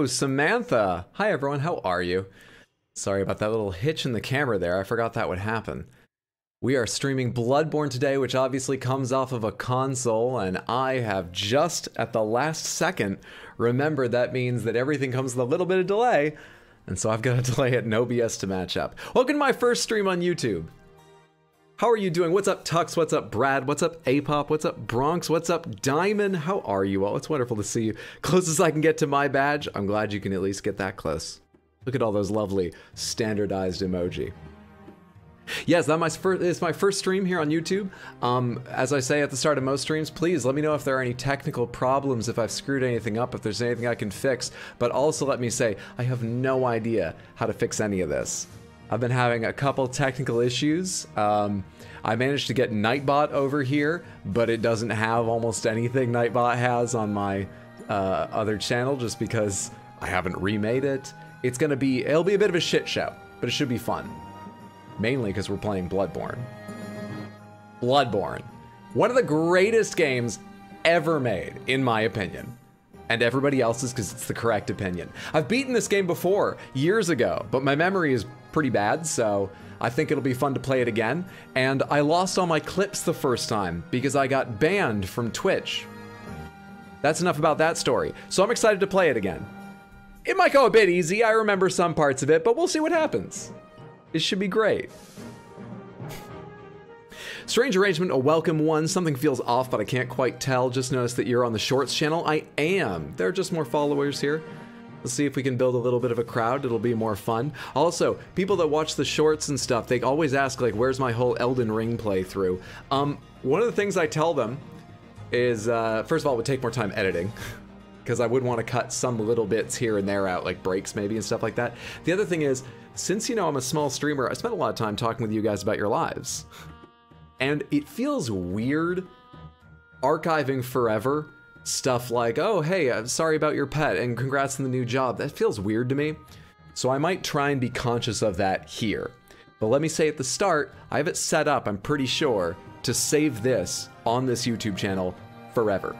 Oh, Samantha. Hi, everyone. How are you? Sorry about that little hitch in the camera there. I forgot that would happen. We are streaming Bloodborne today, which obviously comes off of a console, and I have just at the last second remembered that means that everything comes with a little bit of delay, and so I've got to delay it in OBS to match up. Welcome to my first stream on YouTube. How are you doing? What's up, Tux? What's up, Brad? What's up, Apop? What's up, Bronx? What's up, Diamond? How are you all? It's wonderful to see you. Closest I can get to my badge. I'm glad you can at least get that close. Look at all those lovely standardized emoji. Yes, it's my first stream here on YouTube. As I say at the start of most streams, please let me know if there are any technical problems, if I've screwed anything up, if there's anything I can fix. But also let me say, I have no idea how to fix any of this. I've been having a couple technical issues. I managed to get Nightbot over here, but it doesn't have almost anything Nightbot has on my other channel just because I haven't remade it. It'll be a bit of a shit show, but it should be fun. Mainly because we're playing Bloodborne. Bloodborne. One of the greatest games ever made, in my opinion. And everybody else's because it's the correct opinion. I've beaten this game before, years ago, but my memory is pretty bad, so I think it'll be fun to play it again. And I lost all my clips the first time because I got banned from Twitch. That's enough about that story. So I'm excited to play it again. It might go a bit easy, I remember some parts of it, but we'll see what happens. It should be great. Strange arrangement, a welcome one. Something feels off, but I can't quite tell. Just noticed that you're on the Shorts channel. I am. There are just more followers here. Let's see if we can build a little bit of a crowd. It'll be more fun. Also, people that watch the Shorts and stuff, they always ask, like, where's my whole Elden Ring playthrough? One of the things I tell them is, first of all, it would take more time editing. Because I would want to cut some little bits here and there out, like breaks maybe and stuff like that. The other thing is, since you know I'm a small streamer, I spend a lot of time talking with you guys about your lives. And it feels weird archiving forever stuff like, oh, hey, I'm sorry about your pet and congrats on the new job. That feels weird to me. So I might try and be conscious of that here. But let me say at the start, I have it set up, I'm pretty sure, to save this on this YouTube channel forever.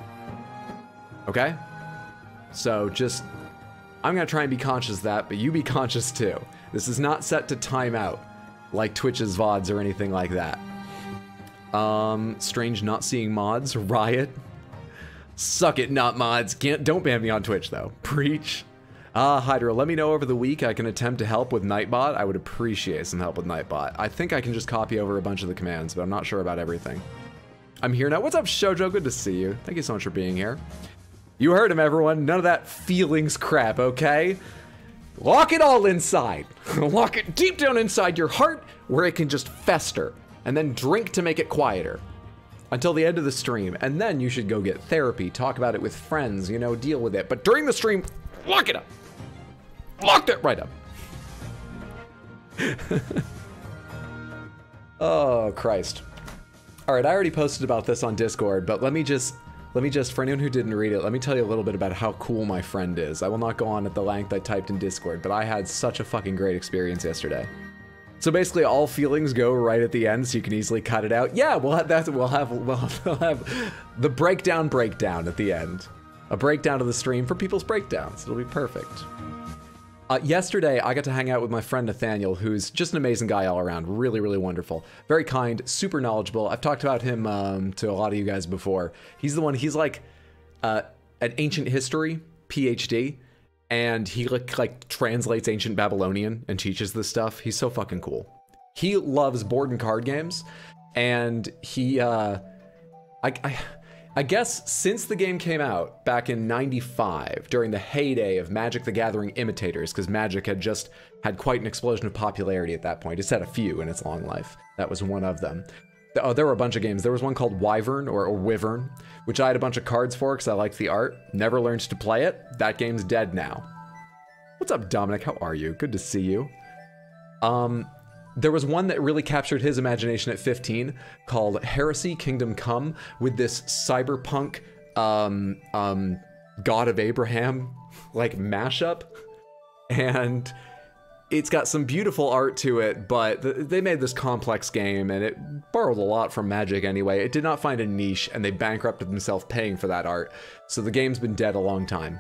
Okay? So just, I'm gonna try and be conscious of that, but you be conscious too. This is not set to timeout like Twitch's VODs or anything like that. Strange not seeing mods. Riot. Suck it, not mods. Don't ban me on Twitch though. Preach. Hydra, let me know over the week. I can attempt to help with Nightbot. I would appreciate some help with Nightbot. I think I can just copy over a bunch of the commands, but I'm not sure about everything. I'm here now. What's up, Shoujo? Good to see you. Thank you so much for being here. You heard him, everyone. None of that feelings crap, okay? Lock it all inside. Lock it deep down inside your heart where it can just fester. And then drink to make it quieter. Until the end of the stream. And then you should go get therapy. Talk about it with friends, you know, deal with it. But during the stream, lock it up. Lock it right up. Oh, Christ. All right, I already posted about this on Discord, but let me just, for anyone who didn't read it, let me tell you a little bit about how cool my friend is. I will not go on at the length I typed in Discord, but I had such a fucking great experience yesterday. So basically, all feelings go right at the end, so you can easily cut it out. Yeah, we'll have the breakdown at the end. A breakdown of the stream for people's breakdowns. It'll be perfect. Yesterday, I got to hang out with my friend Nathaniel, who's just an amazing guy all around. Really, really wonderful. Very kind, super knowledgeable. I've talked about him to a lot of you guys before. He's the one, he's like an ancient history PhD, and he like translates ancient Babylonian and teaches this stuff. He's so fucking cool. He loves board and card games, and he, I guess since the game came out back in '95, during the heyday of Magic the Gathering imitators, because Magic had just had quite an explosion of popularity at that point. It's had a few in its long life. That was one of them. Oh, there were a bunch of games. There was one called Wyvern or Wyvern, which I had a bunch of cards for because I liked the art. Never learned to play it. That game's dead now. What's up, Dominic? How are you? Good to see you. There was one that really captured his imagination at 15 called Heresy Kingdom Come, with this cyberpunk God of Abraham like mashup. And it's got some beautiful art to it, but they made this complex game and it borrowed a lot from Magic anyway. It did not find a niche and they bankrupted themselves paying for that art. So the game's been dead a long time.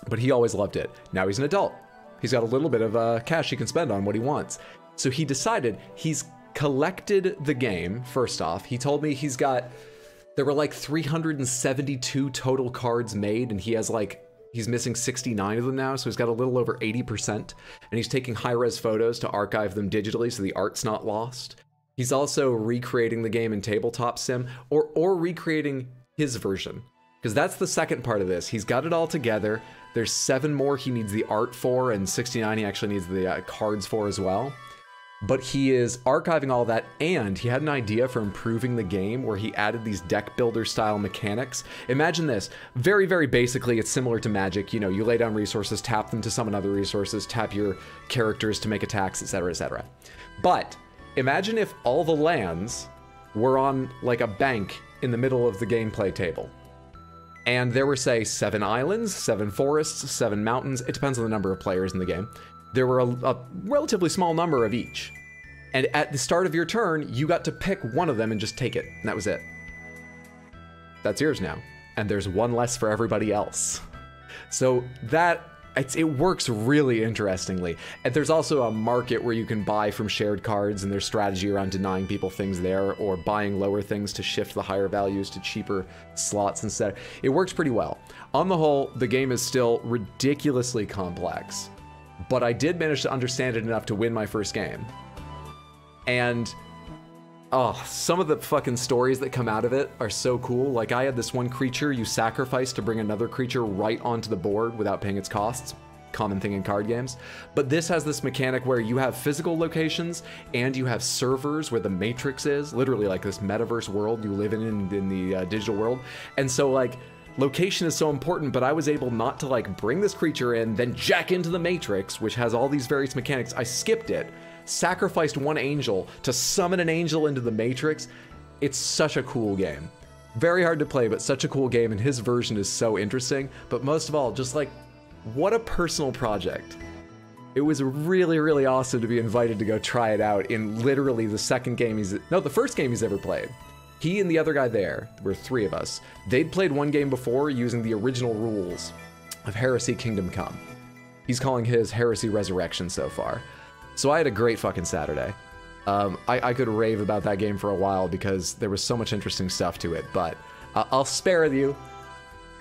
but he always loved it. Now he's an adult. He's got a little bit of cash he can spend on what he wants. So he decided he's collected the game, first off. He told me there were like 372 total cards made, and he's missing 69 of them now, so he's got a little over 80%. And he's taking high-res photos to archive them digitally so the art's not lost. He's also recreating the game in tabletop sim, or recreating his version. Because that's the second part of this. He's got it all together. There's 7 more he needs the art for, and 69 he actually needs the cards for as well. But he is archiving all that, and he had an idea for improving the game where he added these deck builder style mechanics. Imagine this. Very, very basically, it's similar to Magic. You know, you lay down resources, tap them to summon other resources, tap your characters to make attacks, etc., etc. But imagine if all the lands were on like a bank in the middle of the gameplay table. And there were, say, 7 islands, 7 forests, 7 mountains. It depends on the number of players in the game. There were a relatively small number of each. And at the start of your turn, you got to pick one of them and just take it. And that was it. That's yours now. And there's one less for everybody else. So it works really interestingly. And there's also a market where you can buy from shared cards, and there's strategy around denying people things there, or buying lower things to shift the higher values to cheaper slots instead. It works pretty well. On the whole, the game is still ridiculously complex. But I did manage to understand it enough to win my first game. And, some of the fucking stories that come out of it are so cool. Like, I had this one creature you sacrifice to bring another creature right onto the board without paying its costs. Common thing in card games. But this has this mechanic where you have physical locations, and you have servers where the Matrix is. Literally, like this metaverse world you live in the digital world. And so, like, location is so important, but I was able not to like bring this creature in, then jack into the Matrix, which has all these various mechanics. I skipped it, sacrificed one angel to summon an angel into the Matrix. It's such a cool game. Very hard to play, but such a cool game, and his version is so interesting. But most of all, just like, what a personal project. It was really, really awesome to be invited to go try it out in literally the first game he's ever played. He and the other guy there were 3 of us. They'd played one game before using the original rules of Heresy Kingdom Come. He's calling his Heresy Resurrection so far. So I had a great fucking Saturday. I could rave about that game for a while because there was so much interesting stuff to it, but I'll spare you.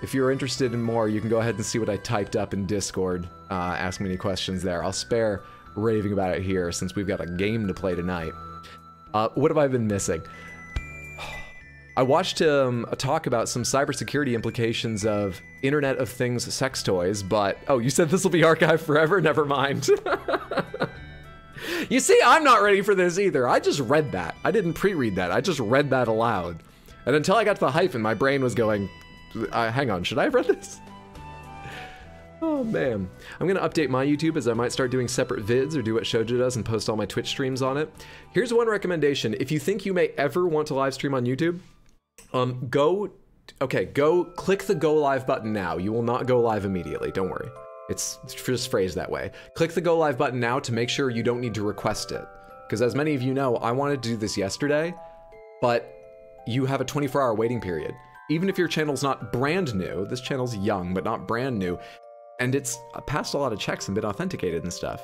If you're interested in more, you can go ahead and see what I typed up in Discord. Ask me any questions there. I'll spare raving about it here since we've got a game to play tonight. What have I been missing? I watched a talk about some cybersecurity implications of Internet of Things sex toys, but... Oh, you said this will be archived forever? Never mind. You see, I'm not ready for this either. I just read that. I didn't pre-read that. I just read that aloud. And until I got to the hyphen, my brain was going, hang on, should I have read this? Oh, man. I'm going to update my YouTube as I might start doing separate vids or do what Shoujo does and post all my Twitch streams on it. Here's one recommendation. If you think you may ever want to live stream on YouTube, go click the go live button now. You will not go live immediately. Don't worry. It's just phrased that way. Click the go live button now to make sure you don't need to request it. Because as many of you know, I wanted to do this yesterday, but you have a 24-hour waiting period. Even if your channel's not brand new, this channel's young, but not brand new, and it's passed a lot of checks and been authenticated and stuff.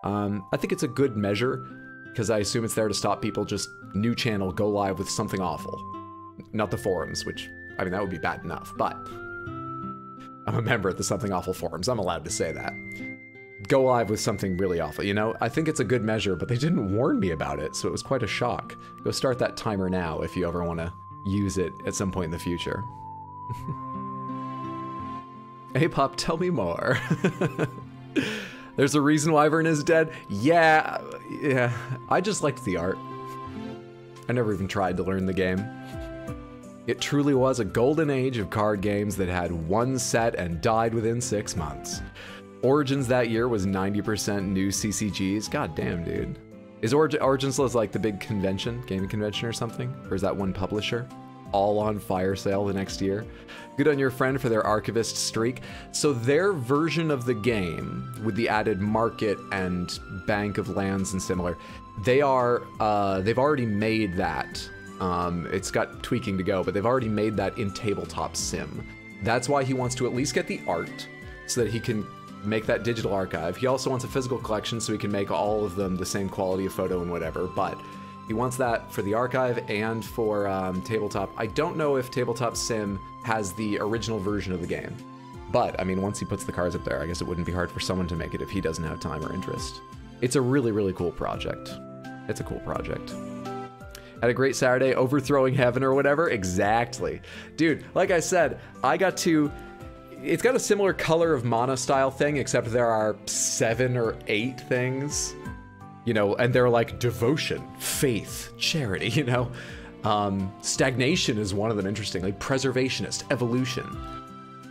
I think it's a good measure, because I assume it's there to stop people just new channel go live with something awful. Not the forums, which, I mean, that would be bad enough, but I'm a member of the Something Awful forums. I'm allowed to say that. Go live with something really awful, you know? I think it's a good measure, but they didn't warn me about it, so it was quite a shock. Go start that timer now if you ever want to use it at some point in the future. Hey, Pop, tell me more. There's a reason Wyvern is dead? Yeah, I just liked the art. I never even tried to learn the game. It truly was a golden age of card games that had one set and died within 6 months. Origins that year was 90% new CCGs. God damn, dude. Is Origins like the big convention, gaming convention or something? Or is that one publisher? All on fire sale the next year. Good on your friend for their archivist streak. So their version of the game, with the added market and bank of lands and similar, they've already made that. It's got tweaking to go, but they've already made that in tabletop sim. That's why he wants to at least get the art, so that he can make that digital archive. He also wants a physical collection so he can make all of them the same quality of photo and whatever, but he wants that for the archive and for Tabletop. I don't know if Tabletop Sim has the original version of the game, but I mean, once he puts the cards up there, I guess it wouldn't be hard for someone to make it if he doesn't have time or interest. It's a really, really cool project. It's a cool project. Had a great Saturday overthrowing heaven or whatever? Exactly. Dude, like I said, I got to... It's got a similar color of mana style thing, except there are 7 or 8 things, you know, and they're like devotion, faith, charity, you know. Stagnation is one of them, interestingly. Preservationist, evolution.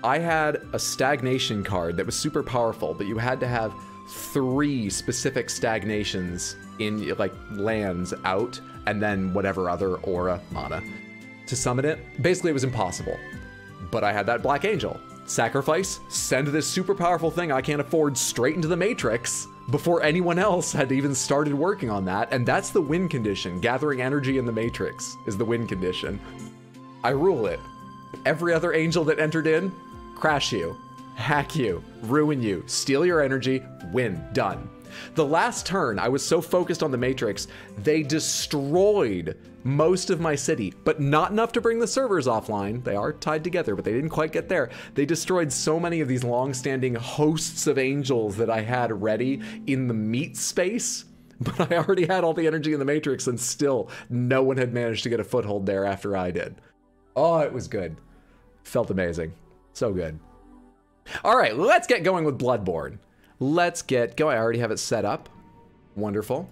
I had a stagnation card that was super powerful, but you had to have 3 specific stagnations in like lands out, and then whatever other aura mana to summon it. Basically, it was impossible. But I had that Black Angel. Sacrifice, send this super powerful thing I can't afford straight into the Matrix before anyone else had even started working on that, and that's the win condition. Gathering energy in the Matrix is the win condition. I rule it. Every other angel that entered in, crash you, hack you, ruin you, steal your energy, win, done. The last turn, I was so focused on the Matrix, they destroyed most of my city, but not enough to bring the servers offline. They are tied together, but they didn't quite get there. They destroyed so many of these long-standing hosts of angels that I had ready in the meat space, but I already had all the energy in the Matrix, and still no one had managed to get a foothold there after I did. Oh, it was good. Felt amazing. So good. All right, let's get going with Bloodborne. Let's get going. I already have it set up. Wonderful.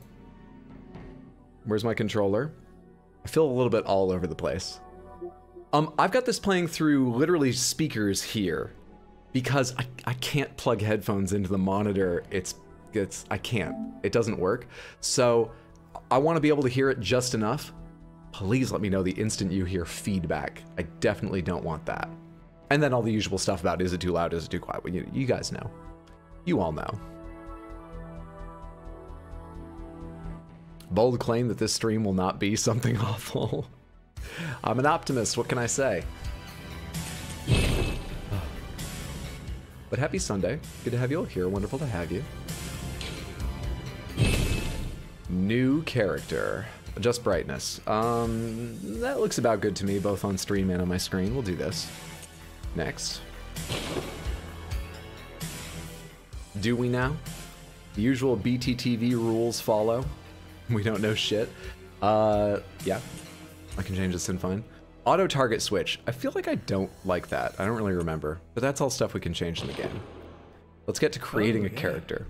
Where's my controller? I feel a little bit all over the place. I've got this playing through literally speakers here because I can't plug headphones into the monitor. I can't. It doesn't work. So I want to be able to hear it just enough. Please let me know the instant you hear feedback. I definitely don't want that. And then all the usual stuff about is it too loud, is it too quiet? Well, you guys know. You all know. Bold claim that this stream will not be something awful. I'm an optimist, what can I say? But happy Sunday. Good to have you all here. Wonderful to have you. New character. Adjust brightness. That looks about good to me, both on stream and on my screen. We'll do this. Next. Do we now? The usual BTTV rules follow. We don't know shit. Yeah. I can change this in fine. Auto target switch. I feel like I don't like that. I don't really remember. But that's all stuff we can change in the game. Let's get to creating a character.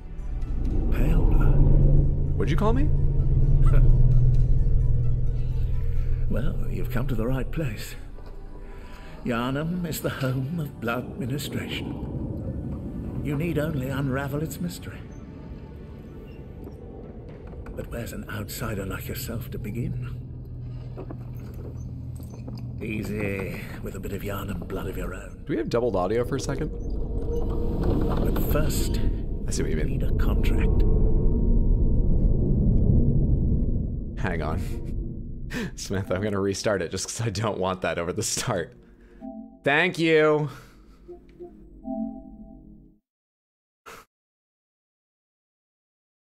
Pale blood. What'd you call me? Well, you've come to the right place. Yharnam is the home of blood ministration. You need only unravel its mystery. But where's an outsider like yourself to begin? Easy, with a bit of Yharnam blood of your own. Do we have doubled audio for a second? But first, I see what you mean. Need a contract. Hang on. Smith, I'm gonna restart it just because I don't want that over the start. Thank you.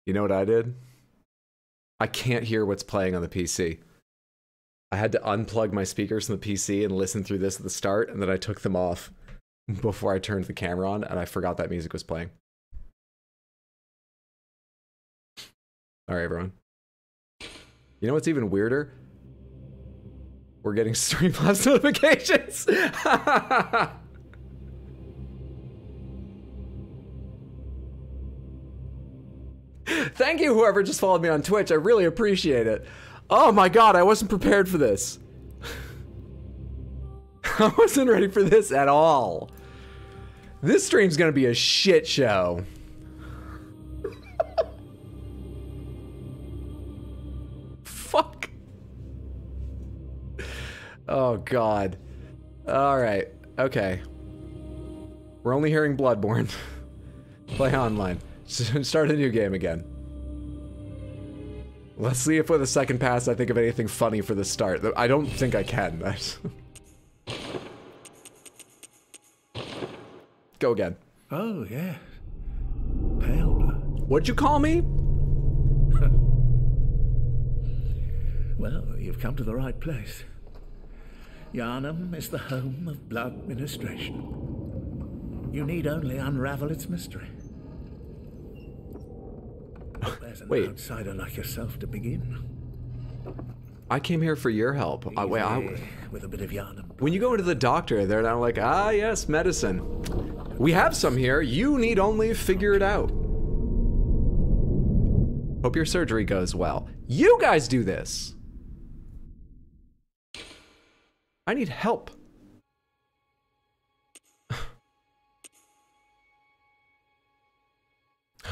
You know what I did? I can't hear what's playing on the PC. I had to unplug my speakers from the PC and listen through this at the start, and then I took them off before I turned the camera on, and I forgot that music was playing. Alright, everyone. You know what's even weirder? We're getting Streamlabs notifications! Thank you, whoever just followed me on Twitch. I really appreciate it. Oh my god, I wasn't prepared for this. I wasn't ready for this at all. This stream's gonna be a shit show. Fuck. Oh god. Alright, okay. We're only hearing Bloodborne. Play online. Start a new game again. Let's see if with a second pass I think of anything funny for the start. I don't think I can. Go again. Oh, yes. Pale blood. What'd you call me? Well, you've come to the right place. Yharnam is the home of blood ministration. You need only unravel its mystery. There's an Wait. outsider like yourself to begin. I came here for your help. With a bit of Yharnam. When you go into the doctor, they're not like, ah, yes, medicine. We have some here. You need only figure it out. Hope your surgery goes well. You guys do this. I need help.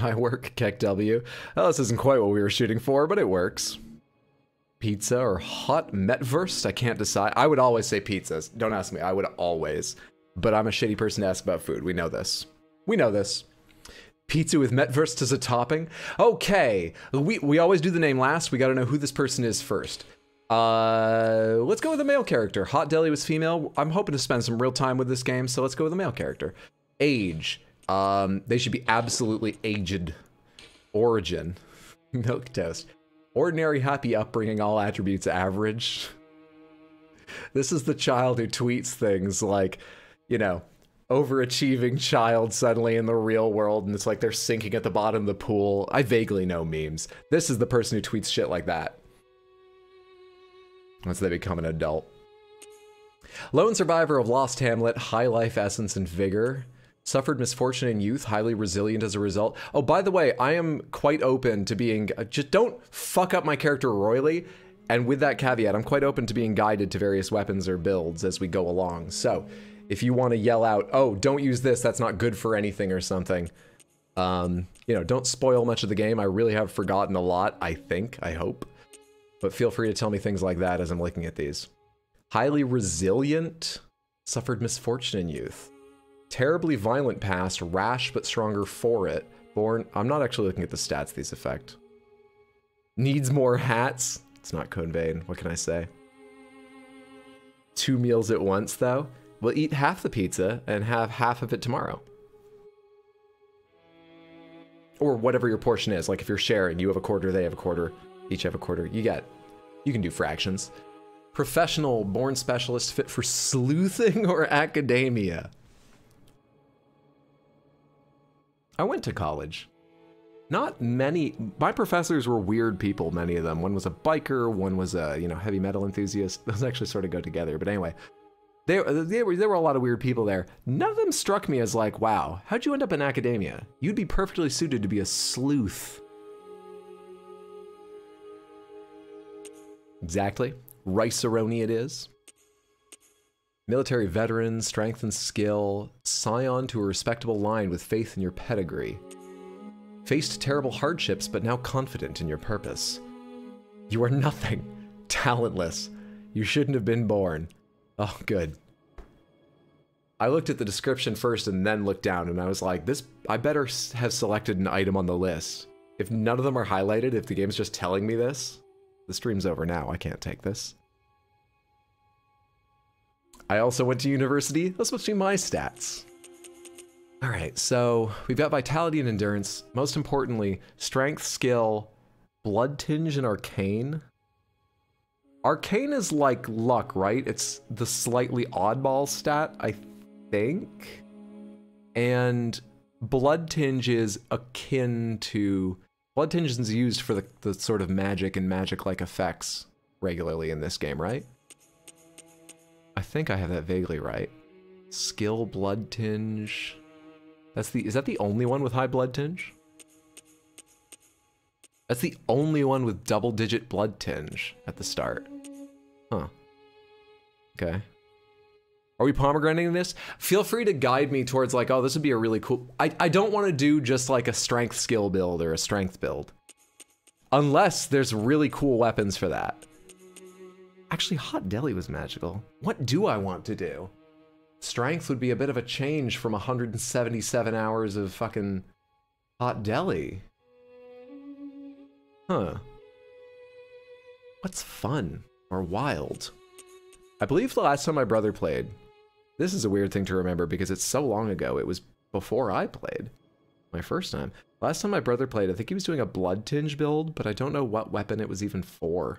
I work, Keck W. Oh, this isn't quite what we were shooting for, but it works. Pizza or hot metwurst? I can't decide. I would always say pizzas. Don't ask me. I would always. But I'm a shitty person to ask about food. We know this. We know this. Pizza with metwurst as a topping? Okay. We always do the name last. We gotta know who this person is first. Let's go with a male character. Hot Deli was female. I'm hoping to spend some real time with this game, so let's go with a male character. Age. They should be absolutely aged. Origin. Milk toast. Ordinary, happy upbringing, all attributes average. This is the child who tweets things like, you know, overachieving child suddenly in the real world, and it's like they're sinking at the bottom of the pool. I vaguely know memes. This is the person who tweets shit like that. Once they become an adult. Lone survivor of Lost Hamlet, high life essence and vigor. Suffered misfortune in youth, highly resilient as a result. Oh, by the way, I am quite open to being... just don't fuck up my character royally. And with that caveat, I'm quite open to being guided to various weapons or builds as we go along. So, if you want to yell out, oh, don't use this, that's not good for anything or something. You know, don't spoil much of the game. I really have forgotten a lot, I think, I hope. But feel free to tell me things like that as I'm looking at these. Highly resilient, suffered misfortune in youth. Terribly violent past, rash but stronger for it. Born, I'm not actually looking at the stats these affect. Needs more hats. It's not Code Vein, what can I say? 2 meals at once though. We'll eat half the pizza and have half of it tomorrow. Or whatever your portion is, like if you're sharing, you have a quarter, they have a quarter, each have a quarter. You can do fractions. Professional, born specialist, fit for sleuthing or academia. I went to college. Not many, my professors were weird people, many of them. One was a biker, one was a, you know, heavy metal enthusiast. Those actually sort of go together, but anyway. There were a lot of weird people there. None of them struck me as like, wow, how'd you end up in academia? You'd be perfectly suited to be a sleuth. Exactly. Rice-a-roni it is. Military veteran, strength and skill, scion to a respectable line with faith in your pedigree. Faced terrible hardships, but now confident in your purpose. You are nothing. Talentless. You shouldn't have been born. Oh, good. I looked at the description first and then looked down and I was like, this, I better have selected an item on the list. If none of them are highlighted, if the game's just telling me this, the stream's over now. I can't take this. I also went to university. Those must be my stats. All right, so we've got vitality and endurance. Most importantly, strength, skill, blood tinge, and arcane. Arcane is like luck, right? It's the slightly oddball stat, I think. And blood tinge is akin to... Blood tinge is used for the sort of magic and magic-like effects regularly in this game, right? I think I have that vaguely right. Skill, blood tinge. Is that the only one with high blood tinge? That's the only one with double-digit blood tinge at the start. Huh. Okay. Are we pomegranating this? Feel free to guide me towards like, oh, this would be a really cool... I don't want to do just like a strength skill build or a strength build. Unless there's really cool weapons for that. Actually, Hot Deli was magical. What do I want to do? Strength would be a bit of a change from 177 hours of fucking Hot Deli. Huh. What's fun or wild? I believe the last time my brother played, this is a weird thing to remember because it's so long ago, it was before I played. My first time. Last time my brother played, I think he was doing a blood tinge build, but I don't know what weapon it was even for.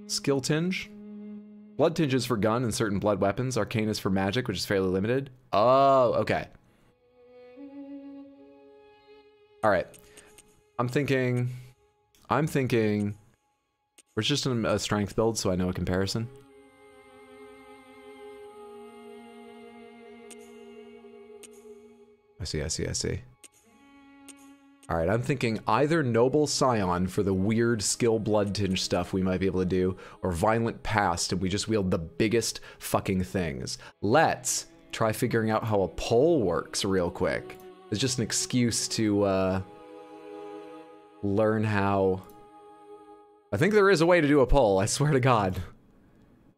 Skill tinge. Blood tinge is for gun and certain blood weapons. Arcane is for magic, which is fairly limited. Oh, okay. Alright. I'm thinking... We're just in a strength build, so I know a comparison. I see. Alright, I'm thinking either Noble Scion for the weird skill blood tinge stuff we might be able to do, or Violent Past and we just wield the biggest fucking things. Let's try figuring out how a pole works real quick. It's just an excuse to learn how... I think there is a way to do a poll, I swear to God.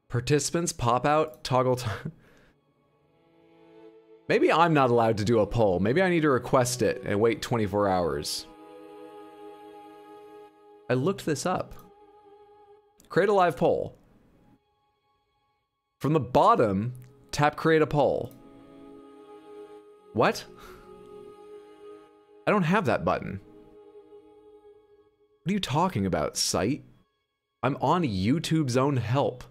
Participants, pop out, toggle time. Maybe I'm not allowed to do a poll. Maybe I need to request it and wait 24 hours. I looked this up. Create a live poll. From the bottom, tap create a poll. What? I don't have that button. What are you talking about, site? I'm on YouTube's own help.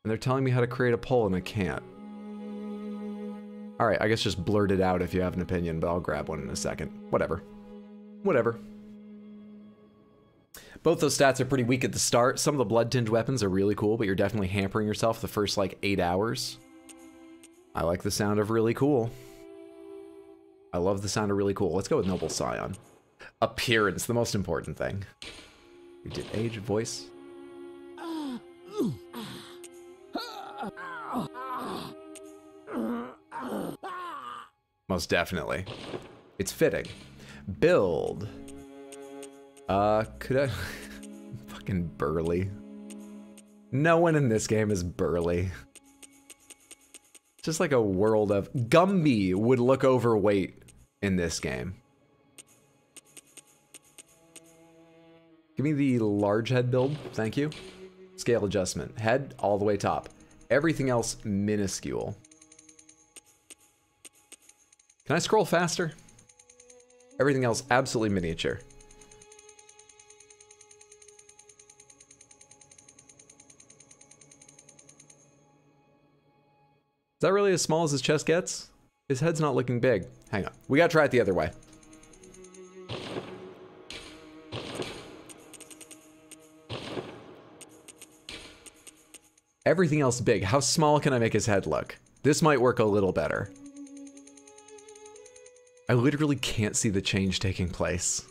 And they're telling me how to create a poll and I can't. Alright, I guess just blurt it out if you have an opinion, but I'll grab one in a second. Whatever. Both those stats are pretty weak at the start. Some of the blood tinge weapons are really cool, but you're definitely hampering yourself the first, like, 8 hours. I like the sound of really cool. I love the sound of really cool. Let's go with Noble Scion. Appearance, the most important thing. We did age, voice. Most definitely. It's fitting. Build. Could I... Fucking burly. No one in this game is burly. Just like a world of... Gumby would look overweight in this game. Give me the large head build, thank you. Scale adjustment. Head all the way top. Everything else minuscule. Can I scroll faster? Everything else absolutely miniature. Is that really as small as his chest gets? His head's not looking big. Hang on. We gotta try it the other way. Everything else big. How small can I make his head look? This might work a little better. I literally can't see the change taking place.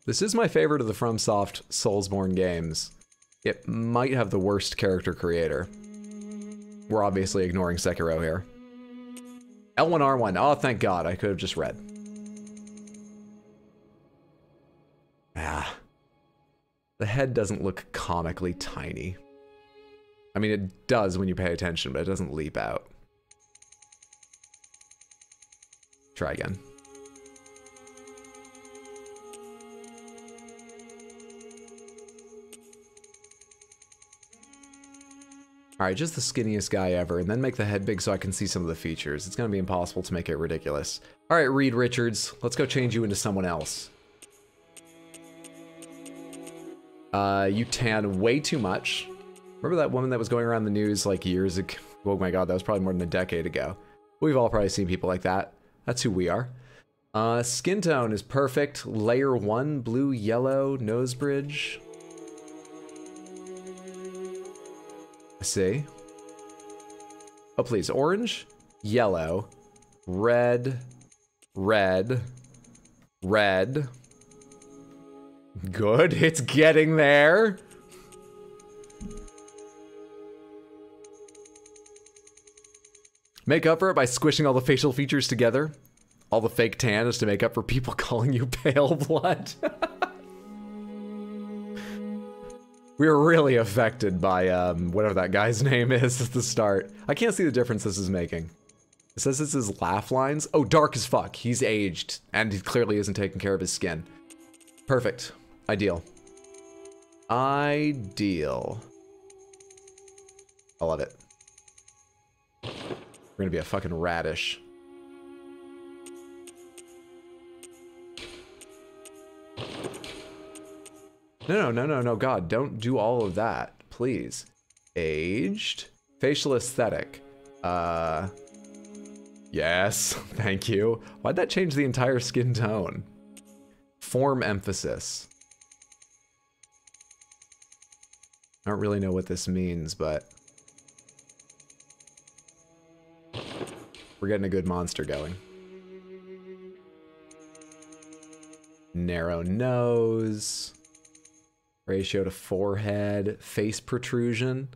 This is my favorite of the FromSoft Soulsborne games. It might have the worst character creator. We're obviously ignoring Sekiro here. L1R1. Oh, thank God. I could have just read. Ah. The head doesn't look comically tiny. I mean, it does when you pay attention, but it doesn't leap out. Try again. Alright, just the skinniest guy ever, and then make the head big so I can see some of the features. It's gonna be impossible to make it ridiculous. Alright, Reed Richards, let's go change you into someone else. You tan way too much. Remember that woman that was going around the news like years ago? Oh my God, that was probably more than a decade ago. We've all probably seen people like that. That's who we are. Skin tone is perfect. Layer 1, blue, yellow, nose bridge. I see. Oh, please. Orange, yellow, red, red, red. Good, it's getting there. Make up for it by squishing all the facial features together. All the fake tan is to make up for people calling you pale blood. We were really affected by whatever that guy's name is at the start. I can't see the difference this is making. It says this is laugh lines. Oh, dark as fuck. He's aged, and he clearly isn't taking care of his skin. Perfect. Ideal. Ideal. I love it. We're gonna be a fucking radish. No, God, don't do all of that, please. Aged. Facial aesthetic. Yes, thank you. Why'd that change the entire skin tone? Form emphasis. I don't really know what this means, but we're getting a good monster going. Narrow nose. Ratio to forehead. Face protrusion.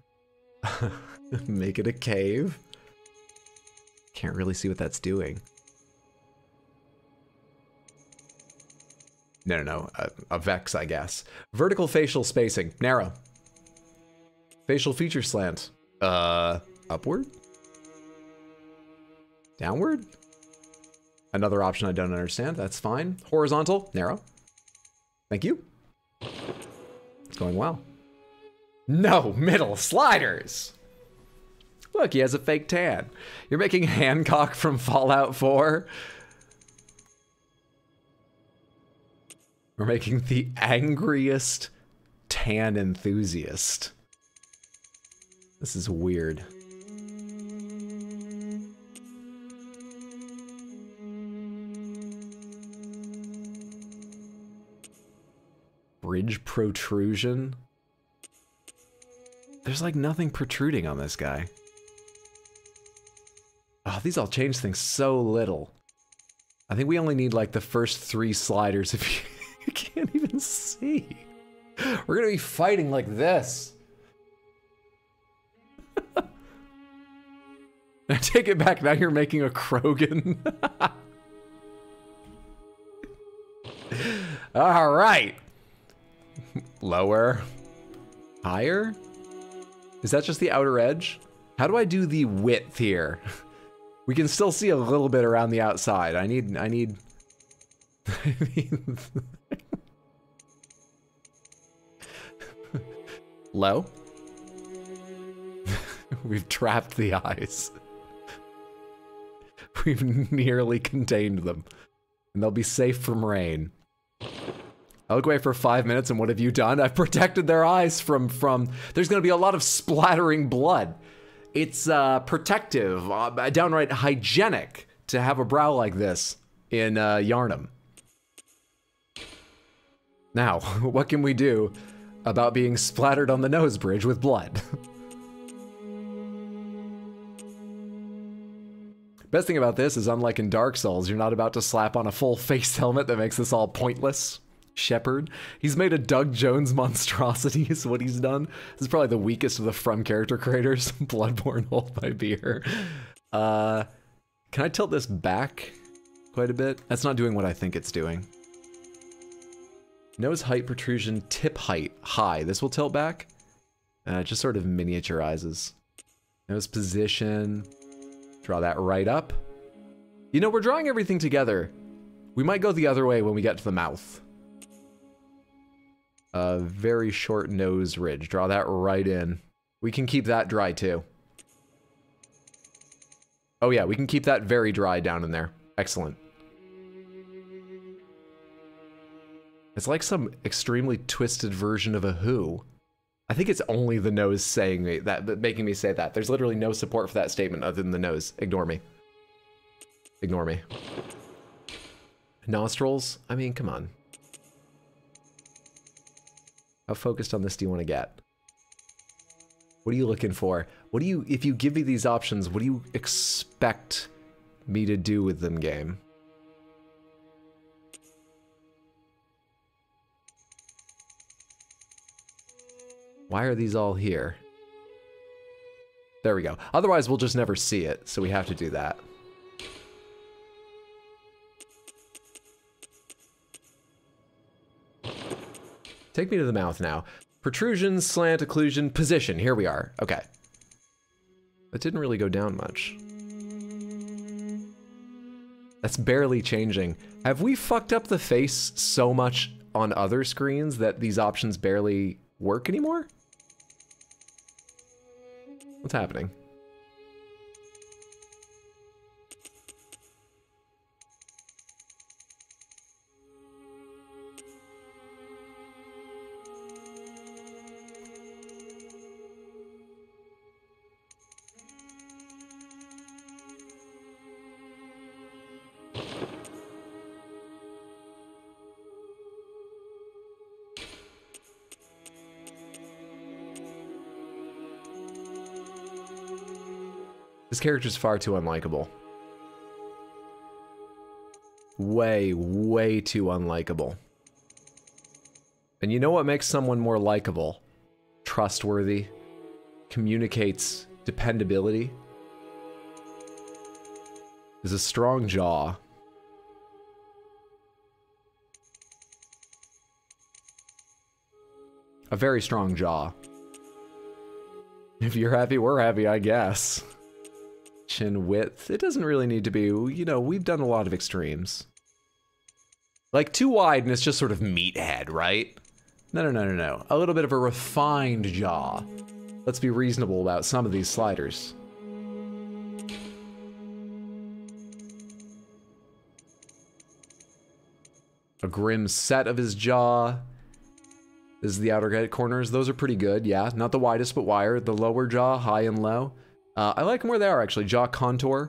Make it a cave. Can't really see what that's doing. No. A vex, I guess. Vertical facial spacing. Narrow. Facial feature slant. Upward? Downward? Another option I don't understand. That's fine. Horizontal. Narrow. Thank you. It's going well. No, middle sliders. Look, he has a fake tan. You're making Hancock from Fallout 4. We're making the angriest tan enthusiast. This is weird. Bridge protrusion. There's like nothing protruding on this guy. Oh, these all change things so little. I think we only need like the first 3 sliders if you can't even see. We're gonna be fighting like this. I take it back, now you're making a Krogan. All right. Lower. Higher? Is that just the outer edge? How do I do the width here? We can still see a little bit around the outside. I need low? We've trapped the eyes. We've nearly contained them. And they'll be safe from rain. I look away for 5 minutes, and what have you done? I've protected their eyes from there's gonna be a lot of splattering blood. It's protective, downright hygienic to have a brow like this in Yharnam. Now, what can we do about being splattered on the nose bridge with blood? Best thing about this is, unlike in Dark Souls, you're not about to slap on a full face helmet that makes this all pointless. Shepherd. He's made a Doug Jones monstrosity is what he's done. This is probably the weakest of the From character creators. Bloodborne, hold my beer. Can I tilt this back quite a bit? That's not doing what I think it's doing. Nose height protrusion, tip height, high. This will tilt back. It just sort of miniaturizes. Nose position. Draw that right up. You know, we're drawing everything together. We might go the other way when we get to the mouth. A very short nose ridge. Draw that right in. We can keep that dry too. Oh yeah, we can keep that very dry down in there. Excellent. It's like some extremely twisted version of a Who. I think it's only the nose saying that, making me say that. There's literally no support for that statement other than the nose. Ignore me. Ignore me. Nostrils? I mean, come on. How focused on this do you want to get? What are you looking for? What do you, if you give me these options, what do you expect me to do with them, game? Why are these all here? There we go. Otherwise, we'll just never see it, so we have to do that. Take me to the mouth now. Protrusion, slant, occlusion, position. Here we are. Okay. That didn't really go down much. That's barely changing. Have we fucked up the face so much on other screens that these options barely work anymore? What's happening? This character's far too unlikable. Way, way too unlikable. And you know what makes someone more likable? Trustworthy, communicates dependability, is a strong jaw. A very strong jaw. If you're happy, we're happy, I guess. Chin width. It doesn't really need to be, you know, we've done a lot of extremes. Like too wide and it's just sort of meathead, right? No. A little bit of a refined jaw. Let's be reasonable about some of these sliders. A grim set of his jaw. This is the outer corners. Those are pretty good, yeah. Not the widest, but wider. The lower jaw, high and low. I like them where they are, actually. Jaw contour.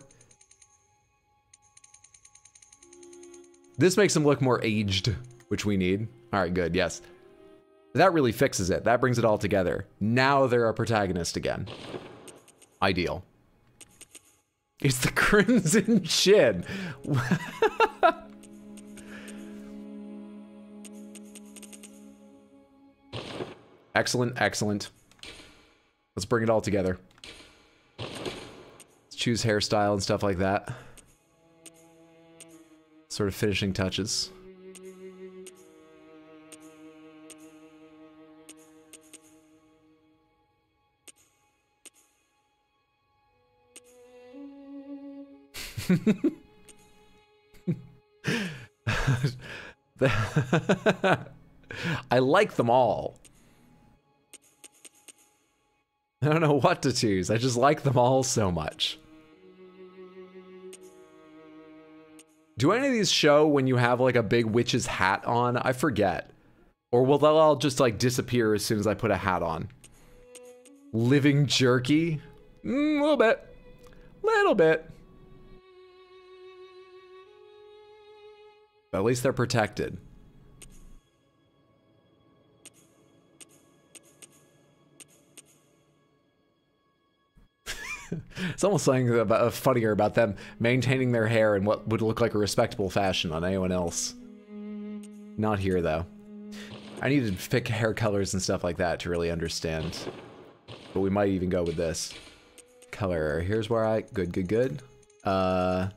This makes them look more aged, which we need. All right, good, yes. That really fixes it. That brings it all together. Now they're a protagonist again. Ideal. It's the crimson chin. Excellent, excellent. Let's bring it all together. Let's choose hairstyle and stuff like that. Sort of finishing touches. I like them all. I don't know what to choose. I just like them all so much. Do any of these show when you have like a big witch's hat on? I forget. Or will they all just like disappear as soon as I put a hat on? Living jerky? A little bit. Little bit. But at least they're protected. It's almost something about, funnier about them maintaining their hair in what would look like a respectable fashion on anyone else. Not here, though. I need to pick hair colors and stuff like that to really understand. But we might even go with this. Color. Here's where I... Good. But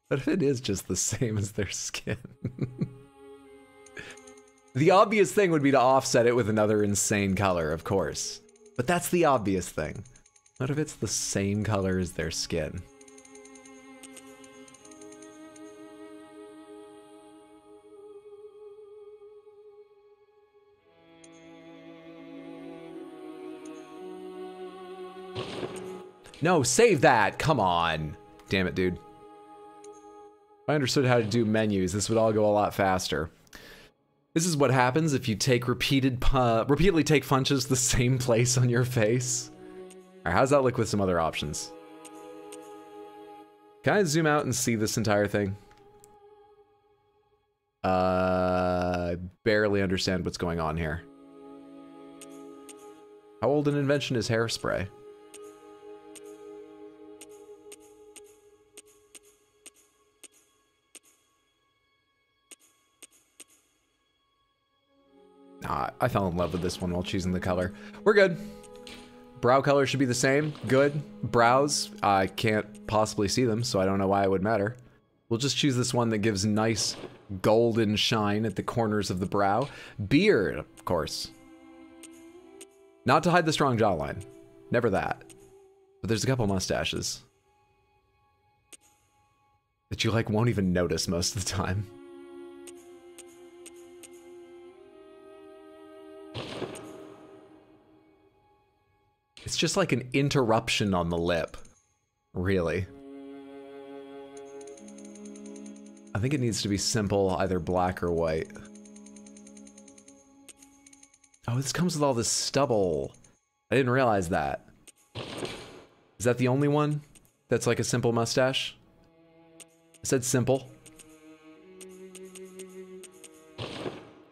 if it is just the same as their skin... The obvious thing would be to offset it with another insane color, of course. But that's the obvious thing. What if it's the same color as their skin? No, save that! Come on! Damn it, dude. If I understood how to do menus, this would all go a lot faster. This is what happens if you take repeatedly take punches the same place on your face. Alright, how's that look with some other options? Can I zoom out and see this entire thing? I barely understand what's going on here. How old an invention is hairspray? I fell in love with this one while choosing the color. We're good. Brow color should be the same. Good. Brows, I can't possibly see them, so I don't know why it would matter. We'll just choose this one that gives nice golden shine at the corners of the brow. Beard, of course. Not to hide the strong jawline. Never that. But there's a couple mustaches. that you like won't even notice most of the time. It's just like an interruption on the lip, really. I think it needs to be simple, either black or white. Oh, this comes with all this stubble. I didn't realize that. Is that the only one that's like a simple mustache? I said simple.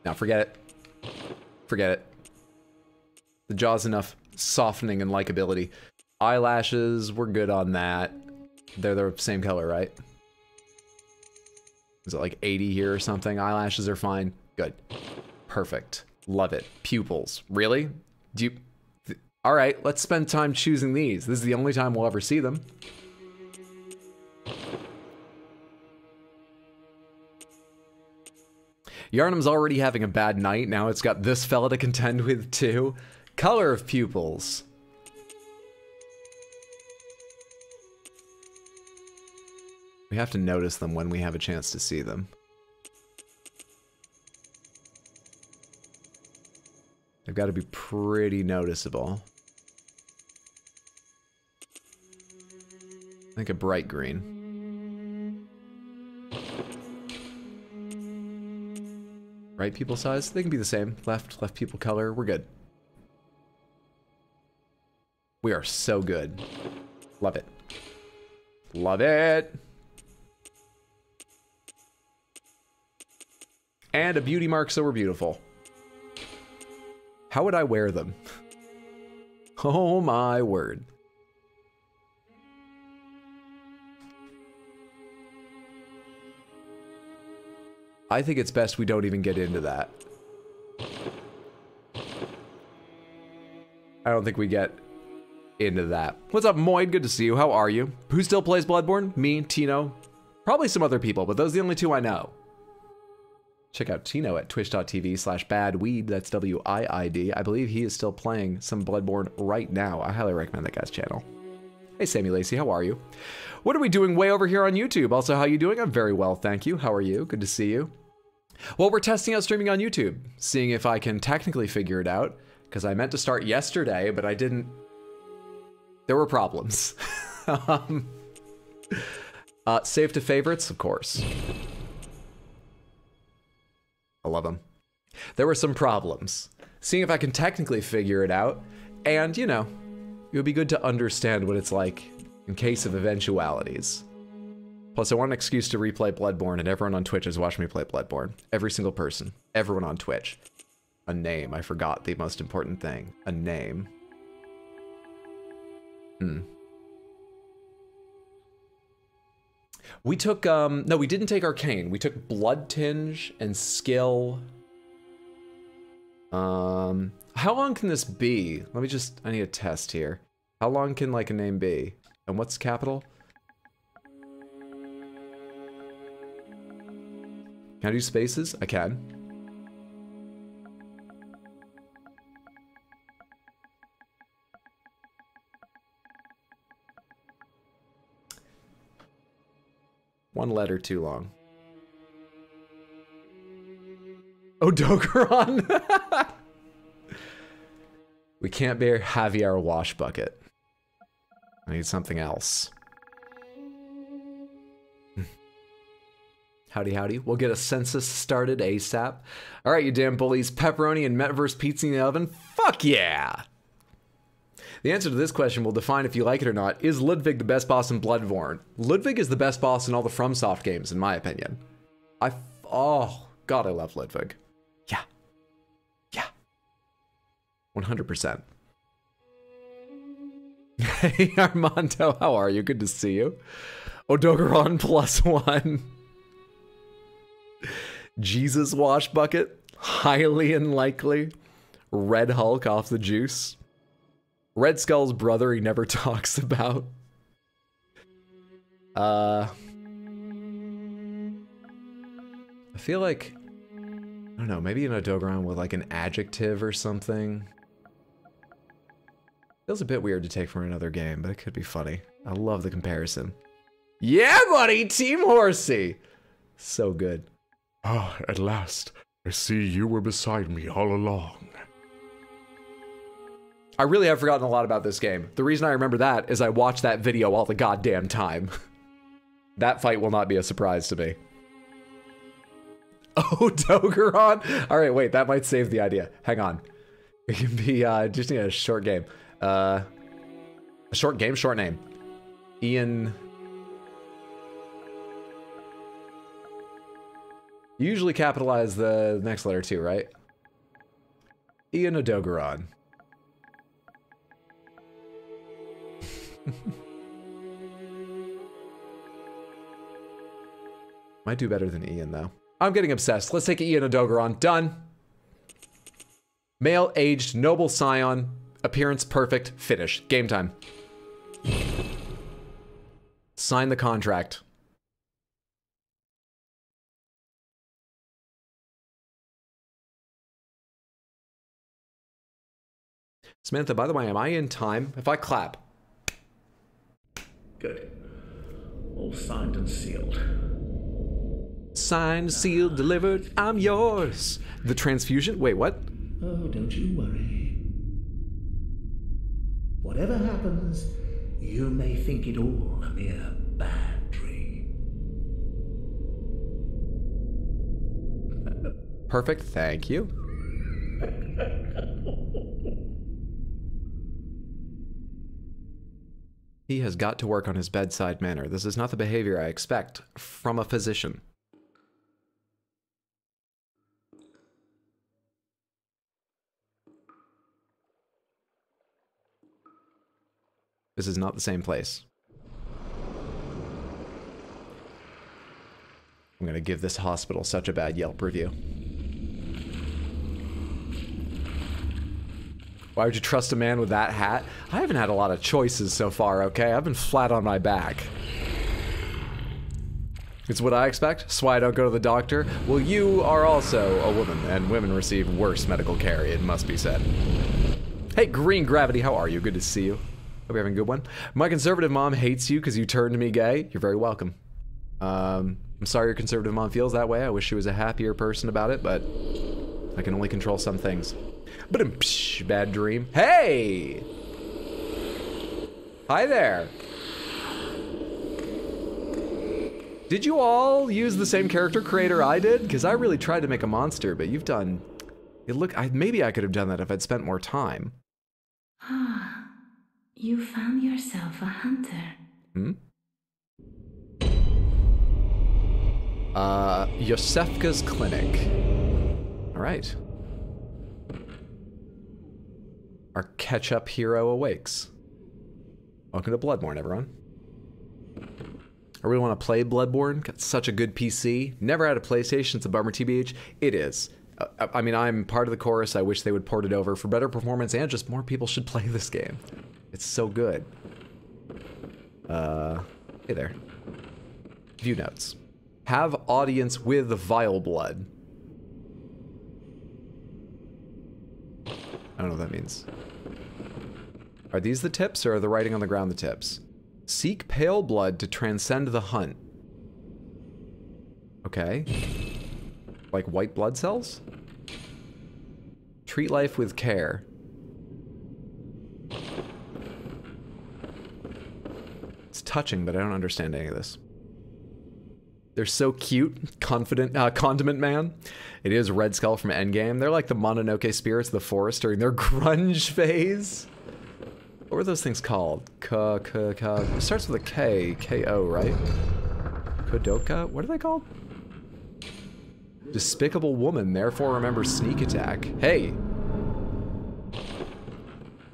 Now forget it. Forget it. The jaw's enough softening and likability. Eyelashes, we're good on that. They're the same color, right? Is it like 80 here or something? Eyelashes are fine. Good. Perfect. Love it. Pupils. Really? Do you... Alright, let's spend time choosing these. This is the only time we'll ever see them. Yarnum's already having a bad night. Now it's got this fella to contend with too. Color of pupils. We have to notice them when we have a chance to see them. They've got to be pretty noticeable. I think a bright green. Right pupil size? They can be the same. Left pupil color. We're good. We are so good. Love it. Love it. And a beauty mark, so we're beautiful. How would I wear them? Oh my word. I think it's best we don't even get into that. I don't think we get into that. What's up, Moid? Good to see you. How are you? Who still plays Bloodborne? Me, Tino. Probably some other people, but those are the only two I know. Check out Tino at twitch.tv/badweed. That's W-I-I-D. I believe he is still playing some Bloodborne right now. I highly recommend that guy's channel. Hey, Sammy Lacey, how are you? What are we doing way over here on YouTube? Also, how you doing? I'm very well, thank you. How are you? Good to see you. Well, we're testing out streaming on YouTube, seeing if I can technically figure it out, because I meant to start yesterday, but I didn't. There were problems. Save to favorites, of course. I love them. There were some problems. Seeing if I can technically figure it out, and, you know, it would be good to understand what it's like in case of eventualities. Plus, I want an excuse to replay Bloodborne, and everyone on Twitch is watching me play Bloodborne. Every single person. Everyone on Twitch. A name. I forgot the most important thing. A name. We took, no, we didn't take Arcane. We took Blood Tinge and Skill. How long can this be? Let me just, I need a test here. How long can, like, a name be? And what's capital? Can I do spaces? I can. One letter too long. Odogaron! We can't bear Javier Wash Bucket. I need something else. Howdy, howdy. We'll get a census started ASAP. All right, you damn bullies. Pepperoni and Metaverse pizza in the oven? Fuck yeah! The answer to this question will define if you like it or not. Is Ludwig the best boss in Bloodborne? Ludwig is the best boss in all the FromSoft games, in my opinion. Oh, God, I love Ludwig. Yeah. Yeah. 100%. Hey, Armando, how are you? Good to see you. Odogaron +1. Jesus Wash Bucket. Highly unlikely. Red Hulk off the juice. Red Skull's brother he never talks about. I feel like, I don't know, maybe an Odogaron with like an adjective or something. Feels a bit weird to take from another game, but it could be funny. I love the comparison. Yeah, buddy, Team Horsey. So good. Ah, at last. I see you were beside me all along. I really have forgotten a lot about this game. The reason I remember that is I watched that video all the goddamn time. That fight will not be a surprise to me. Oh, Dogeron. All right, wait, that might save the idea. Hang on. It can be, just need a short game. A short game, short name. Ian. You usually capitalize the next letter too, right? Ian Odogaron. Might do better than Ian, though. I'm getting obsessed. Let's take Ian Odogaron. Done. Male, aged, noble scion, appearance perfect, finish. Game time. Sign the contract. Samantha, by the way, am I in time? If I clap. Good. All signed and sealed. Signed, sealed, delivered, I'm yours. The transfusion? Wait, what? Oh, don't you worry. Whatever happens, you may think it all a mere bad dream. Perfect, thank you. He has got to work on his bedside manner. This is not the behavior I expect from a physician. This is not the same place. I'm gonna give this hospital such a bad Yelp review. Why would you trust a man with that hat? I haven't had a lot of choices so far, okay? I've been flat on my back. It's what I expect. That's why I don't go to the doctor. Well, you are also a woman, and women receive worse medical care, it must be said. Hey, Green Gravity, how are you? Good to see you. Hope you're having a good one. My conservative mom hates you because you turned me gay. You're very welcome. I'm sorry your conservative mom feels that way. I wish she was a happier person about it, but I can only control some things. But bad dream. Hey! Hi there. Did you all use the same character creator I did? Because I really tried to make a monster, but you've done... maybe I could have done that if I'd spent more time. Ah, you found yourself a hunter. Hmm? Yosefka's Clinic. Alright. Our catch-up hero awakes. Welcome to Bloodborne, everyone. I really want to play Bloodborne. Got such a good PC. Never had a PlayStation. It's a bummer, TBH. It is. I mean, I'm part of the chorus. I wish they would port it over for better performance, and just more people should play this game. It's so good. Hey there. View notes. Have audience with vile blood. I don't know what that means. Are these the tips, or are the writing on the ground the tips? Seek pale blood to transcend the hunt. Okay. Like white blood cells? Treat life with care. It's touching, but I don't understand any of this. They're so cute. Confident, Condiment Man. It is Red Skull from Endgame. They're like the Mononoke spirits of the forest during their grunge phase. What were those things called? It starts with a K. K-O, right? Kodoka? What are they called? Despicable Woman, therefore remember Sneak Attack. Hey!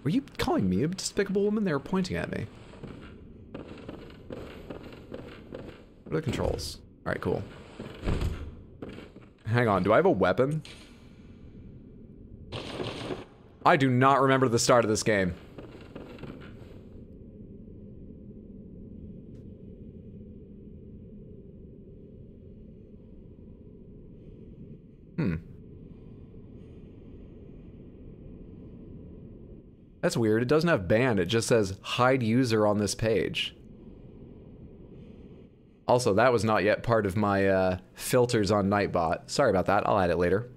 Were you calling me a despicable woman? They were pointing at me. What are the controls? Alright, cool. Hang on, do I have a weapon? I do not remember the start of this game. That's weird. It doesn't have banned. It just says hide user on this page. Also, that was not yet part of my filters on Nightbot. Sorry about that. I'll add it later.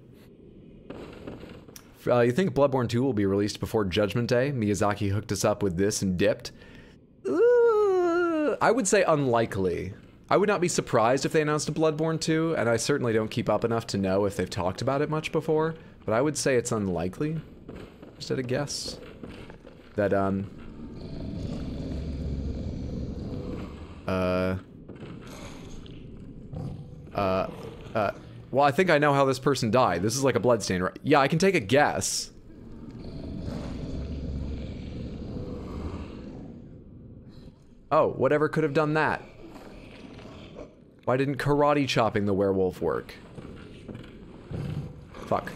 You think Bloodborne 2 will be released before Judgment Day? Miyazaki hooked us up with this and dipped. I would say unlikely. I would not be surprised if they announced a Bloodborne 2, and I certainly don't keep up enough to know if they've talked about it much before, but I would say it's unlikely. Just at a guess. That, well, I think I know how this person died. This is like a bloodstain, right? Yeah, I can take a guess. Oh, whatever could have done that? Why didn't karate chopping the werewolf work? Fuck.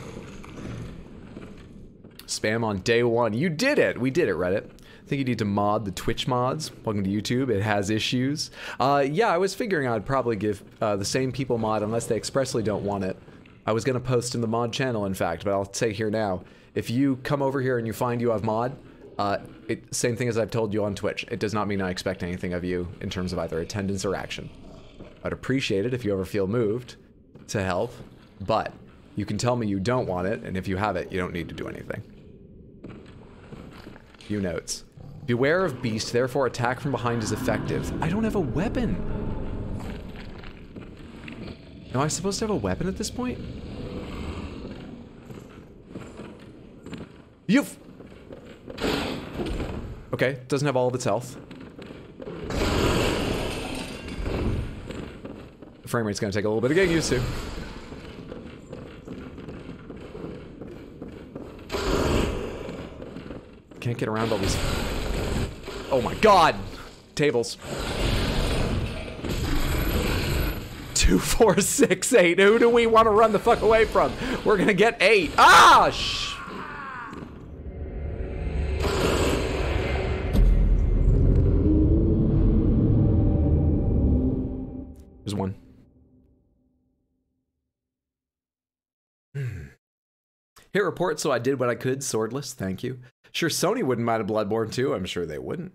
Spam on day one. You did it! We did it, Reddit. I think you need to mod the Twitch mods. Welcome to YouTube. It has issues. Yeah, I was figuring I'd probably give the same people mod unless they expressly don't want it. I was going to post in the mod channel, in fact, but I'll say here now. If you come over here and you find you have mod, same thing as I've told you on Twitch. It does not mean I expect anything of you in terms of either attendance or action. I'd appreciate it if you ever feel moved to help, but you can tell me you don't want it, and if you have it, you don't need to do anything. Few notes. Beware of Beast, therefore attack from behind is effective. I don't have a weapon. Am I supposed to have a weapon at this point? You've... Okay, doesn't have all of its health. The frame rate's gonna take a little bit of getting used to. Can't get around all these... Oh my god! Tables. 2, 4, 6, 8. Who do we want to run the fuck away from? We're gonna get 8. Ah! Shh! There's one. Hit report, so I did what I could. Swordless, thank you. Sure, Sony wouldn't mind a Bloodborne 2. I'm sure they wouldn't.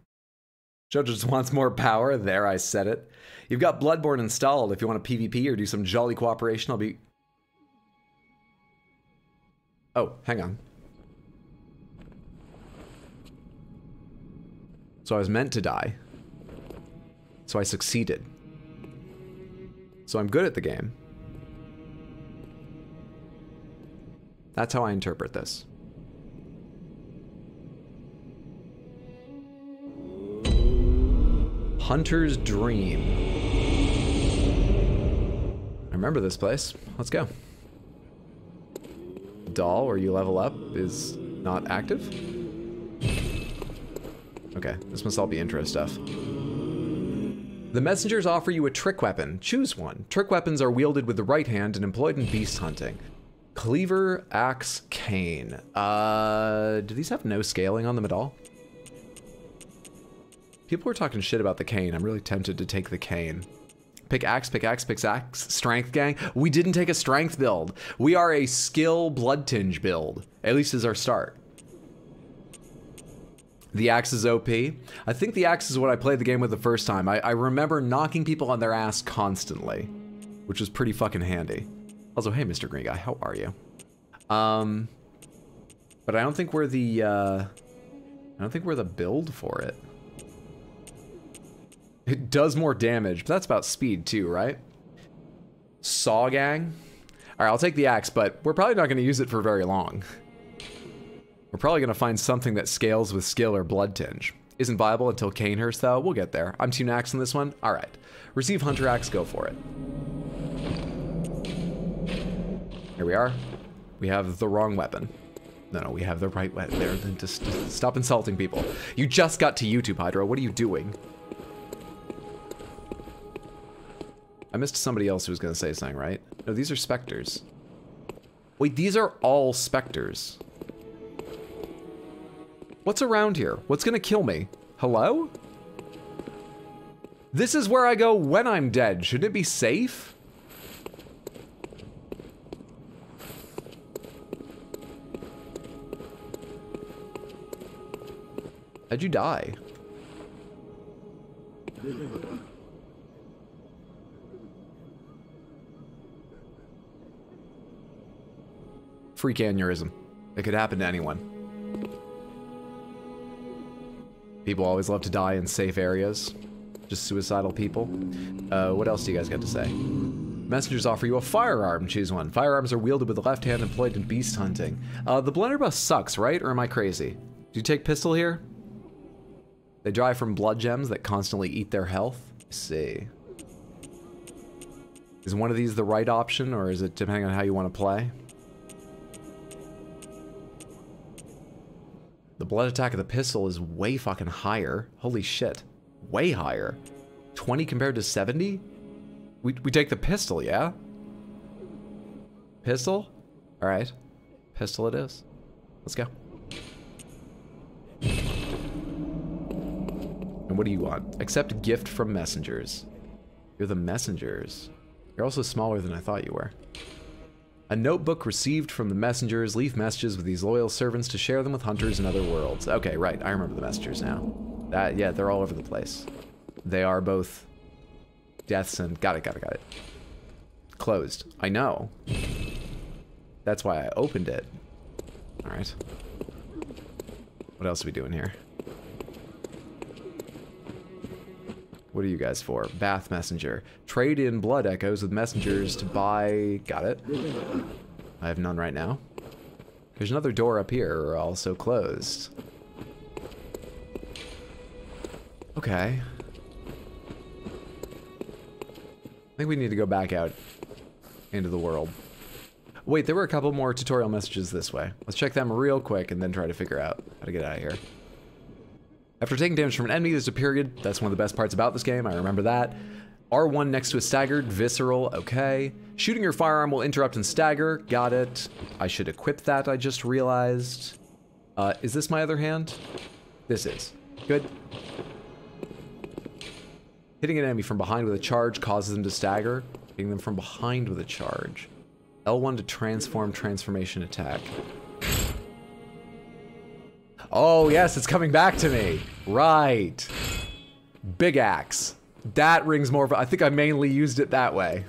Joe just wants more power. There, I said it. You've got Bloodborne installed. If you want a PvP or do some jolly cooperation, I'll be... Oh, hang on. So I was meant to die. So I succeeded. So I'm good at the game. That's how I interpret this. Hunter's Dream. I remember this place. Let's go. Doll, where you level up, is not active. Okay, this must all be intro stuff. The messengers offer you a trick weapon. Choose one. Trick weapons are wielded with the right hand and employed in beast hunting. Cleaver, axe, cane. Do these have no scaling on them at all? People were talking shit about the cane. I'm really tempted to take the cane. Pickaxe, pickaxe, pickaxe, strength gang. We didn't take a strength build. We are a skill blood tinge build. At least as our start. The axe is OP. I think the axe is what I played the game with the first time. I remember knocking people on their ass constantly, which was pretty fucking handy. Also, hey, Mr. Green Guy, how are you? But I don't think we're the, build for it. It does more damage, but that's about speed too, right? Saw gang? Alright, I'll take the axe, but we're probably not going to use it for very long. We're probably going to find something that scales with skill or blood tinge. Isn't viable until Canehurst, though. We'll get there. I'm Team Axe on this one. Alright. Receive Hunter Axe, go for it. Here we are. We have the wrong weapon. No, we have the right weapon. There, then just stop insulting people. You just got to YouTube, Hydro. What are you doing? I missed somebody else who was going to say something, right? No, these are specters. Wait, these are all specters. What's around here? What's going to kill me? Hello? This is where I go when I'm dead. Shouldn't it be safe? How'd you die? freak aneurysm. It could happen to anyone. People always love to die in safe areas. Just suicidal people. What else do you guys got to say? Messengers offer you a firearm. Choose one. Firearms are wielded with the left hand employed in beast hunting. The blunderbuss sucks, right? Or am I crazy? Do you take pistol here? They derive from blood gems that constantly eat their health. Let's see. Is one of these the right option, or is it depending on how you want to play? The blood attack of the pistol is way fucking higher. Holy shit. Way higher. 20 compared to 70? We take the pistol, yeah? Pistol? Alright. Pistol it is. Let's go. And what do you want? Accept gift from messengers. You're the messengers. You're also smaller than I thought you were. A notebook received from the messengers. Leave messages with these loyal servants to share them with hunters in other worlds. Okay, right. I remember the messengers now. Yeah, they're all over the place. They are both deaths and... Got it. Closed. I know. That's why I opened it. Alright. What else are we doing here? What are you guys for? Bath messenger. Trade in blood echoes with messengers to buy... Got it. I have none right now. There's another door up here, also closed. Okay. I think we need to go back out into the world. Wait, there were a couple more tutorial messages this way. Let's check them real quick and then try to figure out how to get out of here. After taking damage from an enemy, there's a period. That's one of the best parts about this game. I remember that. R1 next to a staggered. Visceral. Okay. Shooting your firearm will interrupt and stagger. Got it. I should equip that, I just realized. Is this my other hand? This is. Good. Hitting an enemy from behind with a charge causes them to stagger. Hitting them from behind with a charge. L1 to transform transformation attack. Oh, yes, it's coming back to me. Right. Big axe. That rings more of... I think I mainly used it that way.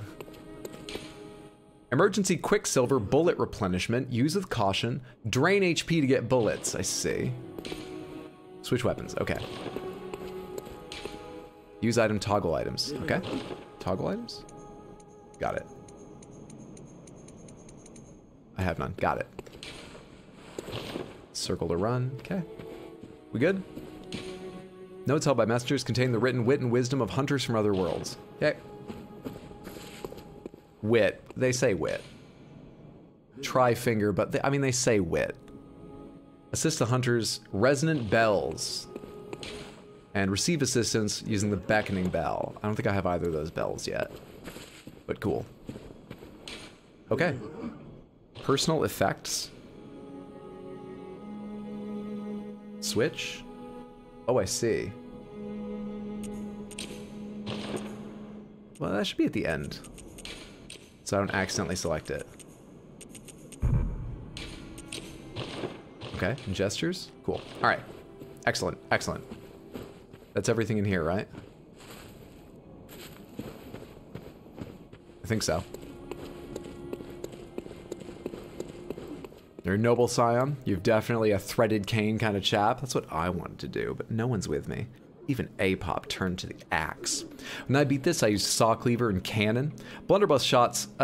Emergency quicksilver bullet replenishment. Use with caution. Drain HP to get bullets. I see. Switch weapons. Okay. Use item, toggle items. Okay. Toggle items? Got it. I have none. Got it. Circle to run. Okay. We good? Notes held by messengers contain the written wit and wisdom of hunters from other worlds. Okay. Wit. They say wit. Try finger, but I mean, they say wit. Assist the hunters. Resonant bells. And receive assistance using the beckoning bell. I don't think I have either of those bells yet. But cool. Okay. Personal effects. Switch? Oh, I see. Well, that should be at the end. So I don't accidentally select it. Okay, and gestures? Cool. Alright. Excellent, excellent. That's everything in here, right? I think so. You're a noble scion. You've definitely a threaded cane kind of chap. That's what I wanted to do, but no one's with me. Even Apop turned to the axe. When I beat this, I used saw cleaver and cannon. Blunderbuss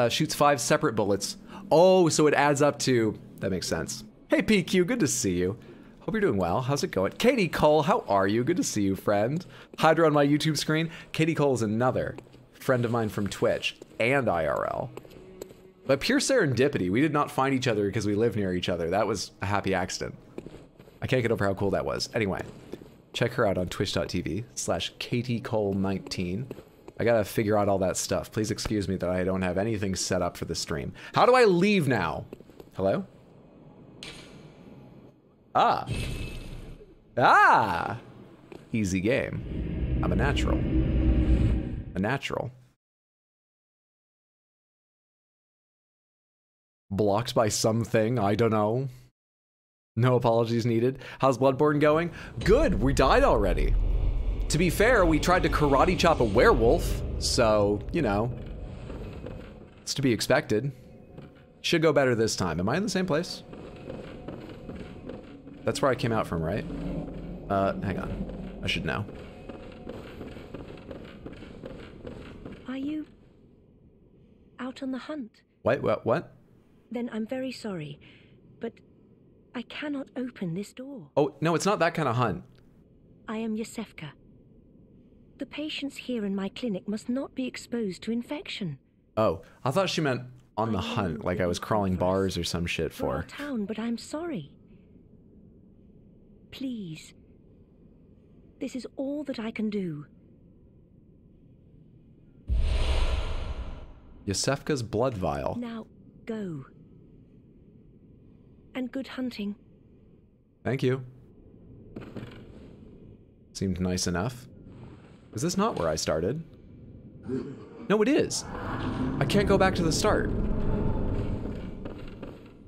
shoots 5 separate bullets. Oh, so it adds up to... That makes sense. Hey, PQ, good to see you. Hope you're doing well. How's it going? Katie Cole, how are you? Good to see you, friend. Hydra on my YouTube screen. Katie Cole is another friend of mine from Twitch and IRL. But pure serendipity, we did not find each other because we live near each other. That was a happy accident. I can't get over how cool that was. Anyway, check her out on twitch.tv/KatieCole19. I gotta figure out all that stuff. Please excuse me that I don't have anything set up for the stream. How do I leave now? Hello? Ah. Ah! Easy game. I'm a natural. A natural. Blocked by something, I don't know. No apologies needed. How's Bloodborne going? Good, we died already. To be fair, we tried to karate chop a werewolf, so, you know, it's to be expected. Should go better this time. Am I in the same place? That's where I came out from, right? Hang on. I should know. Are you out on the hunt? What? Then I'm very sorry, but I cannot open this door. Oh, no, it's not that kind of hunt. I am Yosefka. The patients here in my clinic must not be exposed to infection. Oh, I thought she meant on the hunt, like I was crawling bars or some shit For our for. town, but I'm sorry. Please. This is all that I can do. Yosefka's blood vial. Now, go. And good hunting. Thank you. Seemed nice enough. Is this not where I started? No, it is. I can't go back to the start.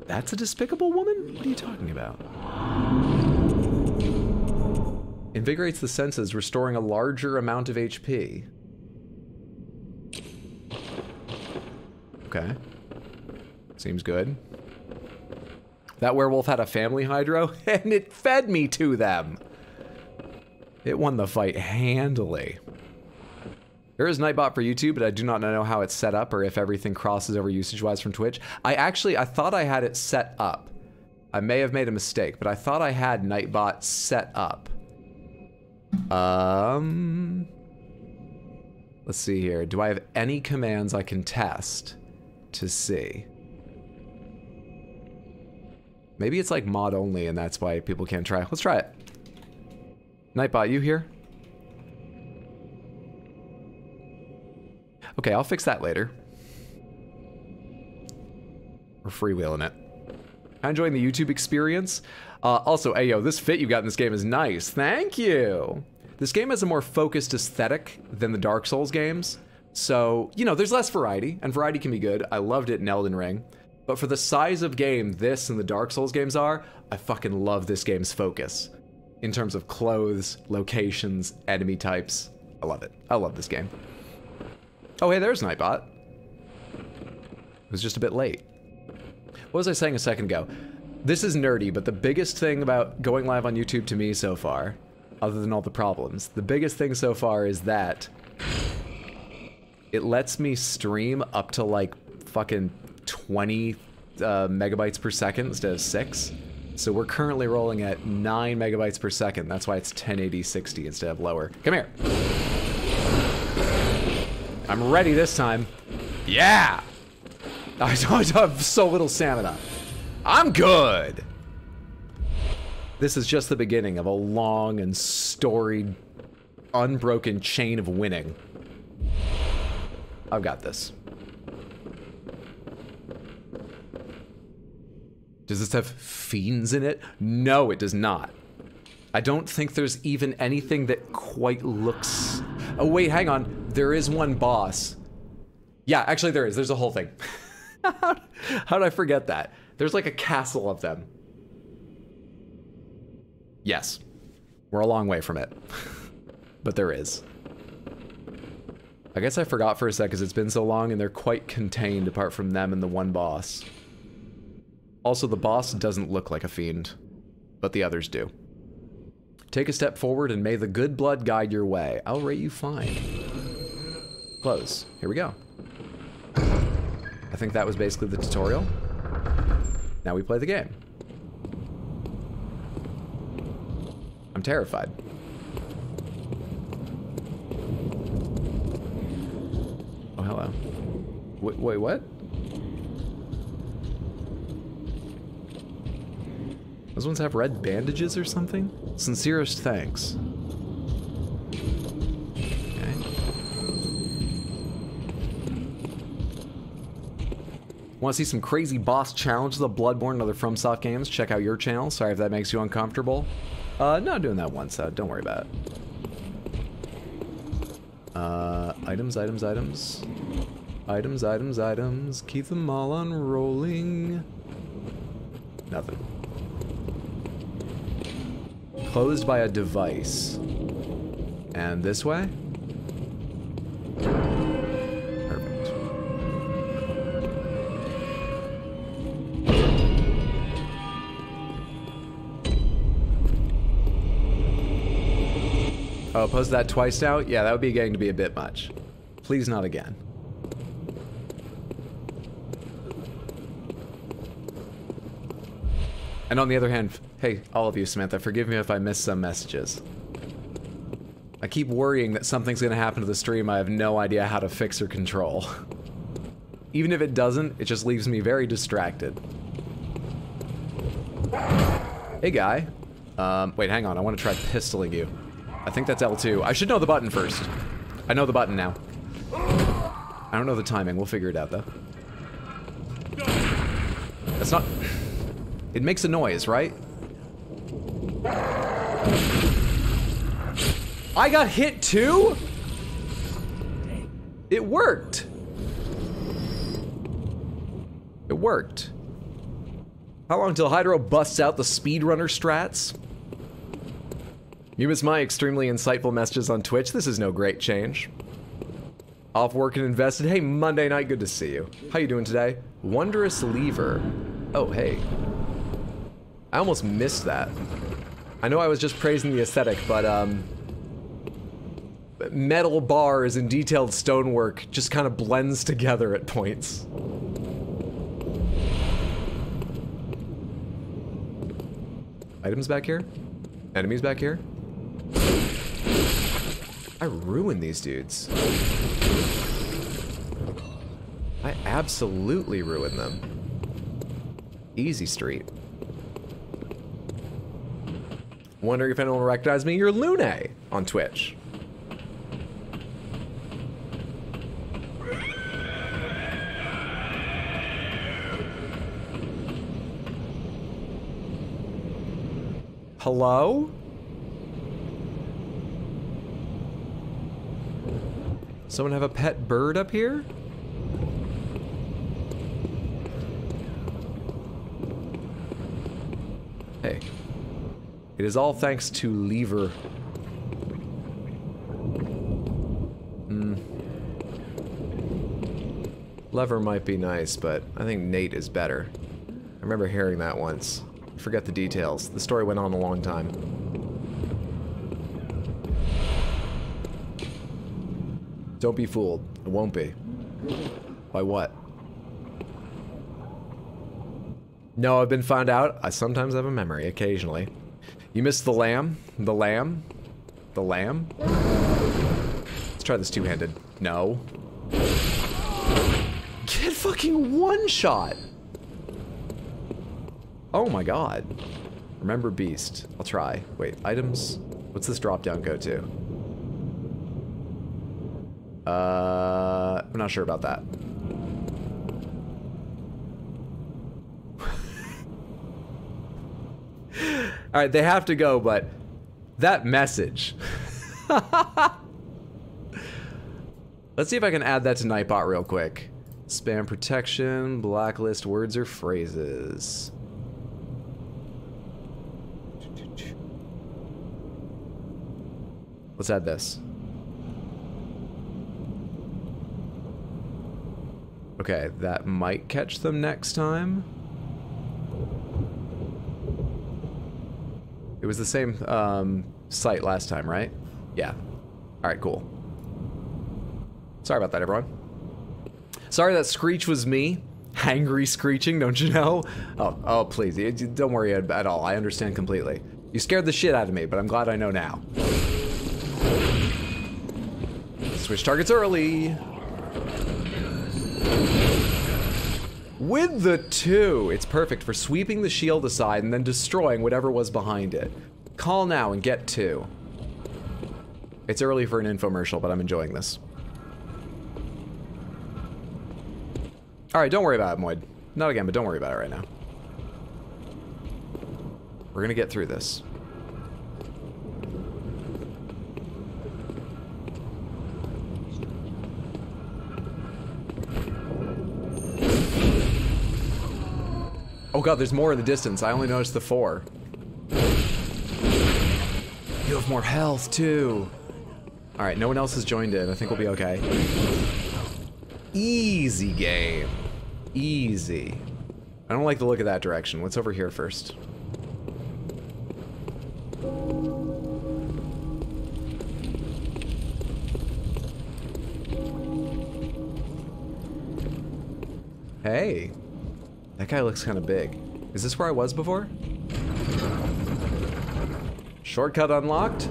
That's a despicable woman? What are you talking about? Invigorates the senses, restoring a larger amount of HP. Okay. Seems good. That werewolf had a family hydro, and it fed me to them. It won the fight handily. There is Nightbot for YouTube, but I do not know how it's set up or if everything crosses over usage-wise from Twitch. I thought I had it set up. I may have made a mistake, but I thought I had Nightbot set up. Let's see here. Do I have any commands I can test to see? Maybe it's like mod only and that's why people can't try. Let's try it. Nightbot, you here? Okay, I'll fix that later. We're freewheeling it. I'm enjoying the YouTube experience. Also, hey, yo, this fit you got in this game is nice. Thank you. This game has a more focused aesthetic than the Dark Souls games. So, you know, there's less variety, and variety can be good. I loved it in Elden Ring. But for the size of game this and the Dark Souls games are, I fucking love this game's focus. In terms of clothes, locations, enemy types. I love it. I love this game. Oh, hey, there's Nightbot. It was just a bit late. What was I saying a second ago? This is nerdy, but the biggest thing about going live on YouTube to me so far, other than all the problems, the biggest thing so far is that it lets me stream up to like fucking 20 megabytes per second instead of 6. So we're currently rolling at 9 megabytes per second. That's why it's 1080 60 instead of lower. Come here. I'm ready this time. Yeah! I have so little stamina. I'm good! This is just the beginning of a long and storied, unbroken chain of winning. I've got this. Does this have fiends in it? No, it does not. I don't think there's even anything that quite looks... Oh, wait, hang on. There is one boss. Yeah, actually there is. There's a whole thing. How did I forget that? There's like a castle of them. Yes. We're a long way from it. But there is. I guess I forgot for a sec because it's been so long and they're quite contained apart from them and the one boss. Also, the boss doesn't look like a fiend, but the others do. Take a step forward and may the good blood guide your way. I'll rate you fine. Close. Here we go. I think that was basically the tutorial. Now we play the game. I'm terrified. Oh, hello. Wait, what? Those ones have red bandages or something? Sincerest thanks. Okay. Want to see some crazy boss challenges of Bloodborne and other FromSoft games? Check out your channel. Sorry if that makes you uncomfortable. No, doing that once, don't worry about it. Items. Items. Keep them all on rolling. Nothing. Closed by a device. And this way? Perfect. Oh, post that twice now? Yeah, that would be getting to be a bit much. Please not again. And on the other hand, hey, all of you, Samantha, forgive me if I miss some messages. I keep worrying that something's gonna happen to the stream I have no idea how to fix or control. Even if it doesn't, it just leaves me very distracted. Hey, guy. Wait, hang on, I want to try pistoling you. I think that's L2. I should know the button first. I know the button now. I don't know the timing, we'll figure it out, though. That's not... It makes a noise, right? I got hit too? It worked. It worked. How long till Hydro busts out the speedrunner strats? You missed my extremely insightful messages on Twitch. This is no great change. Off work and invested. Hey, Monday night, good to see you. How you doing today? Wondrous Lever. Oh, hey. I almost missed that. I know I was just praising the aesthetic, but metal bars and detailed stonework just kind of blends together at points. Items back here? Enemies back here? I ruined these dudes. I absolutely ruined them. Easy street. Wondering if anyone will recognize me. You're Lune on Twitch. Hello? Someone have a pet bird up here? Hey. It is all thanks to Lever. Lever might be nice, but I think Nate is better. I remember hearing that once. I forget the details. The story went on a long time. Don't be fooled. It won't be. By what? No, I've been found out. I sometimes have a memory, occasionally. You missed the lamb? The lamb? The lamb? Let's try this two-handed. No. Get fucking one shot! Oh my god. Remember Beast. I'll try. Wait, items? What's this drop down go to? I'm not sure about that. Alright, they have to go, but that message. Let's see if I can add that to Nightbot real quick. Spam protection, blacklist words or phrases. Let's add this. Okay, that might catch them next time. It was the same site last time, right? Yeah. Alright, cool. Sorry about that, everyone. Sorry that screech was me. Angry screeching, don't you know? Oh, please, don't worry at all. I understand completely. You scared the shit out of me, but I'm glad I know now. Switch targets early. With the 2, it's perfect for sweeping the shield aside and then destroying whatever was behind it. Call now and get 2. It's early for an infomercial, but I'm enjoying this. Alright, don't worry about it, Moid. Not again, but don't worry about it right now. We're gonna get through this. Oh god, there's more in the distance. I only noticed the 4. You have more health, too. Alright, no one else has joined in. I think we'll be okay. Easy game. Easy. I don't like the look of that direction. What's over here first? Hey. That guy looks kind of big. Is this where I was before? Shortcut unlocked?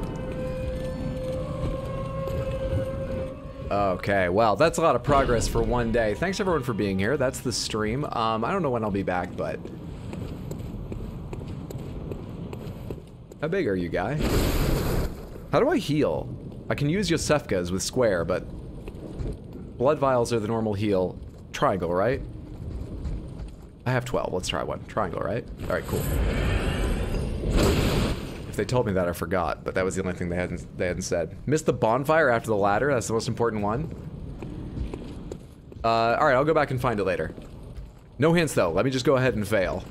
Okay, well, that's a lot of progress for one day. Thanks everyone for being here. That's the stream. I don't know when I'll be back, but... How big are you, guy? How do I heal? I can use Yosefka's with square, but... Blood vials are the normal heal. Triangle, right? I have 12. Let's try one. Triangle, right? Alright, cool. If they told me that, I forgot, but that was the only thing they hadn't said. Missed the bonfire after the ladder. That's the most important one. Alright, I'll go back and find it later. No hints, though. Let me just go ahead and fail.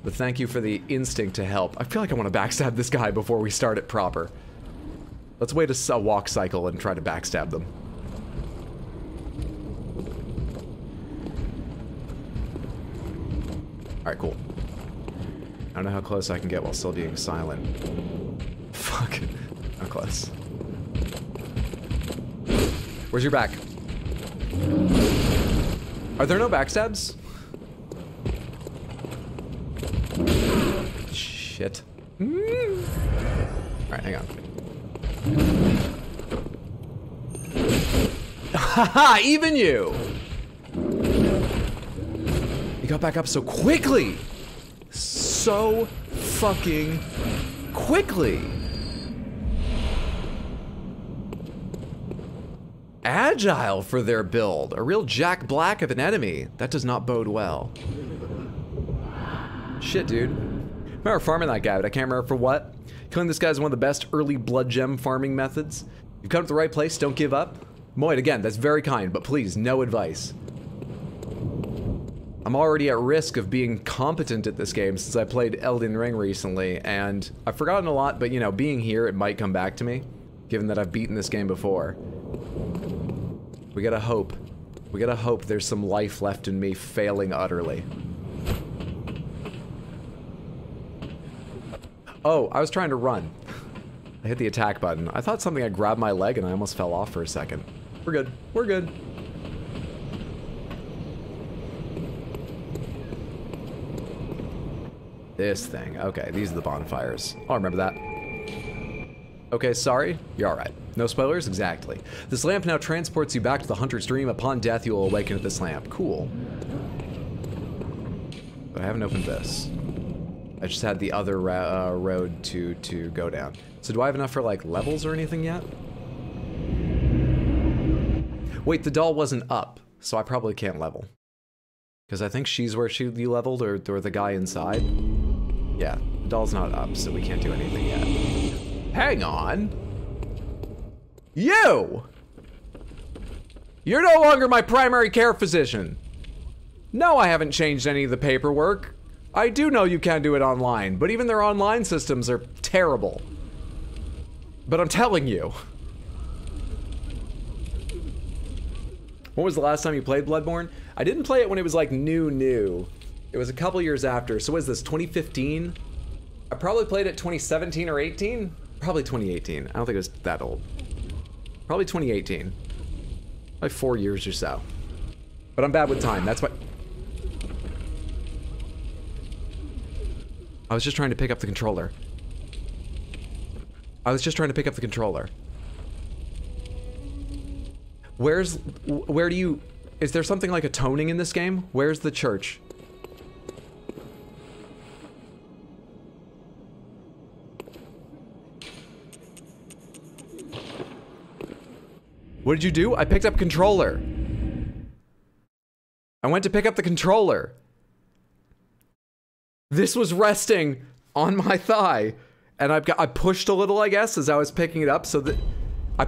But thank you for the instinct to help. I feel like I want to backstab this guy before we start it proper. Let's wait a walk cycle and try to backstab them. Alright, cool. I don't know how close I can get while still being silent. Fuck. How close. Where's your back? Are there no backstabs? Shit. Alright, hang on. Haha, even you! You got back up so quickly! So fucking quickly! Agile for their build. A real Jack Black of an enemy. That does not bode well. Shit, dude. I remember farming that guy, but I can't remember for what. Killing this guy is one of the best early blood gem farming methods. You've come to the right place, don't give up. Moit, again, that's very kind, but please, no advice. I'm already at risk of being competent at this game since I played Elden Ring recently, and I've forgotten a lot, but you know, being here, it might come back to me, given that I've beaten this game before. We gotta hope. We gotta hope there's some life left in me failing utterly. Oh, I was trying to run. I hit the attack button. I thought something had grabbed my leg and I almost fell off for a second. We're good. We're good. This thing. Okay, these are the bonfires. I'll remember that. Okay, sorry. You're alright. No spoilers? Exactly. This lamp now transports you back to the Hunter's Dream. Upon death, you will awaken at this lamp. Cool. But I haven't opened this. I just had the other road to go down. So do I have enough for, like, levels or anything yet? Wait, the doll wasn't up, so I probably can't level. Because I think she's where you leveled, or the guy inside. Yeah, the doll's not up, so we can't do anything yet. Hang on! You! You're no longer my primary care physician! No, I haven't changed any of the paperwork. I do know you can do it online, but even their online systems are terrible. But I'm telling you. When was the last time you played Bloodborne? I didn't play it when it was like new. It was a couple years after. So what is this, 2015? I probably played it 2017 or 18? Probably 2018. I don't think it was that old. Probably 2018. Like 4 years or so. But I'm bad with time, that's why. I was just trying to pick up the controller. Where do you, is there something like a toning in this game? Where's the church? What did you do? I picked up controller. I went to pick up the controller. This was resting on my thigh, and I pushed a little, I guess, as I was picking it up, so that I.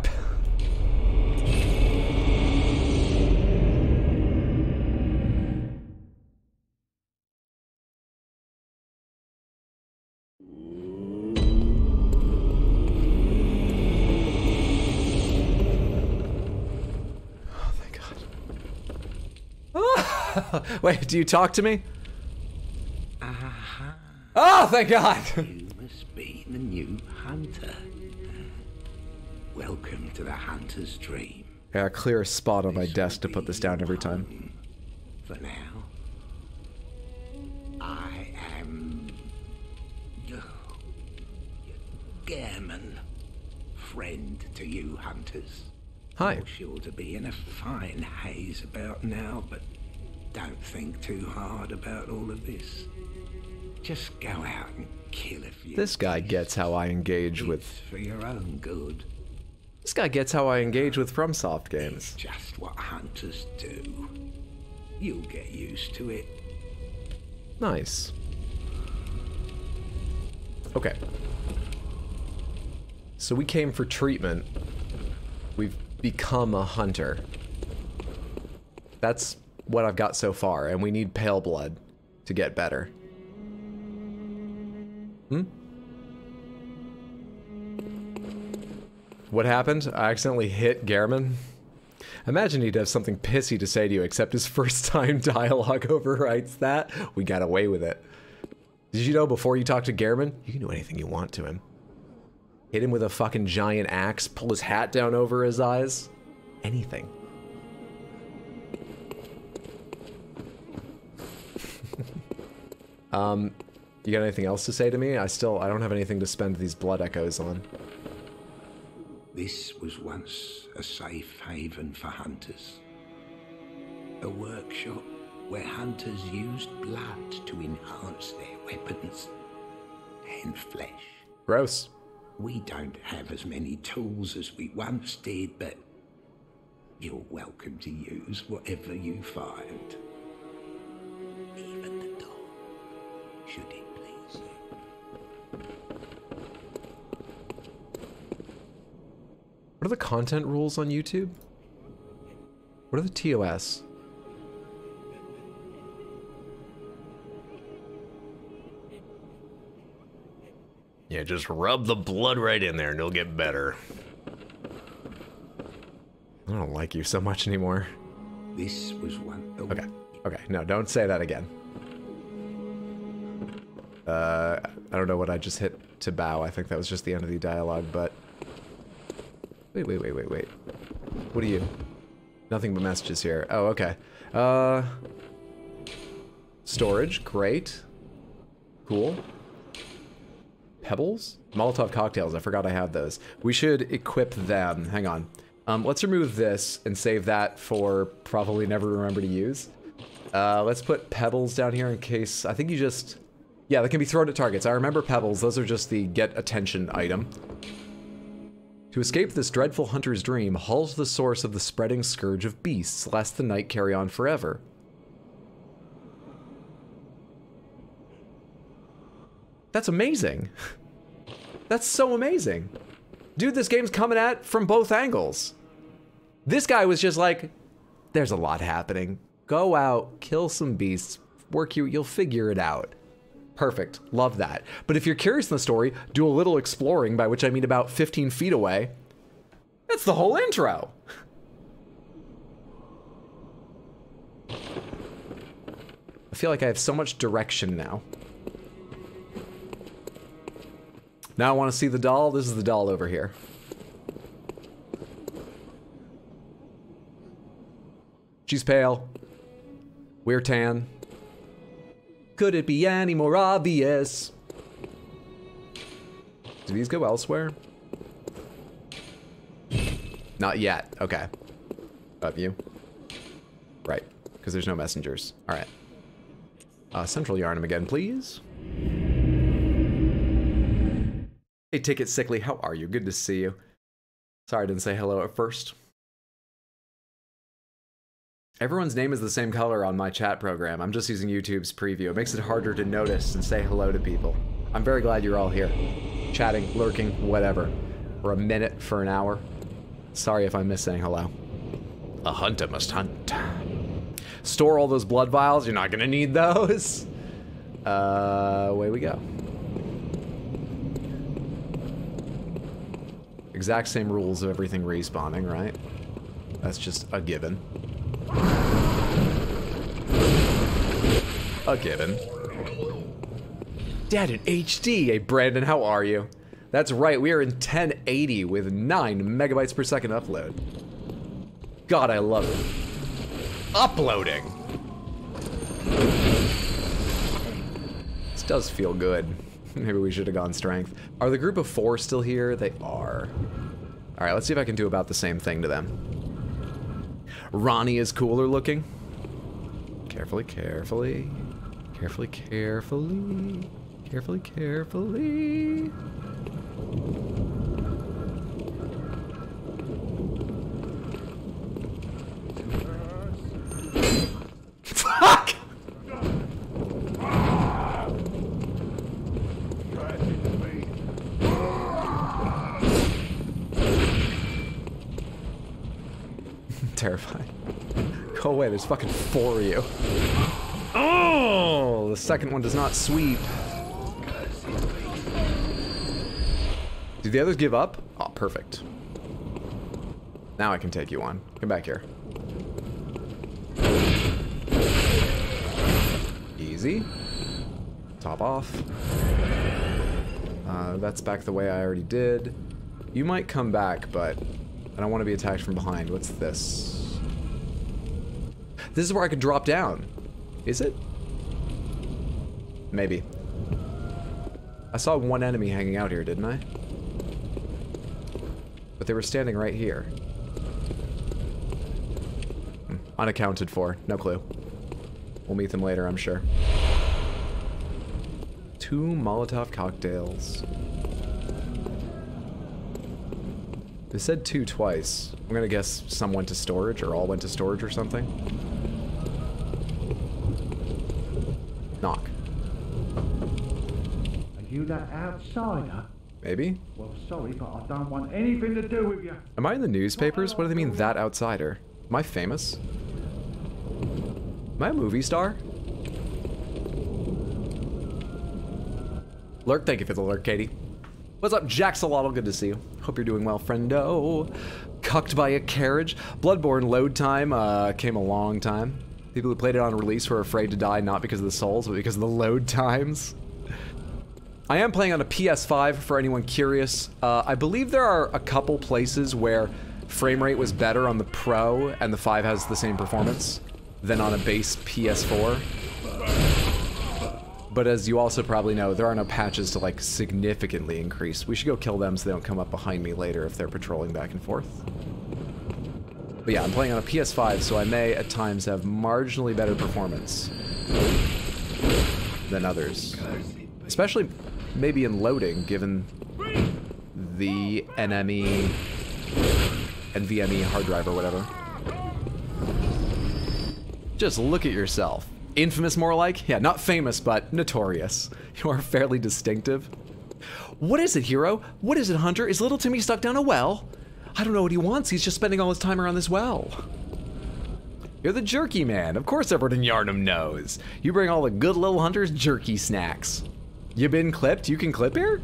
Oh, thank God. Wait, do you talk to me? Oh, thank God! You must be the new hunter. Welcome to the Hunter's Dream. Yeah, clear a spot on my desk to put this down every time. For now, I am Gairman, friend to you hunters. Hi. You're sure to be in a fine haze about now, but don't think too hard about all of this. Just go out and kill a few. This guy gets how I engage with... It's for your own good. This guy gets how I engage with FromSoft games. It's just what hunters do. You'll get used to it. Nice. Okay. So we came for treatment. We've become a hunter. That's what I've got so far, and we need pale blood to get better. What happened? I accidentally hit Gehrman. Imagine he'd have something pissy to say to you, except his first time dialogue overwrites that. We got away with it. Did you know before you talk to Gehrman, you can do anything you want to him? Hit him with a fucking giant axe, pull his hat down over his eyes. Anything. You got anything else to say to me? I don't have anything to spend these blood echoes on. This was once a safe haven for hunters. A workshop where hunters used blood to enhance their weapons and flesh. Gross. We don't have as many tools as we once did, but you're welcome to use whatever you find. Even the dog, should it please you. What are the content rules on YouTube? What are the TOS? Yeah, just rub the blood right in there and it'll get better. I don't like you so much anymore. This was one. Okay. Okay, no, don't say that again. I don't know what I just hit to bow. I think that was just the end of the dialogue, but... Wait. What are you? Nothing but messages here. Oh, okay. Storage, great. Cool. Pebbles? Molotov cocktails, I forgot I had those. We should equip them. Hang on. Let's remove this and save that for probably never remember to use. Let's put pebbles down here in case... I think you just... Yeah, they can be thrown at targets. I remember pebbles. Those are just the get attention item. To escape this dreadful hunter's dream, halt the source of the spreading scourge of beasts, lest the night carry on forever. That's amazing. That's so amazing. Dude, this game's coming at from both angles. This guy was just like, there's a lot happening. Go out, kill some beasts, you'll figure it out. Perfect, love that. But if you're curious in the story, do a little exploring, by which I mean about 15 feet away. That's the whole intro. I feel like I have so much direction now. Now I want to see the doll. This is the doll over here. She's pale. We're tan. Could it be any more obvious? Do these go elsewhere? Not yet. Okay. Of you. Right. Because there's no messengers. All right. Central Yarnum again, please. Hey, Ticket Sickly, how are you? Good to see you. Sorry I didn't say hello at first. Everyone's name is the same color on my chat program. I'm just using YouTube's preview. It makes it harder to notice and say hello to people. I'm very glad you're all here. Chatting, lurking, whatever. For a minute, for an hour. Sorry if I miss saying hello. A hunter must hunt. Store all those blood vials. You're not gonna need those. Away we go. Exact same rules of everything respawning, right? That's just a given. A given. Dad in HD! Hey Brandon, how are you? That's right, we are in 1080 with 9 megabytes per second upload. God, I love it. Uploading. This does feel good. Maybe we should have gone strength. Are the group of 4 still here? They are. All right, let's see if I can do about the same thing to them. Ronnie is cooler looking. Carefully, carefully. Carefully, carefully. Carefully, carefully. Fuck! Terrifying. Go away, there's fucking 4 of you. Oh, the second one does not sweep. Did the others give up? Oh, perfect. Now I can take you on. Come back here. Easy. Top off. That's back the way I already did. You might come back, but I don't want to be attacked from behind. What's this? This is where I could drop down. Is it? Maybe. I saw one enemy hanging out here, didn't I? But they were standing right here. Unaccounted for. No clue. We'll meet them later, I'm sure. 2 Molotov cocktails. They said 2 twice. I'm gonna guess some went to storage, or all went to storage or something. Knock. Are you that outsider? Maybe? Well, sorry, but I don't want anything to do with you. Am I in the newspapers? What do they mean, that outsider? Am I famous? Am I a movie star? Lurk, thank you for the lurk, Katie. What's up, Jaxolotl? Good to see you. Hope you're doing well, friendo. Cucked by a carriage. Bloodborne load time came a long time. People who played it on release were afraid to die, not because of the souls, but because of the load times. I am playing on a PS5 for anyone curious. I believe there are a couple places where frame rate was better on the Pro and the 5 has the same performance than on a base PS4. But as you also probably know, there are no patches to like significantly increase. We should go kill them so they don't come up behind me later if they're patrolling back and forth. But yeah, I'm playing on a PS5, so I may at times have marginally better performance than others. Especially maybe in loading, given the NME, NVMe hard drive or whatever. Just look at yourself. Infamous more like? Yeah, not famous, but notorious. You are fairly distinctive. What is it, hero? What is it, Hunter? Is little Timmy stuck down a well? I don't know what he wants. He's just spending all his time around this well. You're the jerky man. Of course everyone in Yarnum knows. You bring all the good little Hunter's jerky snacks. You been clipped? You can clip here?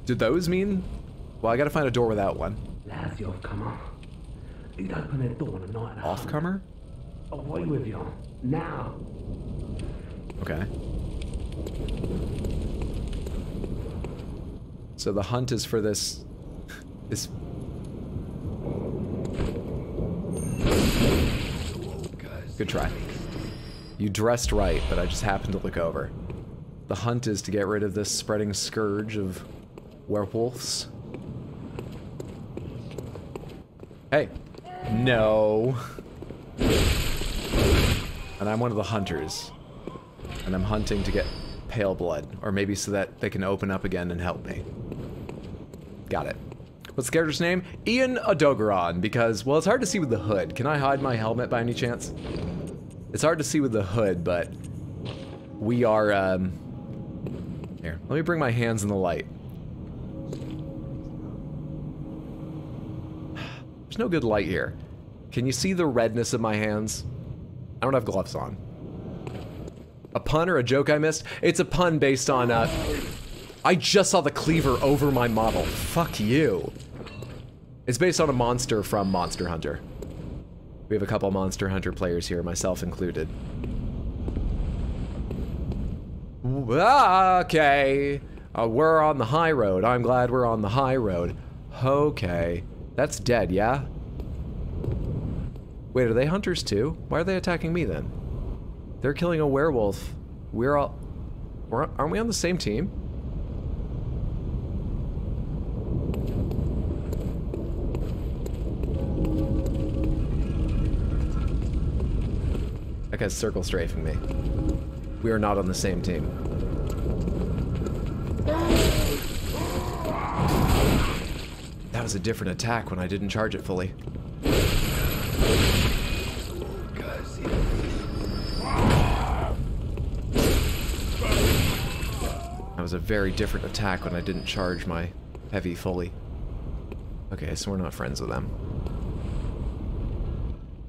Did those mean? Well, I gotta find a door without one. That's the off-comer. He'd open that door on a night and a half. Off-comer? Away with you. Now. Okay. So the hunt is for this... Good try. You dressed right, but I just happened to look over. The hunt is to get rid of this spreading scourge of werewolves. Hey. No. And I'm one of the hunters. And I'm hunting to get pale blood. Or maybe so that they can open up again and help me. Got it. What's the character's name? Ian Adogaron, because, well, it's hard to see with the hood. Can I hide my helmet by any chance? It's hard to see with the hood, but we are, here, let me bring my hands in the light. There's no good light here. Can you see the redness of my hands? I don't have gloves on. A pun or a joke I missed? It's a pun based on, I just saw the cleaver over my model. Fuck you. It's based on a monster from Monster Hunter. We have a couple Monster Hunter players here, myself included. Okay. We're on the high road. I'm glad we're on the high road. Okay. That's dead, yeah? Wait, are they hunters too? Why are they attacking me then? They're killing a werewolf. Aren't we on the same team? That guy's circle strafing me. We are not on the same team. That was a different attack when I didn't charge it fully. That was a very different attack when I didn't charge my heavy fully. Okay, so we're not friends with them.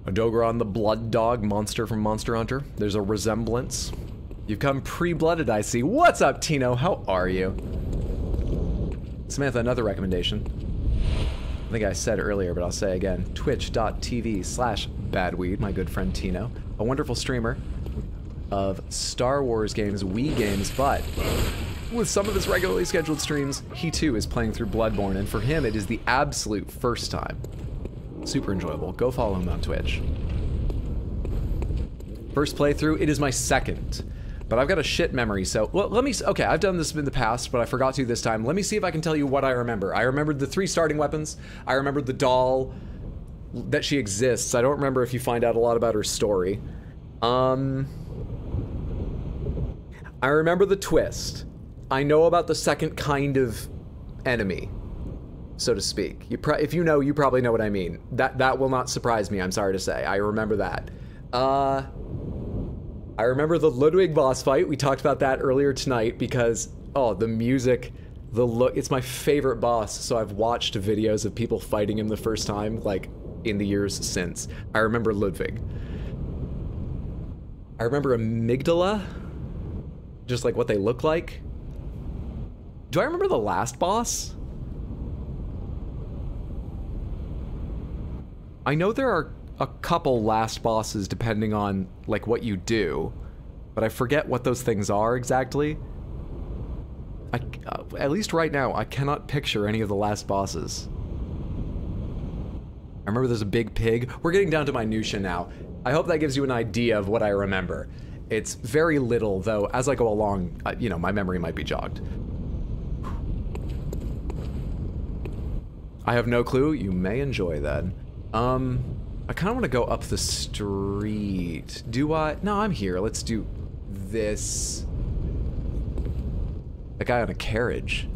Odogron the Blood Dog, monster from Monster Hunter. There's a resemblance. You've come pre-blooded, I see. What's up, Tino? How are you? Samantha, another recommendation. I think I said earlier, but I'll say again. Twitch.tv/badweed, my good friend Tino. A wonderful streamer of Star Wars games, Wii games, but with some of his regularly scheduled streams, he too is playing through Bloodborne, and for him it is the absolute first time. Super enjoyable. Go follow him on Twitch. First playthrough, it is my second. But I've got a shit memory, so... Well, let me... Okay, I've done this in the past, but I forgot to this time. Let me see if I can tell you what I remember. I remembered the 3 starting weapons. I remembered the doll, that she exists. I don't remember if you find out a lot about her story. I remember the twist. I know about the second kind of enemy, so to speak. If you know, you probably know what I mean. That will not surprise me, I'm sorry to say. I remember that. I remember the Ludwig boss fight. We talked about that earlier tonight because, oh, the music, the look, it's my favorite boss, so I've watched videos of people fighting him the first time, like, in the years since. I remember Ludwig. I remember Amygdala, just like what they look like. Do I remember the last boss? I know there are a couple last bosses depending on like what you do, but I forget what those things are exactly. At least right now, I cannot picture any of the last bosses. I remember there's a big pig. We're getting down to minutia now. I hope that gives you an idea of what I remember. It's very little, though. As I go along, you know, my memory might be jogged. I have no clue. You may enjoy that. I kind of want to go up the street. Do I? No, I'm here. Let's do this. That guy on a carriage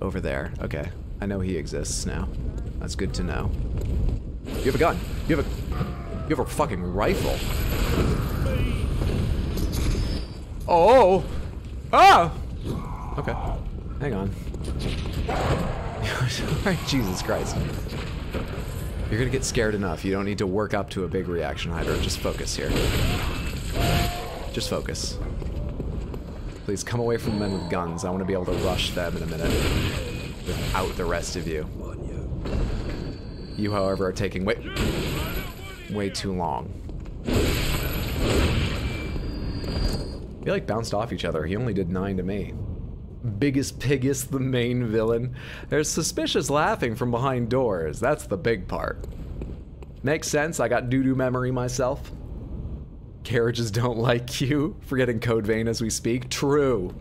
over there. Okay, I know he exists now. That's good to know. You have a gun. You have a fucking rifle. Oh! Ah! Okay. Hang on. Jesus Christ. You're gonna get scared enough. You don't need to work up to a big reaction, Hydra. Just focus here. Just focus. Please come away from the men with guns. I want to be able to rush them in a minute without the rest of you. You, however, are taking way too long. They like bounced off each other. He only did 9 to me. Biggest Piggus, the main villain. There's suspicious laughing from behind doors. That's the big part. Makes sense. I got doo-doo memory myself. Carriages don't like you. Forgetting Code Vein as we speak. True.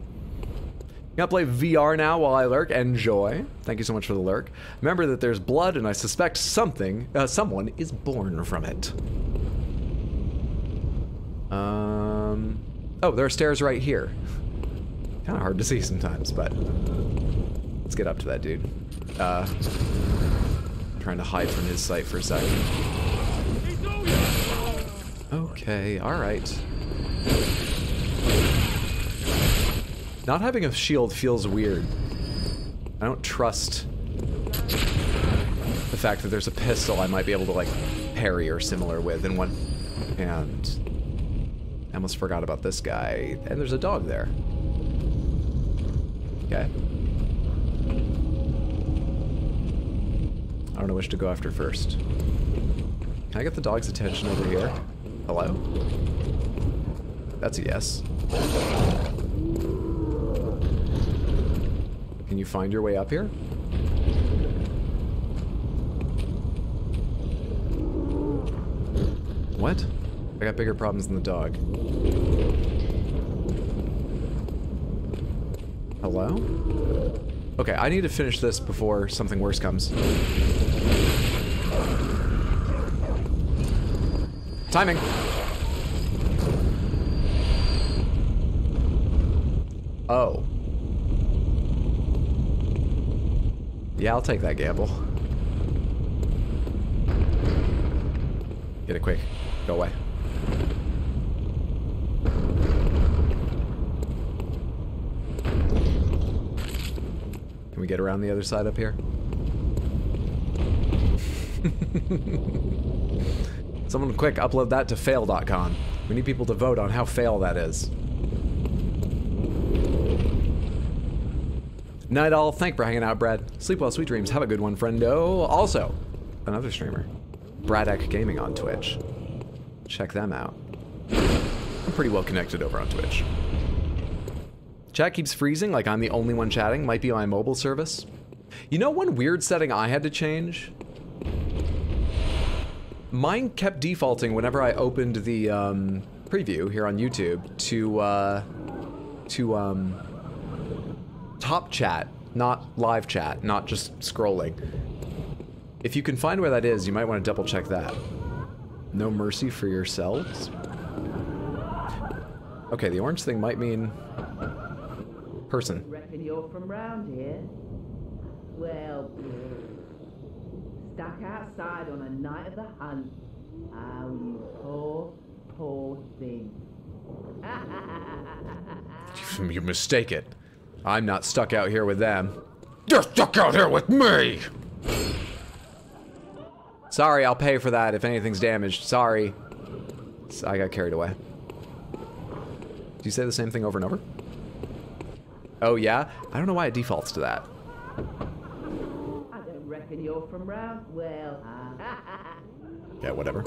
Gonna play VR now while I lurk. Enjoy. Thank you so much for the lurk. Remember that there's blood, and I suspect someone is born from it. Oh, there are stairs right here. Kind of hard to see sometimes, but let's get up to that dude. Trying to hide from his sight for a second. Okay, alright. Not having a shield feels weird. I don't trust the fact that there's a pistol I might be able to, like, parry or similar with in one hand. I almost forgot about this guy. And there's a dog there. Okay. I don't know which to go after first. Can I get the dog's attention over here? Hello? That's a yes. Can you find your way up here? What? I got bigger problems than the dog. Hello? Okay, I need to finish this before something worse comes. Timing! Oh. Yeah, I'll take that gamble. Get it quick. Go away. Can we get around the other side up here? Someone quick, upload that to fail.com. We need people to vote on how fail that is. Night all, thank for hanging out, Brad. Sleep well, sweet dreams. Have a good one, friendo. Also, another streamer, Bradek Gaming on Twitch. Check them out. I'm pretty well connected over on Twitch. Chat keeps freezing like I'm the only one chatting. Might be my mobile service. You know one weird setting I had to change? Mine kept defaulting whenever I opened the preview here on YouTube to top chat, not live chat, not just scrolling. If you can find where that is, you might want to double check that. No mercy for yourselves? Okay, the orange thing might mean person. Reckon you're from round here? Well, stuck outside on a night of the hunt. Oh, you poor, poor thing. You mistake it. I'm not stuck out here with them. You're stuck out here with me! Sorry, I'll pay for that if anything's damaged. Sorry. I got carried away. Do you say the same thing over and over? Oh yeah? I don't know why it defaults to that. I don't reckon you're from round. Well, Yeah, whatever.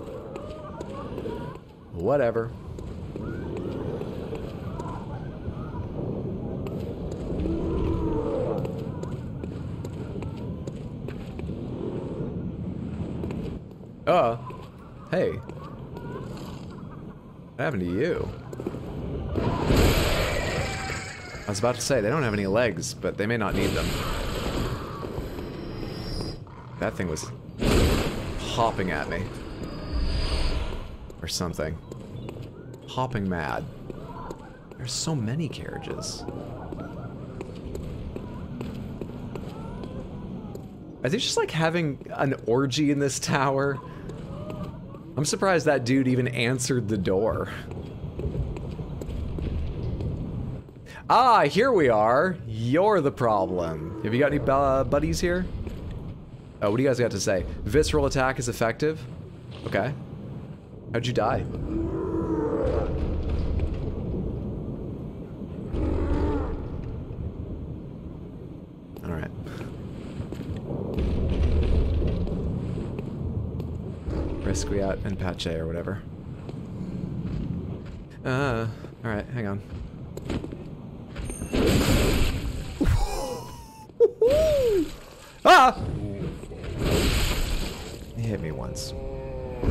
Whatever. Hey. What happened to you? I was about to say, they don't have any legs, but they may not need them. That thing was hopping at me. Or something. Hopping mad. There's so many carriages. Are they just like having an orgy in this tower? I'm surprised that dude even answered the door. Ah, here we are. You're the problem. Have you got any buddies here? Oh, what do you guys got to say? Visceral attack is effective? Okay. How'd you die? Alright. Resquiat and Pache or whatever. Alright, hang on. Ah! He hit me once. We're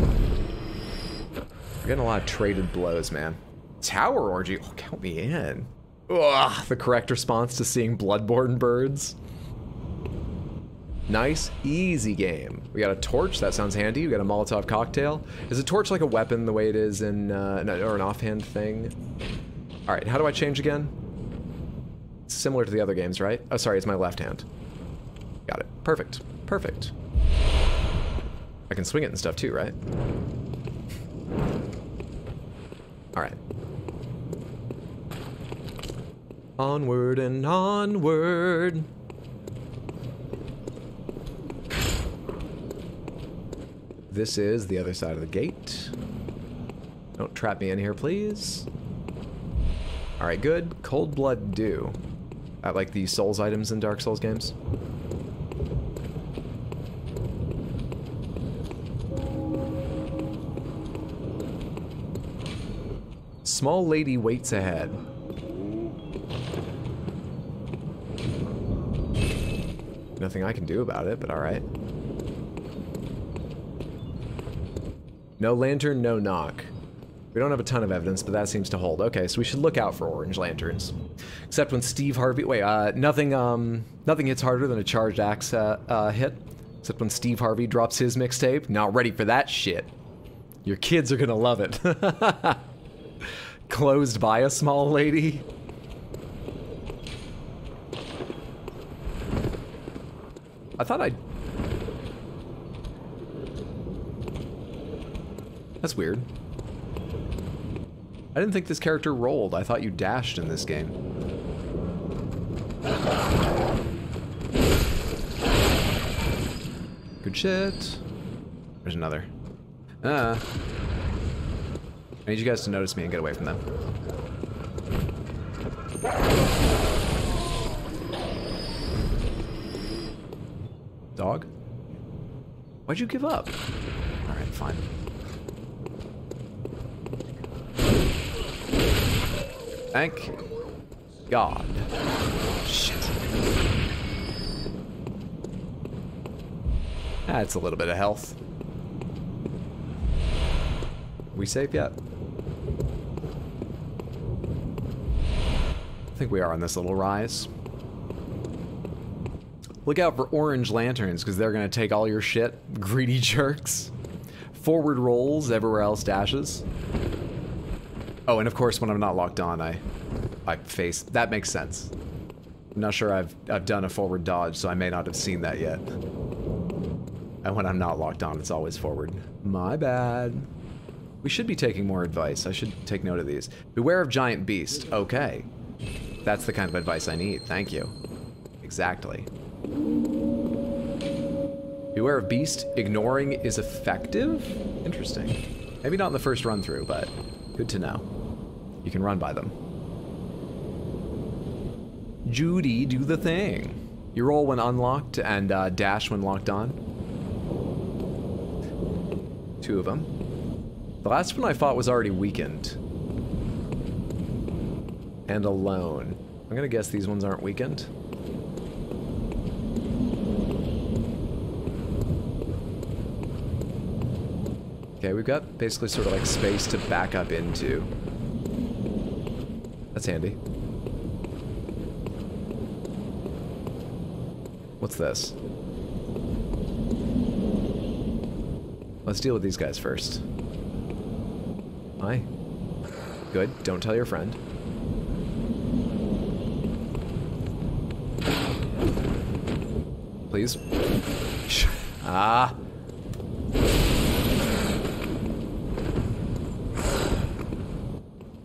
getting a lot of traded blows, man. Tower orgy? Oh, count me in. Ugh, the correct response to seeing bloodborne birds. Nice, easy game. We got a torch, that sounds handy. We got a Molotov cocktail. Is a torch like a weapon the way it is in, or an offhand thing? All right, how do I change again? It's similar to the other games, right? Oh, sorry, it's my left hand. Got it, perfect, perfect. I can swing it and stuff too, right? All right. Onward and onward. This is the other side of the gate. Don't trap me in here, please. All right, good. Cold Blood Dew. I like the Souls items in Dark Souls games. Small lady waits ahead. Nothing I can do about it, but alright. No lantern, no knock. We don't have a ton of evidence, but that seems to hold. Okay, so we should look out for orange lanterns. Except when Steve Harvey... Wait, nothing hits harder than a charged axe hit. Except when Steve Harvey drops his mixtape. Not ready for that shit. Your kids are gonna love it. Closed by a small lady. I thought I'd... That's weird. I didn't think this character rolled. I thought you dashed in this game. Good shit. There's another. I need you guys to notice me and get away from them. Dog? Why'd you give up? Alright, fine. Thank God. Shit. That's a little bit of health. We safe yet? I think we are on this little rise. Look out for orange lanterns, because they're going to take all your shit. Greedy jerks. Forward rolls, everywhere else dashes. Oh, and of course, when I'm not locked on, I face... That makes sense. I'm not sure I've done a forward dodge, so I may not have seen that yet. And when I'm not locked on, it's always forward. My bad. We should be taking more advice. I should take note of these. Beware of giant beast. Okay. That's the kind of advice I need. Thank you. Exactly. Beware of beast. Ignoring is effective? Interesting. Maybe not in the first run through, but good to know. You can run by them. Judy, do the thing. You roll when unlocked and dash when locked on. 2 of them. The last one I fought was already weakened. And alone. I'm gonna guess these ones aren't weakened. Okay, we've got basically sort of like space to back up into. That's handy. What's this? Let's deal with these guys first. Hi. Good. Don't tell your friend. Please. Ah.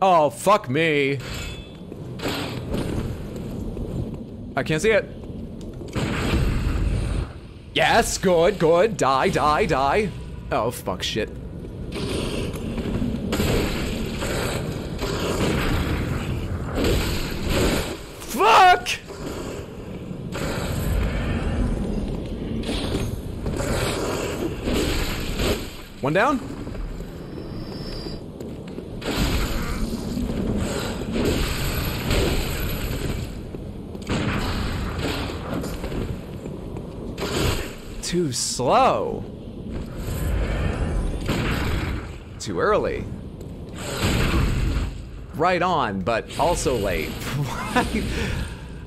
Oh, fuck me. I can't see it. Yes, good, good. Die, die, die. Oh, fuck shit. Fuck! One down? Too slow. Too early. Right on, but also late.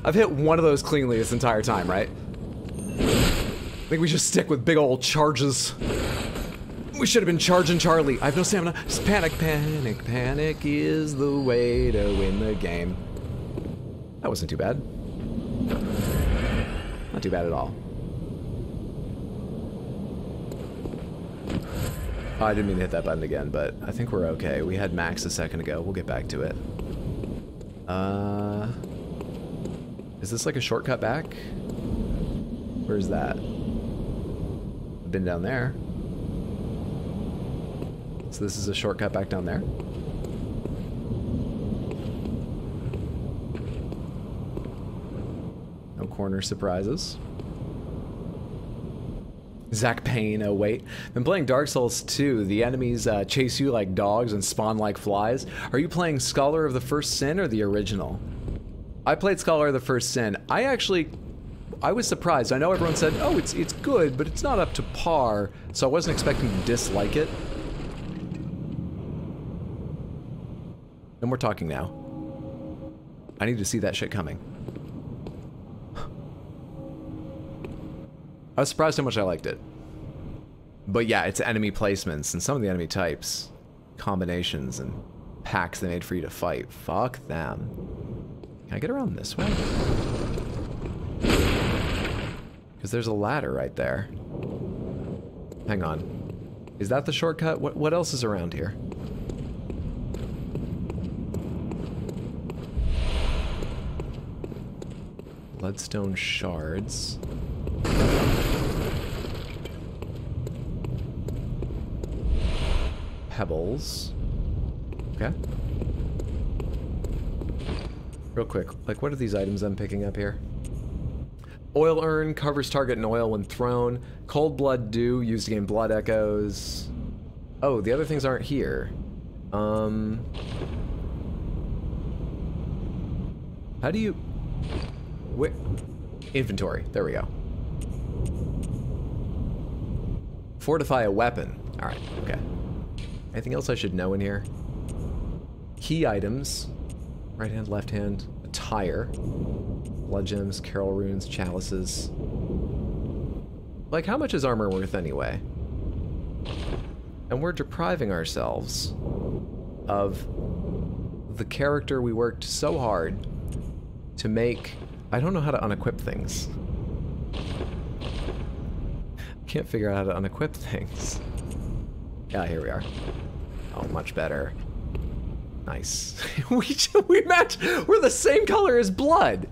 I've hit one of those cleanly this entire time, right? I think we should stick with big old charges. We should have been charging Charlie. I have no stamina. Just panic, panic, panic is the way to win the game. That wasn't too bad. Not too bad at all. Oh, I didn't mean to hit that button again, but I think we're okay. We had max a second ago. We'll get back to it. Is this like a shortcut back? Where's that? I've been down there. So this is a shortcut back down there? No corner surprises. Zach Payne, oh wait. Been playing Dark Souls 2. The enemies chase you like dogs and spawn like flies. Are you playing Scholar of the First Sin or the original? I played Scholar of the First Sin. I actually I was surprised. I know everyone said, oh, it's good, but it's not up to par, so I wasn't expecting to dislike it. And we're talking now. I need to see that shit coming. I was surprised how much I liked it. But yeah, it's enemy placements and some of the enemy types, combinations and packs they made for you to fight. Fuck them. Can I get around this way? Because there's a ladder right there. Hang on. Is that the shortcut? What else is around here? Bloodstone shards. Pebbles. Okay. Real quick, like what are these items I'm picking up here? Oil urn, covers target in oil when thrown. Cold blood dew, used to gain blood echoes. Oh, the other things aren't here. How do you... Wait. Inventory, there we go. Fortify a weapon. Alright, okay. Anything else I should know in here? Key items. Right hand, left hand. A tire. Blood gems, carol runes, chalices. Like, how much is armor worth anyway? And we're depriving ourselves of the character we worked so hard to make. I don't know how to unequip things. Can't figure out how to unequip things. Yeah, here we are. Oh, much better. Nice. we match. We're the same color as blood.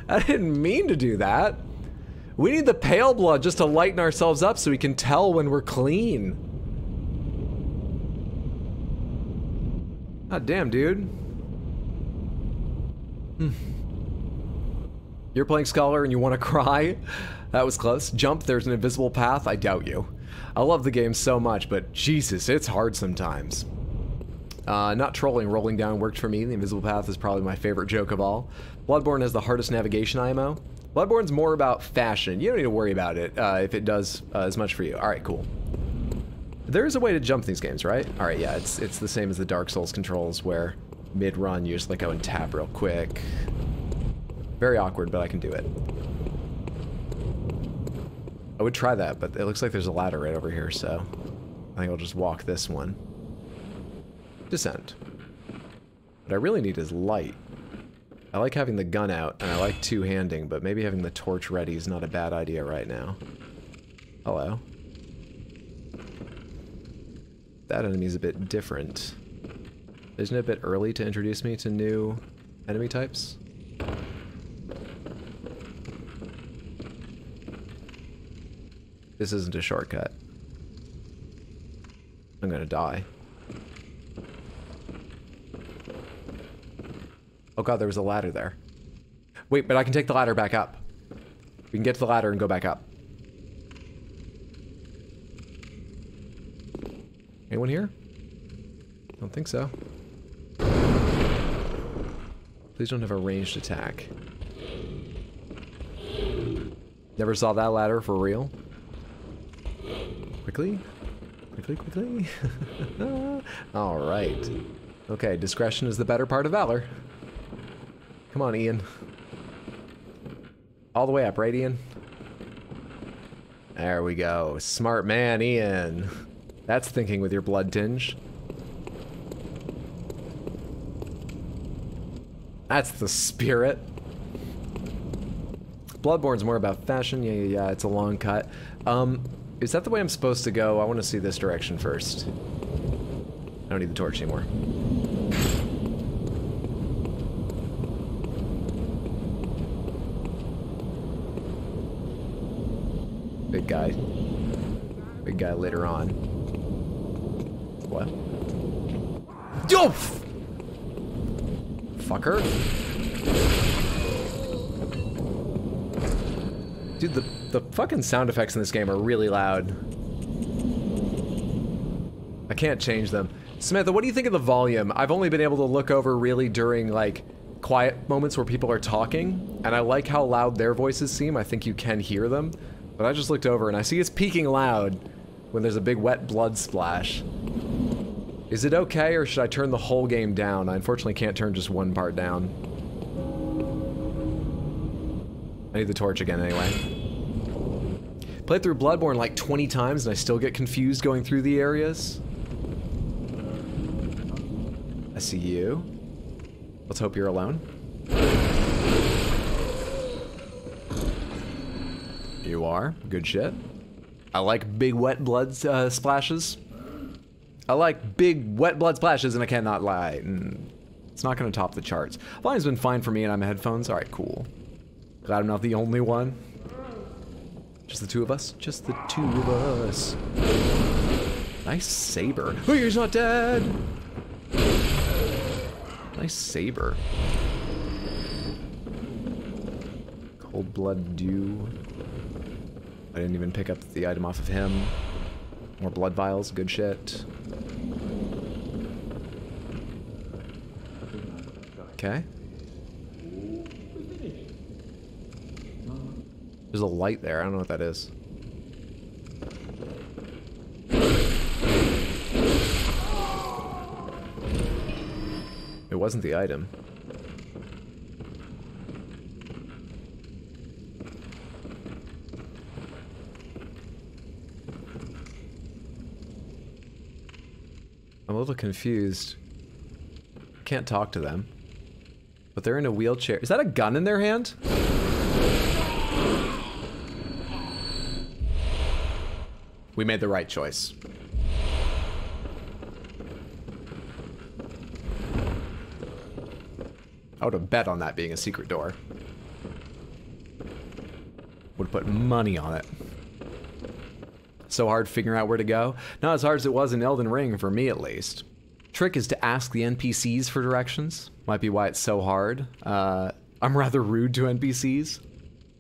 I didn't mean to do that. We need the pale blood just to lighten ourselves up so we can tell when we're clean. God damn, dude. You're playing Scholar and you want to cry? That was close. Jump, there's an invisible path. I doubt you. I love the game so much, but Jesus, it's hard sometimes. Not trolling, rolling down worked for me. The invisible path is probably my favorite joke of all. Bloodborne has the hardest navigation IMO. Bloodborne's more about fashion. You don't need to worry about it if it does as much for you. Alright, cool. There is a way to jump these games, right? Alright, yeah, it's the same as the Dark Souls controls where mid-run you just like go and tab real quick. Very awkward, but I can do it. I would try that, but it looks like there's a ladder right over here, so I think I'll just walk this one. Descend. What I really need is light. I like having the gun out, and I like two-handing, but maybe having the torch ready is not a bad idea right now. Hello. That enemy's a bit different. Isn't it a bit early to introduce me to new enemy types? This isn't a shortcut. I'm gonna die. Oh god, there was a ladder there. Wait, but I can take the ladder back up. We can get to the ladder and go back up. Anyone here? Don't think so. Please don't have a ranged attack. Never saw that ladder for real. Quickly? Quickly, quickly. Alright. Okay, discretion is the better part of valor. Come on, Ian. All the way up, right, Ian? There we go. Smart man, Ian. That's thinking with your blood tinge. That's the spirit. Bloodborne's more about fashion. Yeah, it's a long cut. Is that the way I'm supposed to go? I want to see this direction first. I don't need the torch anymore. Big guy. Big guy later on. What? Yo! Fucker. Dude, the fucking sound effects in this game are really loud. I can't change them. Samantha, what do you think of the volume? I've only been able to look over really during, like, quiet moments where people are talking, and I like how loud their voices seem. I think you can hear them. But I just looked over and I see it's peaking loud when there's a big wet blood splash. Is it okay, or should I turn the whole game down? I unfortunately can't turn just one part down. I need the torch again anyway. Played through Bloodborne like 20 times and I still get confused going through the areas. I see you. Let's hope you're alone. You are. Good shit. I like big wet blood splashes. I like big wet blood splashes, and I cannot lie. It's not going to top the charts. Volume's been fine for me, and I'm headphones. All right, cool. Glad I'm not the only one. Just the two of us? Just the two of us. Nice saber. Oh, he's not dead! Nice saber. Cold blood dew. I didn't even pick up the item off of him. More blood vials, good shit. Okay. There's a light there, I don't know what that is. It wasn't the item. I'm a little confused. Can't talk to them. But they're in a wheelchair. Is that a gun in their hand? We made the right choice. I would have bet on that being a secret door. Would have put money on it. So hard figuring out where to go? Not as hard as it was in Elden Ring, for me at least. Trick is to ask the NPCs for directions. Might be why it's so hard. I'm rather rude to NPCs.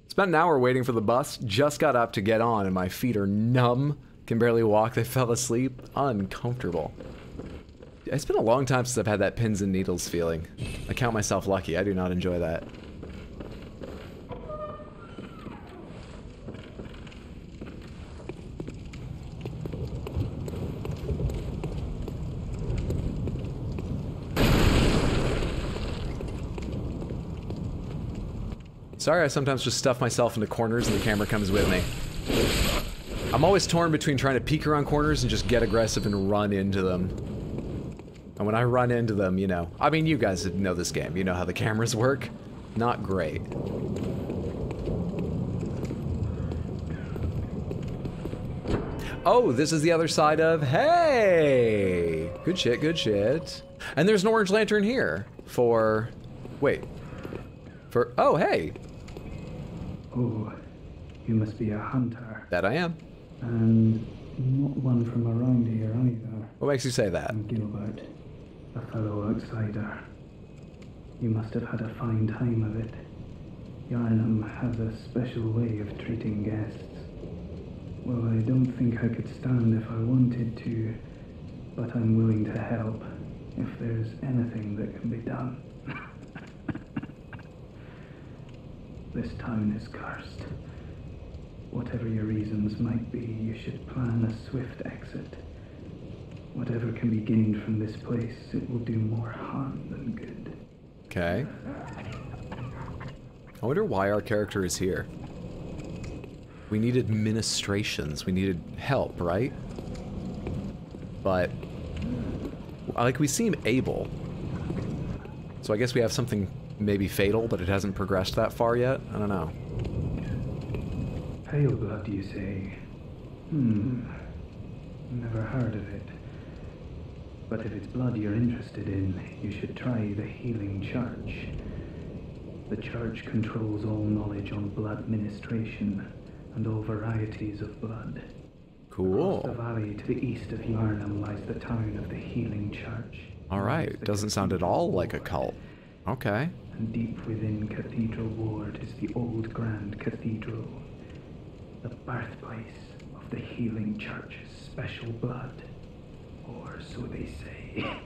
Spent an hour waiting for the bus, just got up to get on, and my feet are numb. Can barely walk, they fell asleep. Uncomfortable. It's been a long time since I've had that pins and needles feeling. I count myself lucky, I do not enjoy that. Sorry, I sometimes just stuff myself into corners and the camera comes with me. I'm always torn between trying to peek around corners and just get aggressive and run into them. And when I run into them, you know, I mean, you guys know this game. You know how the cameras work. Not great. Oh, this is the other side of, hey! Good shit, good shit. And there's an orange lantern here for, wait. For, oh, hey. Oh, you must be a hunter. That I am. And not one from around here either. What makes you say that? I'm Gilbert, a fellow outsider. You must have had a fine time of it. Yarnum has a special way of treating guests. Well, I don't think I could stand if I wanted to, but I'm willing to help if there's anything that can be done. This town is cursed. Whatever your reasons might be, you should plan a swift exit. Whatever can be gained from this place, it will do more harm than good. Okay. I wonder why our character is here. We needed ministrations. We needed help, right? But, like, we seem able. So I guess we have something maybe fatal, but it hasn't progressed that far yet? I don't know. Pale blood, you say? Never heard of it. But if it's blood you're interested in, you should try the Healing Church. The church controls all knowledge on blood ministration and all varieties of blood. Cool. Across the valley to the east of Yarnum lies the town of the Healing Church. Alright, doesn't sound at all like a cult. Okay. And deep within Cathedral Ward is the old Grand Cathedral, the birthplace of the Healing Church's special blood. or so they say.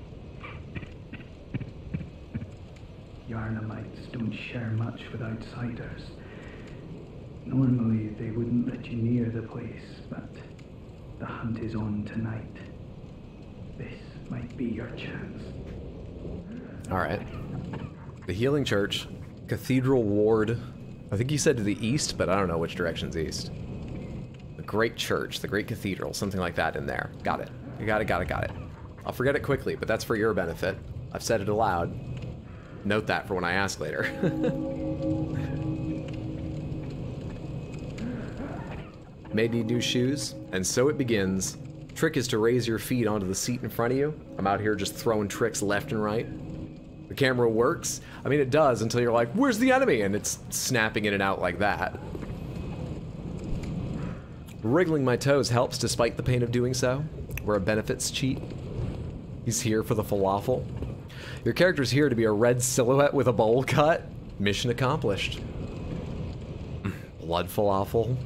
Yarnamites don't share much with outsiders. Normally, they wouldn't let you near the place, but the hunt is on tonight. This might be your chance. Alright. The Healing Church. Cathedral Ward. I think you said to the east, but I don't know which direction's east. The Great Church, the Great Cathedral, something like that in there. Got it. You got it. I'll forget it quickly, but that's for your benefit. I've said it aloud. Note that for when I ask later. May need new shoes, and so it begins. Trick is to raise your feet onto the seat in front of you. I'm out here just throwing tricks left and right. The camera works. I mean, it does until you're like, where's the enemy? And it's snapping in and out like that. Wriggling my toes helps despite the pain of doing so. We're a benefits cheat. He's here for the falafel. Your character's here to be a red silhouette with a bowl cut. Mission accomplished. Blood falafel.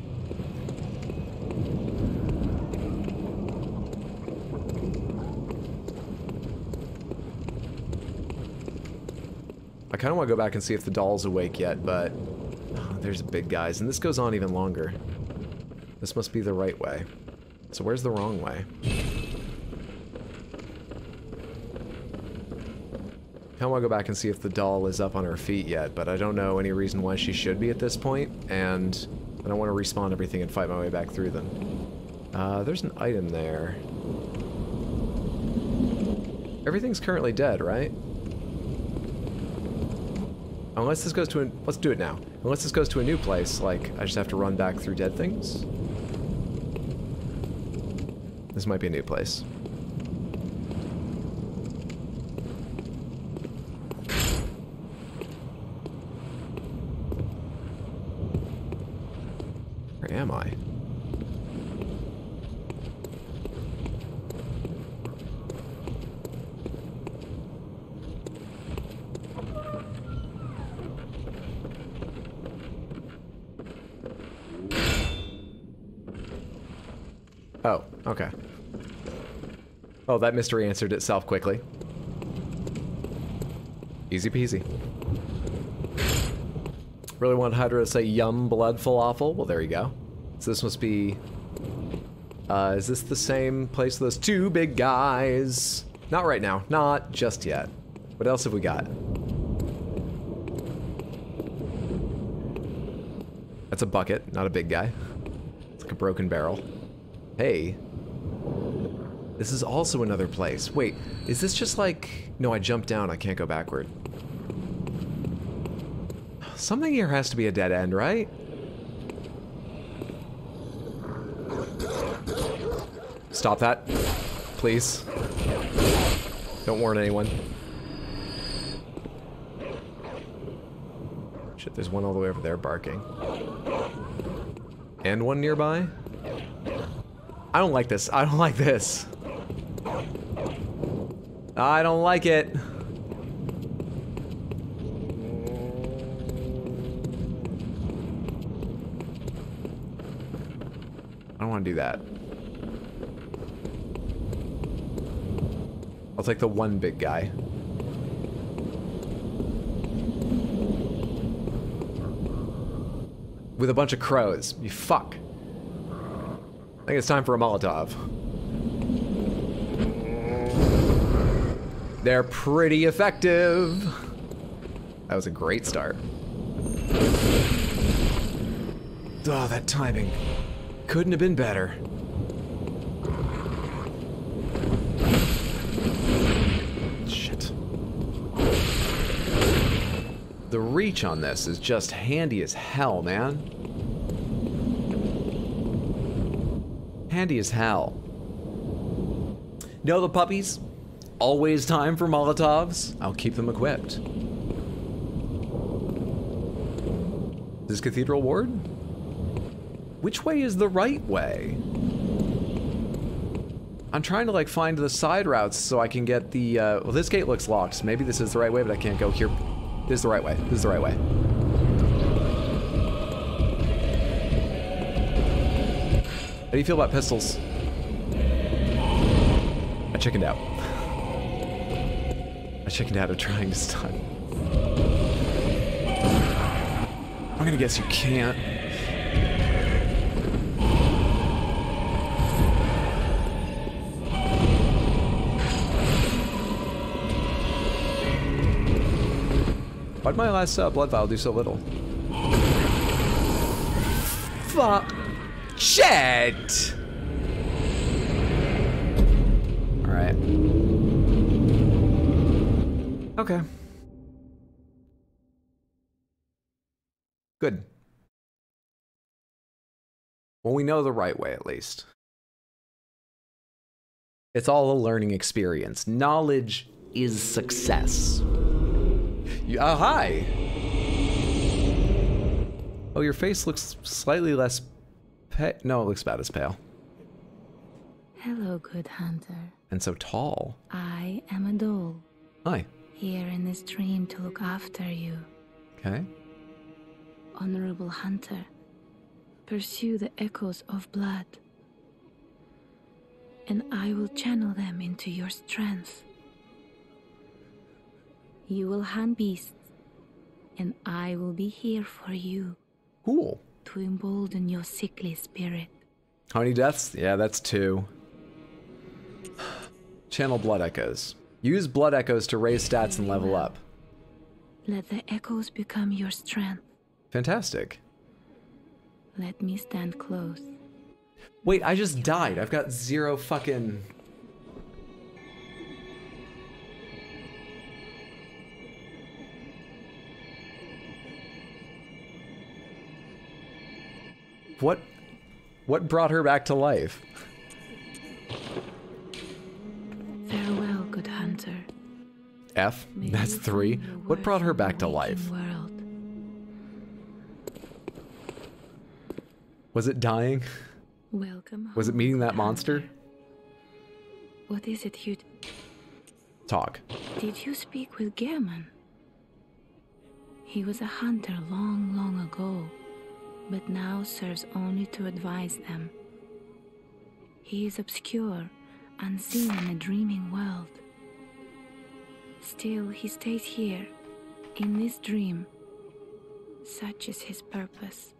I kind of want to go back and see if the doll's awake yet, but there's big guys, and this goes on even longer. This must be the right way. So where's the wrong way? I want to go back and see if the doll is up on her feet yet, but I don't know any reason why she should be at this point, and I don't want to respawn everything and fight my way back through them. There's an item there. Everything's currently dead, right? Unless this goes to a... Let's do it now. Unless this goes to a new place, like, I just have to run back through dead things. This might be a new place. Where am I? Oh, okay. Oh, that mystery answered itself quickly. Easy peasy. Really wanted Hydra to say yum blood falafel. Well, there you go. So this must be... is this the same place as those two big guys? Not right now. Not just yet. What else have we got? That's a bucket, not a big guy. It's like a broken barrel. Hey. This is also another place. Wait, is this just like... No, I jumped down. I can't go backward. Something here has to be a dead end, right? Stop that. Please. Don't warn anyone. Shit, there's one all the way over there barking. And one nearby? I don't like this. I don't like this. I don't like it. I don't want to do that. I'll take the one big guy. With a bunch of crows. You fuck. I think it's time for a Molotov. They're pretty effective. That was a great start. Oh, that timing. Couldn't have been better. Shit. The reach on this is just handy as hell, man. Handy as hell. Know the puppies? Always time for Molotovs. I'll keep them equipped. Is this Cathedral Ward? Which way is the right way? I'm trying to like find the side routes so I can get the, well, this gate looks locked. So maybe this is the right way, but I can't go here. This is the right way. This is the right way. How do you feel about pistols? I chickened out. I chickened out of trying to stun. I'm gonna guess you can't. Why'd my last blood vial do so little? Fuck. Shit! Alright. Okay. Good. Well, we know the right way, at least. It's all a learning experience. Knowledge is success. Oh, hi! Oh, your face looks slightly less pale. No, it looks about as pale. Hello, good hunter. And so tall. I am a doll. Hi. Here in this dream to look after you. Okay. Honorable hunter, pursue the echoes of blood, and I will channel them into your strength. You will hunt beasts, and I will be here for you. Cool. To embolden your sickly spirit. How many deaths? Yeah, that's 2. Channel blood echoes. Use blood echoes to raise stats and level up. Let the echoes become your strength. Fantastic. Let me stand close. Wait, I just died. I've got 0 fucking... What brought her back to life? Farewell, good hunter. F? That's 3. What brought her back to life? World. Was it dying? Welcome. Was it meeting that monster? What is it you... Talk. Did you speak with Gehrman? He was a hunter long, long ago, but now serves only to advise them. He is obscure, unseen in a dreaming world. Still, he stays here, in this dream. Such is his purpose.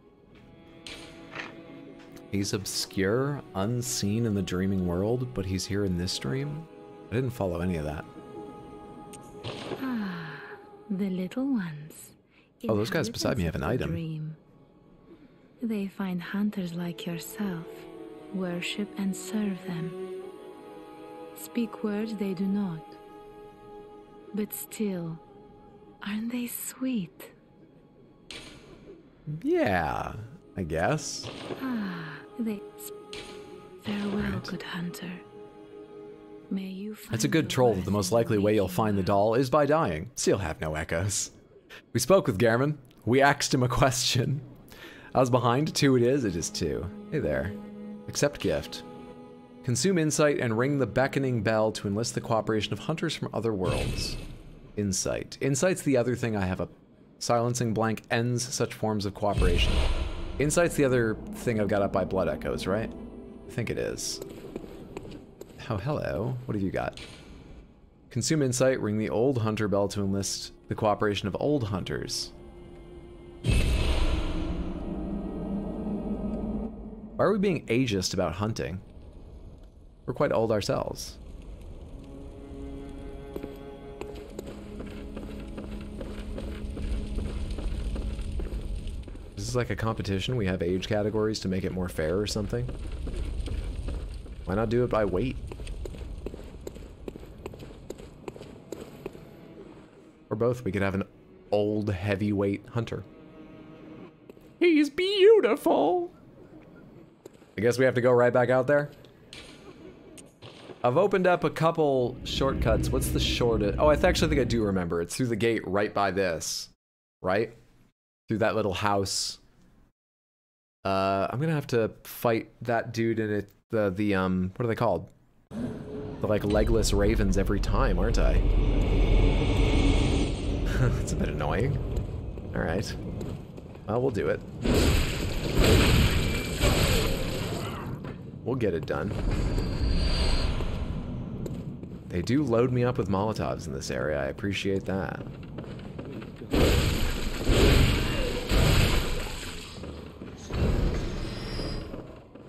He's obscure, unseen in the dreaming world, but he's here in this dream? I didn't follow any of that. Ah, the little ones. Oh, those guys beside me have an item. Dream. They find hunters like yourself, worship and serve them. Speak words they do not. But still, aren't they sweet? Yeah, I guess. Ah, they... Farewell, good hunter. May you find It's a good troll that the most likely way you'll find the doll is by dying, so you'll have no echoes. We spoke with Gehrman. We asked him a question. I was behind. 2 it is. It is 2. Hey there. Accept gift. Consume insight and ring the beckoning bell to enlist the cooperation of hunters from other worlds. Insight. Insight's the other thing I have up. Silencing blank ends such forms of cooperation. Insight's the other thing I've got up by blood echoes, right? I think it is. Oh, hello. What have you got? Consume insight, ring the old hunter bell to enlist the cooperation of old hunters. Why are we being ageist about hunting? We're quite old ourselves. Is this like a competition? We have age categories to make it more fair or something? Why not do it by weight? Or both. We could have an old heavyweight hunter. He's beautiful! I guess we have to go right back out there? I've opened up a couple shortcuts. What's the shortest? Oh, actually think I do remember. It's through the gate right by this. Right? Through that little house. I'm gonna have to fight that dude in it. The what are they called? The like legless ravens every time, aren't I? That's a bit annoying. Alright. Well, we'll do it. We'll get it done. They do load me up with Molotovs in this area. I appreciate that.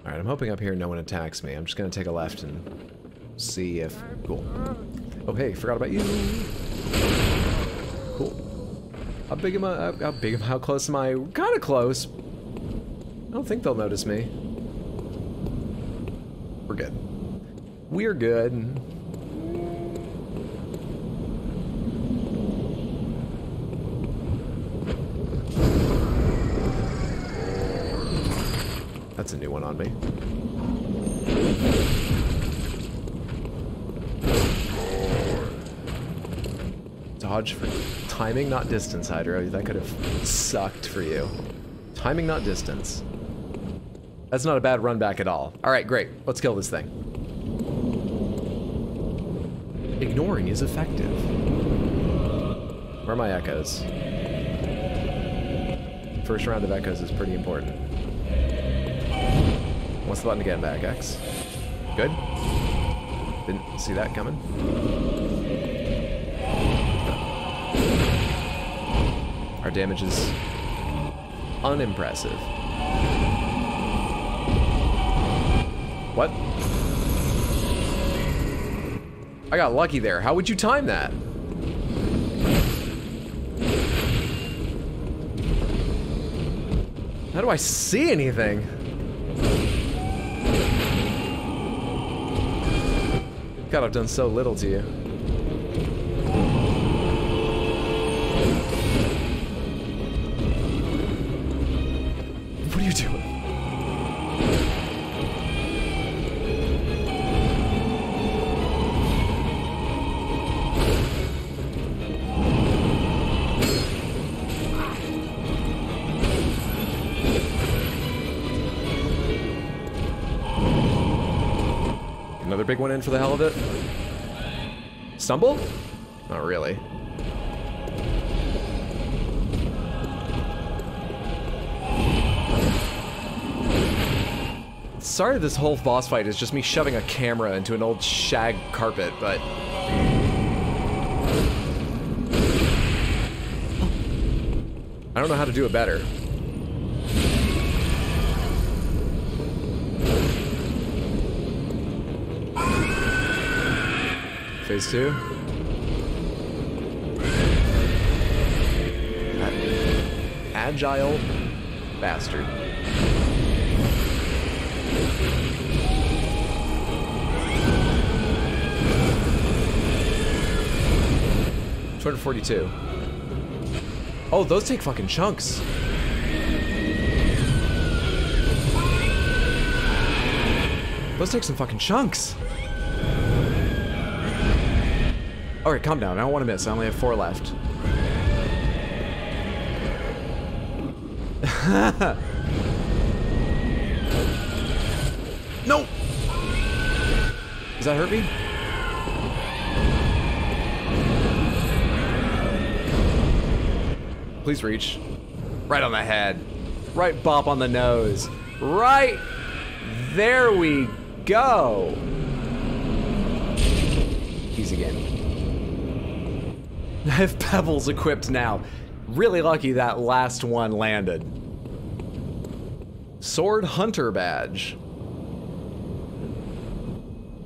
Alright, I'm hoping up here no one attacks me. I'm just gonna take a left and see if... Cool. Oh, hey, forgot about you. Cool. How big am I? How close am I? Kinda close. I don't think they'll notice me. We're good. We're good. That's a new one on me. Dodge for timing, not distance, Hydro. That could have sucked for you. Timing, not distance. That's not a bad run back at all. Alright, great. Let's kill this thing. Ignoring is effective. Where are my echoes? First round of echoes is pretty important. What's the button to get him back? X. Good. Didn't see that coming. Our damage is unimpressive. What? I got lucky there. How would you time that? How do I see anything? God, I've done so little to you. What are you doing? Another big one in for the hell of it. Stumble? Not really. Sorry, this whole boss fight is just me shoving a camera into an old shag carpet, but... I don't know how to do it better. Phase 2. That agile bastard. $242. Oh, those take fucking chunks. Those take some fucking chunks. Alright, calm down. I don't want to miss. I only have 4 left. No! Does that hurt me? Please reach. Right on the head. Right bop on the nose. Right there we go. Easy game. I have pebbles equipped now. Really lucky that last one landed. Sword Hunter badge.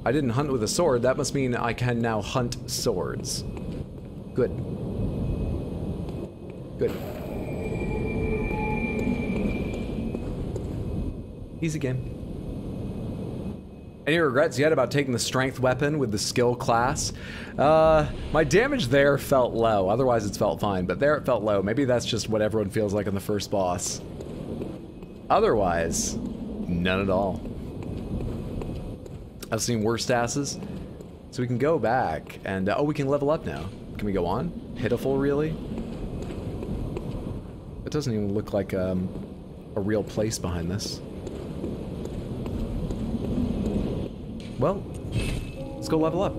I didn't hunt with a sword. That must mean I can now hunt swords. Good. Good. Easy game. Any regrets yet about taking the strength weapon with the skill class? My damage there felt low. Otherwise it's felt fine, but there it felt low. Maybe that's just what everyone feels like on the first boss. Otherwise, none at all. I've seen worse asses. So we can go back and, oh, we can level up now. Can we go on? Pitiful, really? It doesn't even look like a real place behind this. Well, let's go level up.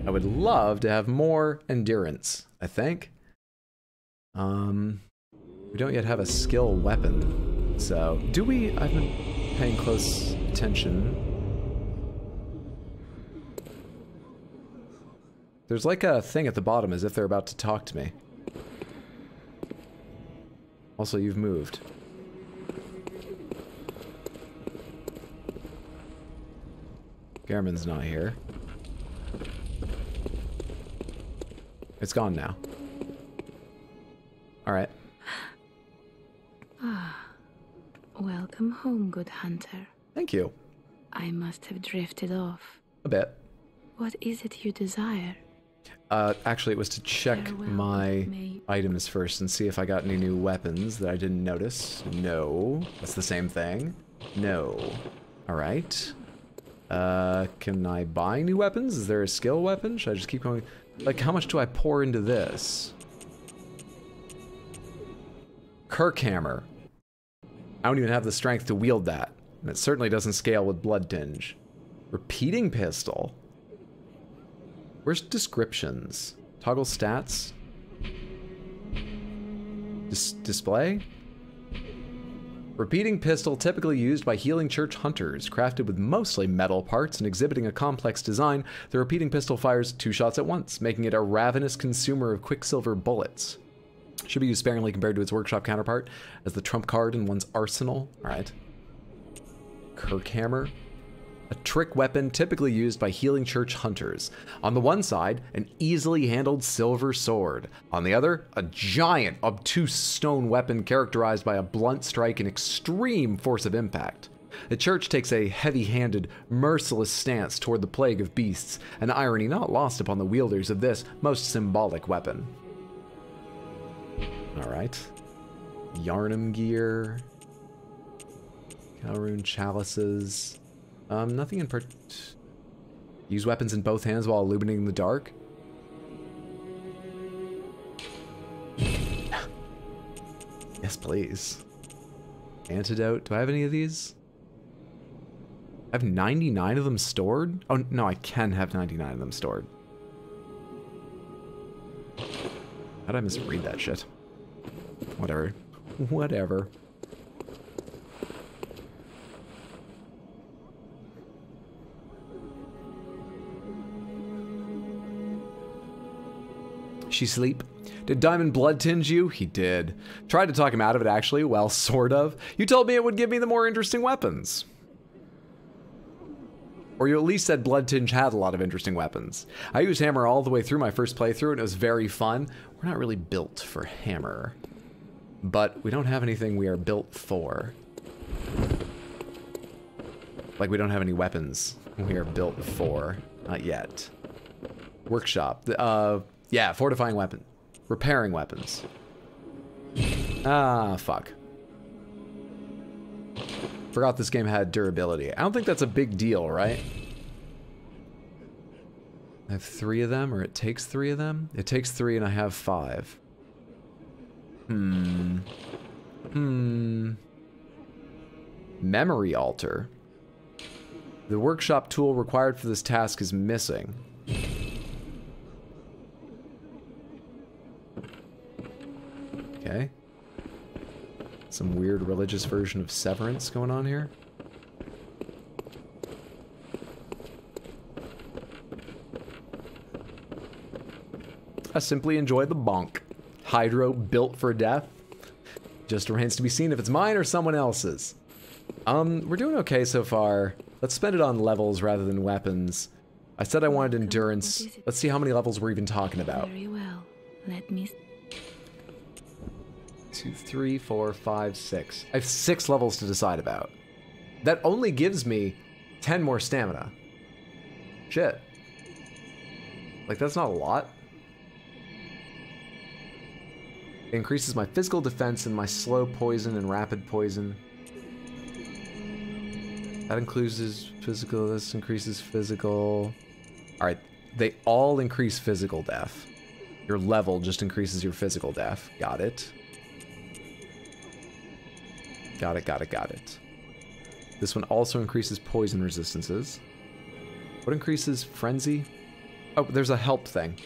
I would love to have more endurance, I think. We don't yet have a skill weapon. So, do we? I've been paying close attention. There's like a thing at the bottom as if they're about to talk to me. Also, you've moved. Gehrman's not here. It's gone now. Alright. Ah, welcome home, good hunter. Thank you. I must have drifted off. A bit. What is it you desire? Actually, it was to check Farewell, my may- items first and see if I got any new weapons that I didn't notice. No. That's the same thing. No. Alright. Can I buy new weapons? Is there a skill weapon? Should I just keep going? Like, how much do I pour into this? Kirkhammer. I don't even have the strength to wield that. And it certainly doesn't scale with Blood Tinge. Repeating pistol. Where's descriptions? Toggle stats? Display? Repeating pistol typically used by healing church hunters. Crafted with mostly metal parts and exhibiting a complex design, the repeating pistol fires 2 shots at once, making it a ravenous consumer of quicksilver bullets. Should be used sparingly compared to its workshop counterpart as the trump card in one's arsenal. Alright. Kirkhammer. A trick weapon typically used by healing church hunters. On the one side, an easily handled silver sword. On the other, a giant, obtuse stone weapon characterized by a blunt strike and extreme force of impact. The church takes a heavy-handed, merciless stance toward the plague of beasts, an irony not lost upon the wielders of this most symbolic weapon. Alright. Yarnum gear. Calrune chalices. Nothing in use weapons in both hands while illuminating the dark. Yes, please. Antidote. Do I have any of these? I have 99 of them stored? Oh, no, I can have 99 of them stored. How did I misread that shit? Whatever. Whatever. She sleep? Did Diamond blood tinge you? He did. Tried to talk him out of it, actually. Well, sort of. You told me it would give me the more interesting weapons. Or you at least said blood tinge had a lot of interesting weapons. I used hammer all the way through my first playthrough, and it was very fun. We're not really built for hammer. But we don't have anything we are built for. Like, we don't have any weapons we are built for. Not yet. Workshop. Yeah, fortifying weapon. Repairing weapons. Ah, fuck. Forgot this game had durability. I don't think that's a big deal, right? I have 3 of them, or it takes 3 of them? It takes 3 and I have 5. Memory altar. The workshop tool required for this task is missing. Okay. Some weird religious version of Severance going on here. I simply enjoy the bonk. Hydro built for death. Just remains to be seen if it's mine or someone else's. We're doing okay so far. Let's spend it on levels rather than weapons. I said I wanted endurance. Let's see how many levels we're even talking about. Very well. Let me... 2, 3, 4, 5, 6. I have 6 levels to decide about. That only gives me 10 more stamina. Shit. Like, that's not a lot. It increases my physical defense and my slow poison and rapid poison. That includes physical, this increases physical. Alright, they all increase physical def. Your level just increases your physical def. Got it. Got it. This one also increases poison resistances. What increases frenzy? Oh, there's a help thing.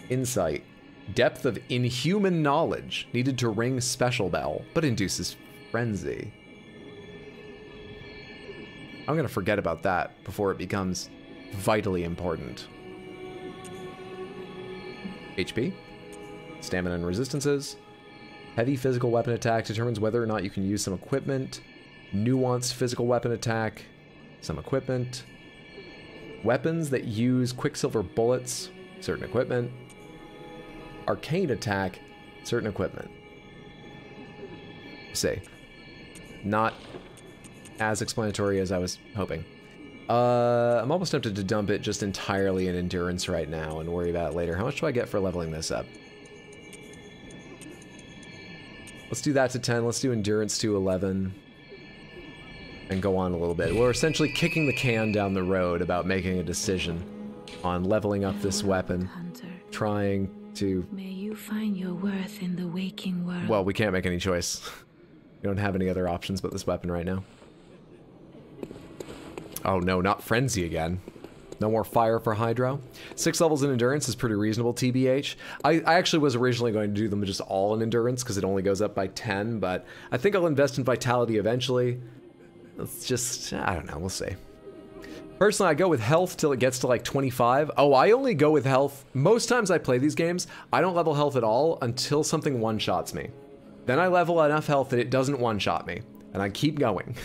Insight. Depth of inhuman knowledge. Needed to ring special bell, but induces frenzy. I'm gonna forget about that before it becomes vitally important. HP, stamina and resistances. Heavy physical weapon attack determines whether or not you can use some equipment. Nuanced physical weapon attack, some equipment. Weapons that use quicksilver bullets, certain equipment. Arcane attack, certain equipment. See, not as explanatory as I was hoping. I'm almost tempted to dump it just entirely in endurance right now and worry about it later. How much do I get for leveling this up? Let's do that to 10. Let's do endurance to 11. And go on a little bit. We're essentially kicking the can down the road about making a decision on leveling up this weapon. Hunter. Trying to... May you find your worth in the waking world. Well, we can't make any choice. We don't have any other options but this weapon right now. Oh no, not Frenzy again. No more fire for Hydro. 6 levels in Endurance is pretty reasonable, TBH. I actually was originally going to do them just all in Endurance, because it only goes up by 10, but I think I'll invest in Vitality eventually. Let's just, I don't know, we'll see. Personally, I go with Health till it gets to like 25. Oh, I only go with Health. Most times I play these games, I don't level Health at all until something one-shots me. Then I level enough Health that it doesn't one-shot me, and I keep going.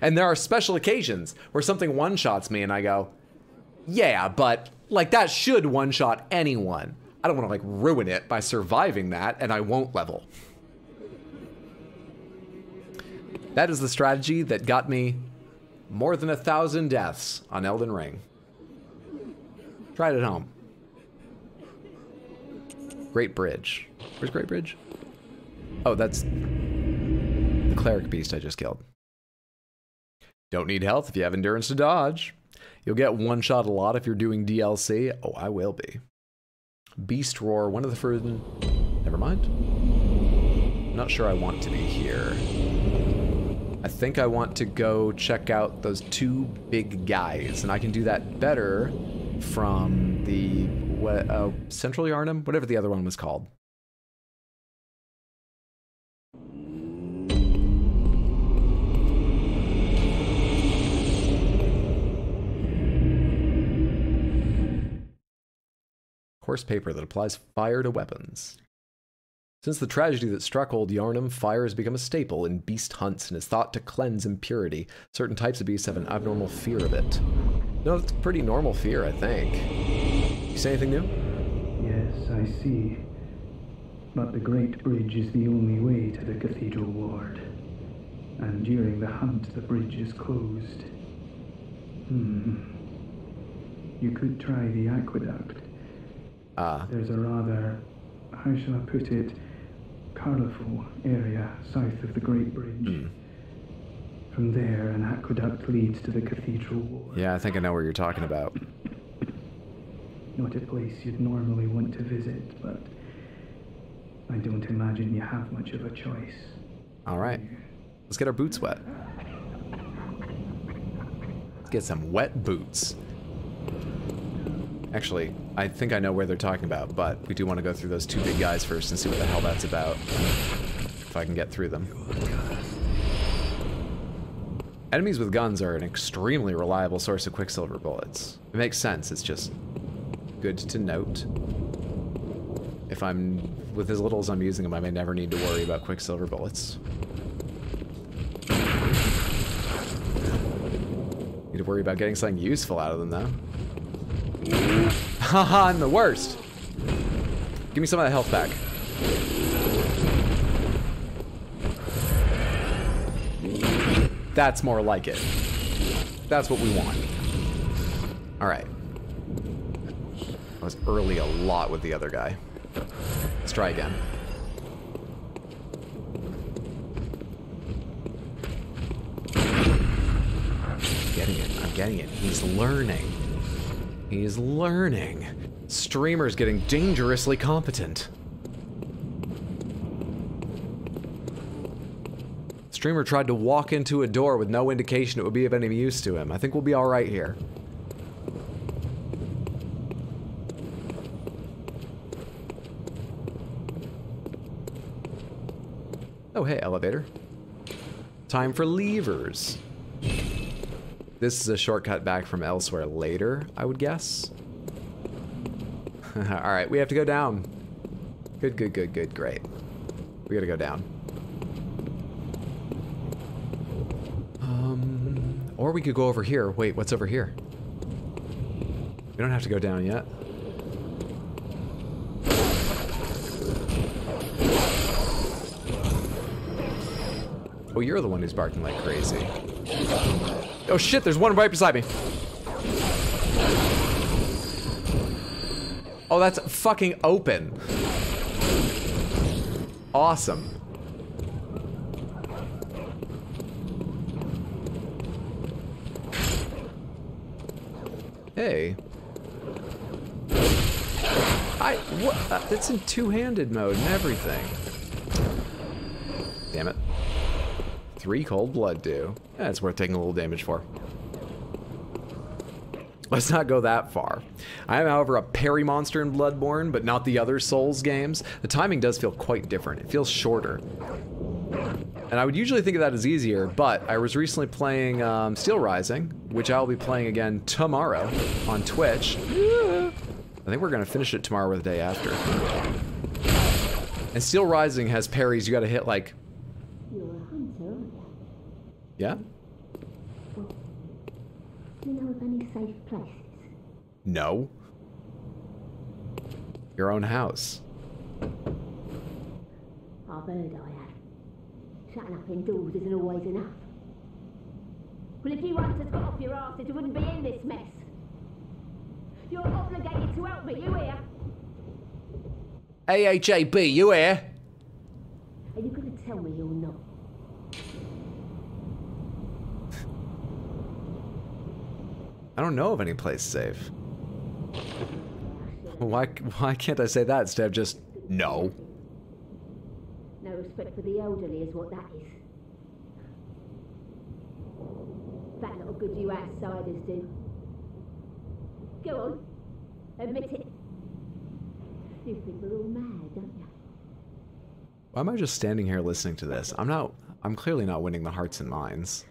And there are special occasions where something one-shots me and I go, yeah, but like that should one-shot anyone. I don't want to like ruin it by surviving that, and I won't level. That is the strategy that got me more than 1,000 deaths on Elden Ring. Try it at home. Great Bridge. Where's Great Bridge? Oh, that's the Cleric Beast I just killed. Don't need health if you have endurance to dodge. You'll get one shot a lot if you're doing DLC. Oh, I will be. Beast Roar, one of the first... Never mind. I'm not sure I want to be here. I think I want to go check out those 2 big guys, and I can do that better from the Central Yarnum, whatever the other one was called. Coarse paper that applies fire to weapons. Since the tragedy that struck old Yarnum, fire has become a staple in beast hunts and is thought to cleanse impurity. Certain types of beasts have an abnormal fear of it. No, it's a pretty normal fear, I think. You say anything new? Yes, I see. But the Great Bridge is the only way to the Cathedral Ward. And during the hunt, the bridge is closed. You could try the aqueduct. There's a rather, how shall I put it, colourful area south of the Great Bridge. From there, an aqueduct leads to the Cathedral Ward. Yeah, I think I know where you're talking about. Not a place you'd normally want to visit, but I don't imagine you have much of a choice. Alright, let's get our boots wet. Let's get some wet boots. Actually, I think I know where they're talking about, but we do want to go through those 2 big guys first and see what the hell that's about. If I can get through them. Enemies with guns are an extremely reliable source of quicksilver bullets. It makes sense, it's just good to note. If I'm, with as little as I'm using them, I may never need to worry about quicksilver bullets. Need to worry about getting something useful out of them, though. Haha, I'm the worst! Give me some of that health back. That's more like it. That's what we want. Alright. I was early a lot with the other guy. Let's try again. I'm getting it. He's learning. He's learning. Streamer's getting dangerously competent. Streamer tried to walk into a door with no indication it would be of any use to him. I think we'll be alright here. Oh hey, elevator. Time for levers. This is a shortcut back from elsewhere later, I would guess. Alright, we have to go down. Good, good, good, good, great. We gotta go down. Or we could go over here. Wait, what's over here? We don't have to go down yet. Oh, you're the one who's barking like crazy. Oh shit, there's one right beside me. Oh, that's fucking open. Awesome. Hey. What? It's in two-handed mode and everything. Damn it. 3 cold blood do. That's worth taking a little damage for. Let's not go that far. I am, however, a parry monster in Bloodborne, but not the other Souls games. The timing does feel quite different. It feels shorter. And I would usually think of that as easier, but I was recently playing Steel Rising, which I'll be playing again tomorrow on Twitch. I think we're going to finish it tomorrow or the day after. And Steel Rising has parries you got to hit like... You're a hunter, aren't you? Yeah? Well, do you know of any safe places? No. Your own house. I've heard I have. Shutting up indoors isn't always enough. Well, if you hunters got off your arses, you wouldn't be in this mess. You're obligated to help me, you hear? AHAB, you here? Are you going to tell me you're not? I don't know of any place safe. Why can't I say that instead of just no? No respect for the elderly is what that is. That little good you outsiders do. Go on, admit it. You think we're all mad, don't you? Why am I just standing here listening to this? I'm clearly not winning the hearts and minds.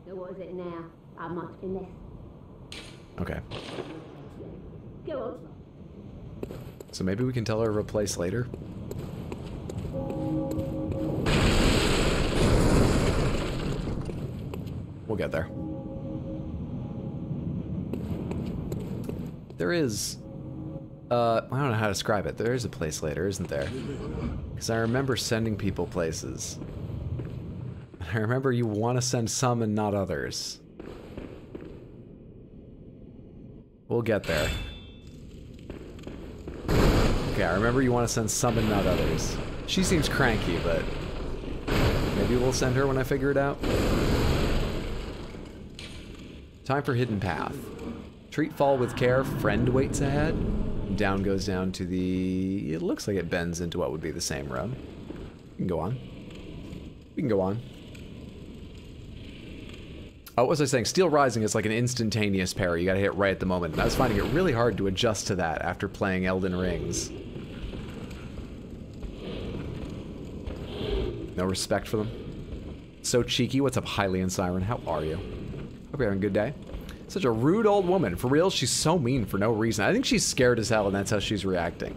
So what is it now? How much in this? Okay. Go on. So maybe we can tell her to replace later? We'll get there. There is... I don't know how to describe it. There is a place later, isn't there? Because I remember sending people places. I remember you want to send some and not others. We'll get there. Okay, I remember you want to send some and not others. She seems cranky, but... maybe we'll send her when I figure it out. Time for Hidden Path. Treat fall with care, friend waits ahead. Down goes down to the... it looks like it bends into what would be the same road. We can go on. We can go on. Oh, what was I saying? Steel Rising is like an instantaneous parry. You gotta hit right at the moment. And I was finding it really hard to adjust to that after playing Elden Rings. No respect for them. So cheeky. What's up, Hylian Siren? How are you? Hope you're having a good day. Such a rude old woman. For real, she's so mean for no reason. I think she's scared as hell and that's how she's reacting.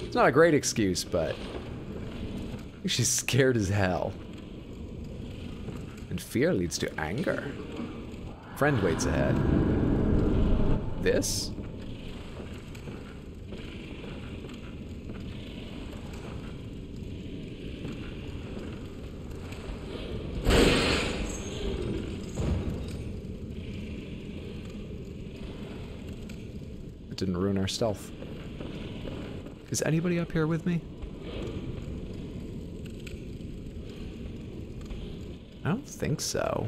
It's not a great excuse, but... I think she's scared as hell. And fear leads to anger. Friend waits ahead. This? It didn't ruin our stealth. Is anybody up here with me? I don't think so.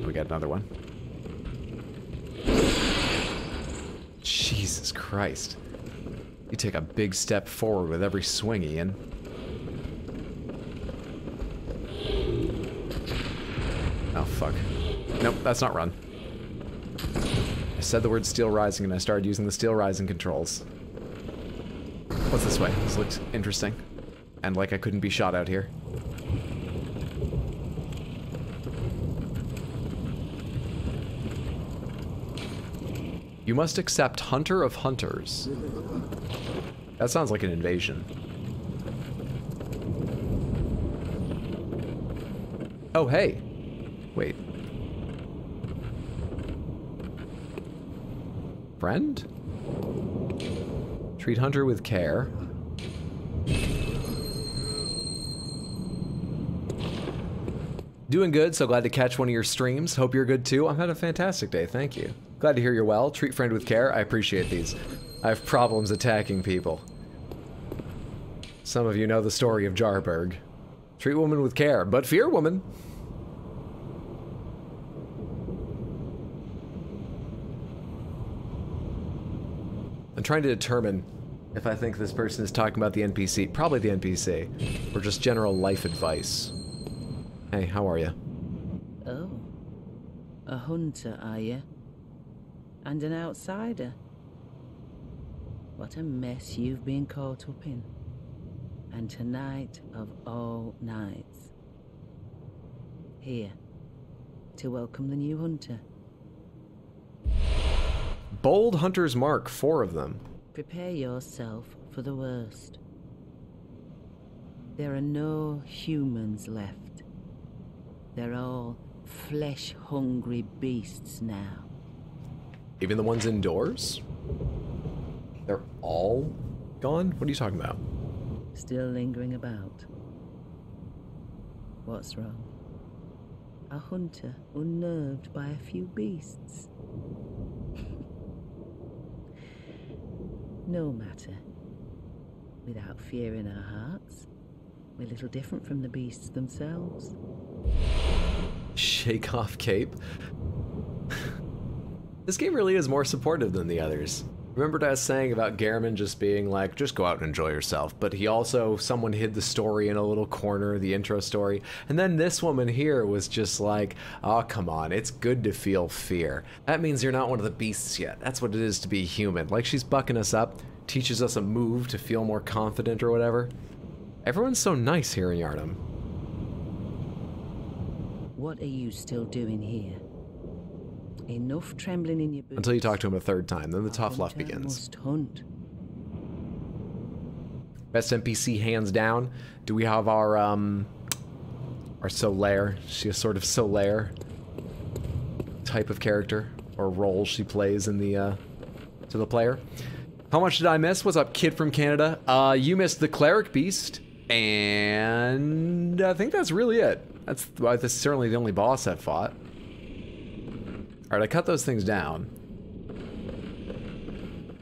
We got another one. Jesus Christ. You take a big step forward with every swing, Ian. Oh, fuck. Nope, that's not run. I said the word Steel Rising and I started using the Steel Rising controls. What's this way? This looks interesting. And like I couldn't be shot out here. You must accept Hunter of Hunters. That sounds like an invasion. Oh, hey. Wait. Friend? Treat Hunter with care. Doing good, so glad to catch one of your streams. Hope you're good too. I'm having a fantastic day, thank you. Glad to hear you're well. Treat friend with care. I appreciate these. I have problems attacking people. Some of you know the story of Jarberg. Treat woman with care, but fear woman. I'm trying to determine if I think this person is talking about the NPC. Probably the NPC. Or just general life advice. Hey, how are you? Oh. A hunter, are you? And an outsider? What a mess you've been caught up in. And tonight of all nights. Here, to welcome the new hunter. Bold Hunter's Mark, 4 of them. Prepare yourself for the worst. There are no humans left. They're all flesh-hungry beasts now. Even the ones indoors? They're all gone? What are you talking about? Still lingering about. What's wrong? A hunter unnerved by a few beasts. No matter. Without fear in our hearts, we're little different from the beasts themselves. Shake off cape. This game really is more supportive than the others. Remember what I was saying about Gehrman just being like, just go out and enjoy yourself, but he also, someone hid the story in a little corner, the intro story, and then this woman here was just like, oh come on, it's good to feel fear. That means you're not one of the beasts yet. That's what it is to be human. Like she's bucking us up, teaches us a move to feel more confident or whatever. Everyone's so nice here in Yharnam. What are you still doing here? Enough trembling in your boots. Until you talk to him a third time, then the tough love begins. Must hunt. Best NPC hands down. Do we have our Solaire? She a sort of Solaire type of character or role she plays in the to the player. How much did I miss? What's up, kid from Canada? You missed the Cleric Beast, and I think that's really it. That's certainly the only boss I've fought. Alright, I cut those things down.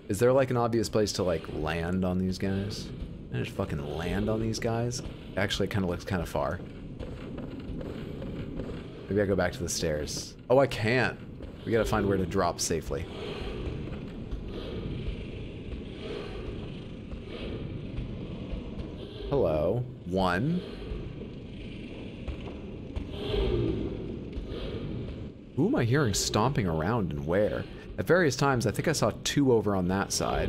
Is there like an obvious place to like land on these guys? I just fucking land on these guys? Actually, it kind of looks kind of far. Maybe I go back to the stairs. Oh, I can't. We gotta find where to drop safely. Hello. 1. Who am I hearing stomping around and where? At various times, I think I saw 2 over on that side.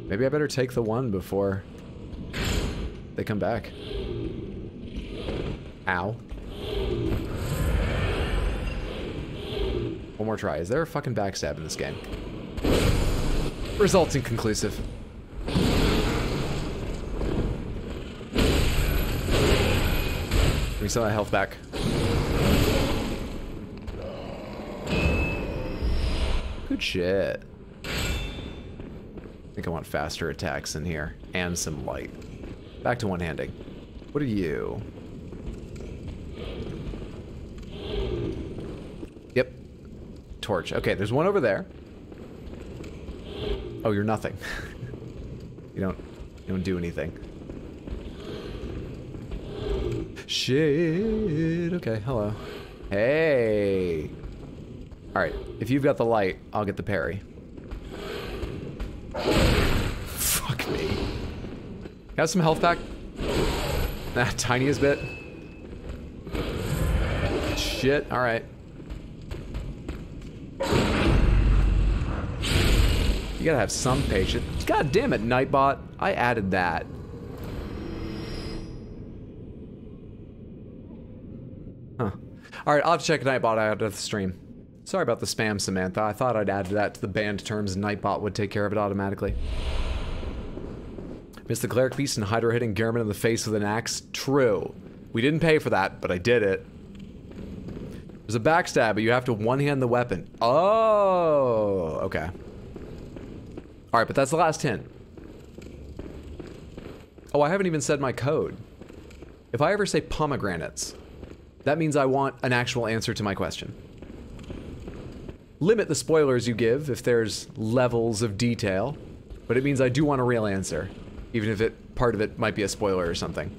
Maybe I better take the 1 before they come back. Ow. One more try. Is there a fucking backstab in this game? Results inconclusive. Give me some of that health back. Good shit. I think I want faster attacks in here. And some light. Back to one-handing. What are you? Yep. Torch. Okay, there's one over there. Oh, you're nothing. You don't do anything. Shit. Okay, hello. Hey. Alright, if you've got the light, I'll get the parry. Fuck me. Got some health back? Nah, tiniest bit. Shit, alright. You gotta have some patience. God damn it, Nightbot. I added that. Huh. Alright, I'll have to check Nightbot out of the stream. Sorry about the spam, Samantha. I thought I'd add that to the banned terms and Nightbot would take care of it automatically. Missed the Cleric Beast and Hydra hitting Gehrman in the face with an axe. True. We didn't pay for that, but I did it. There's a backstab, but you have to one-hand the weapon. Oh, okay. Alright, but that's the last hint. Oh, I haven't even said my code. If I ever say pomegranates, that means I want an actual answer to my question. Limit the spoilers you give if there's levels of detail, but it means I do want a real answer, even if part of it might be a spoiler or something.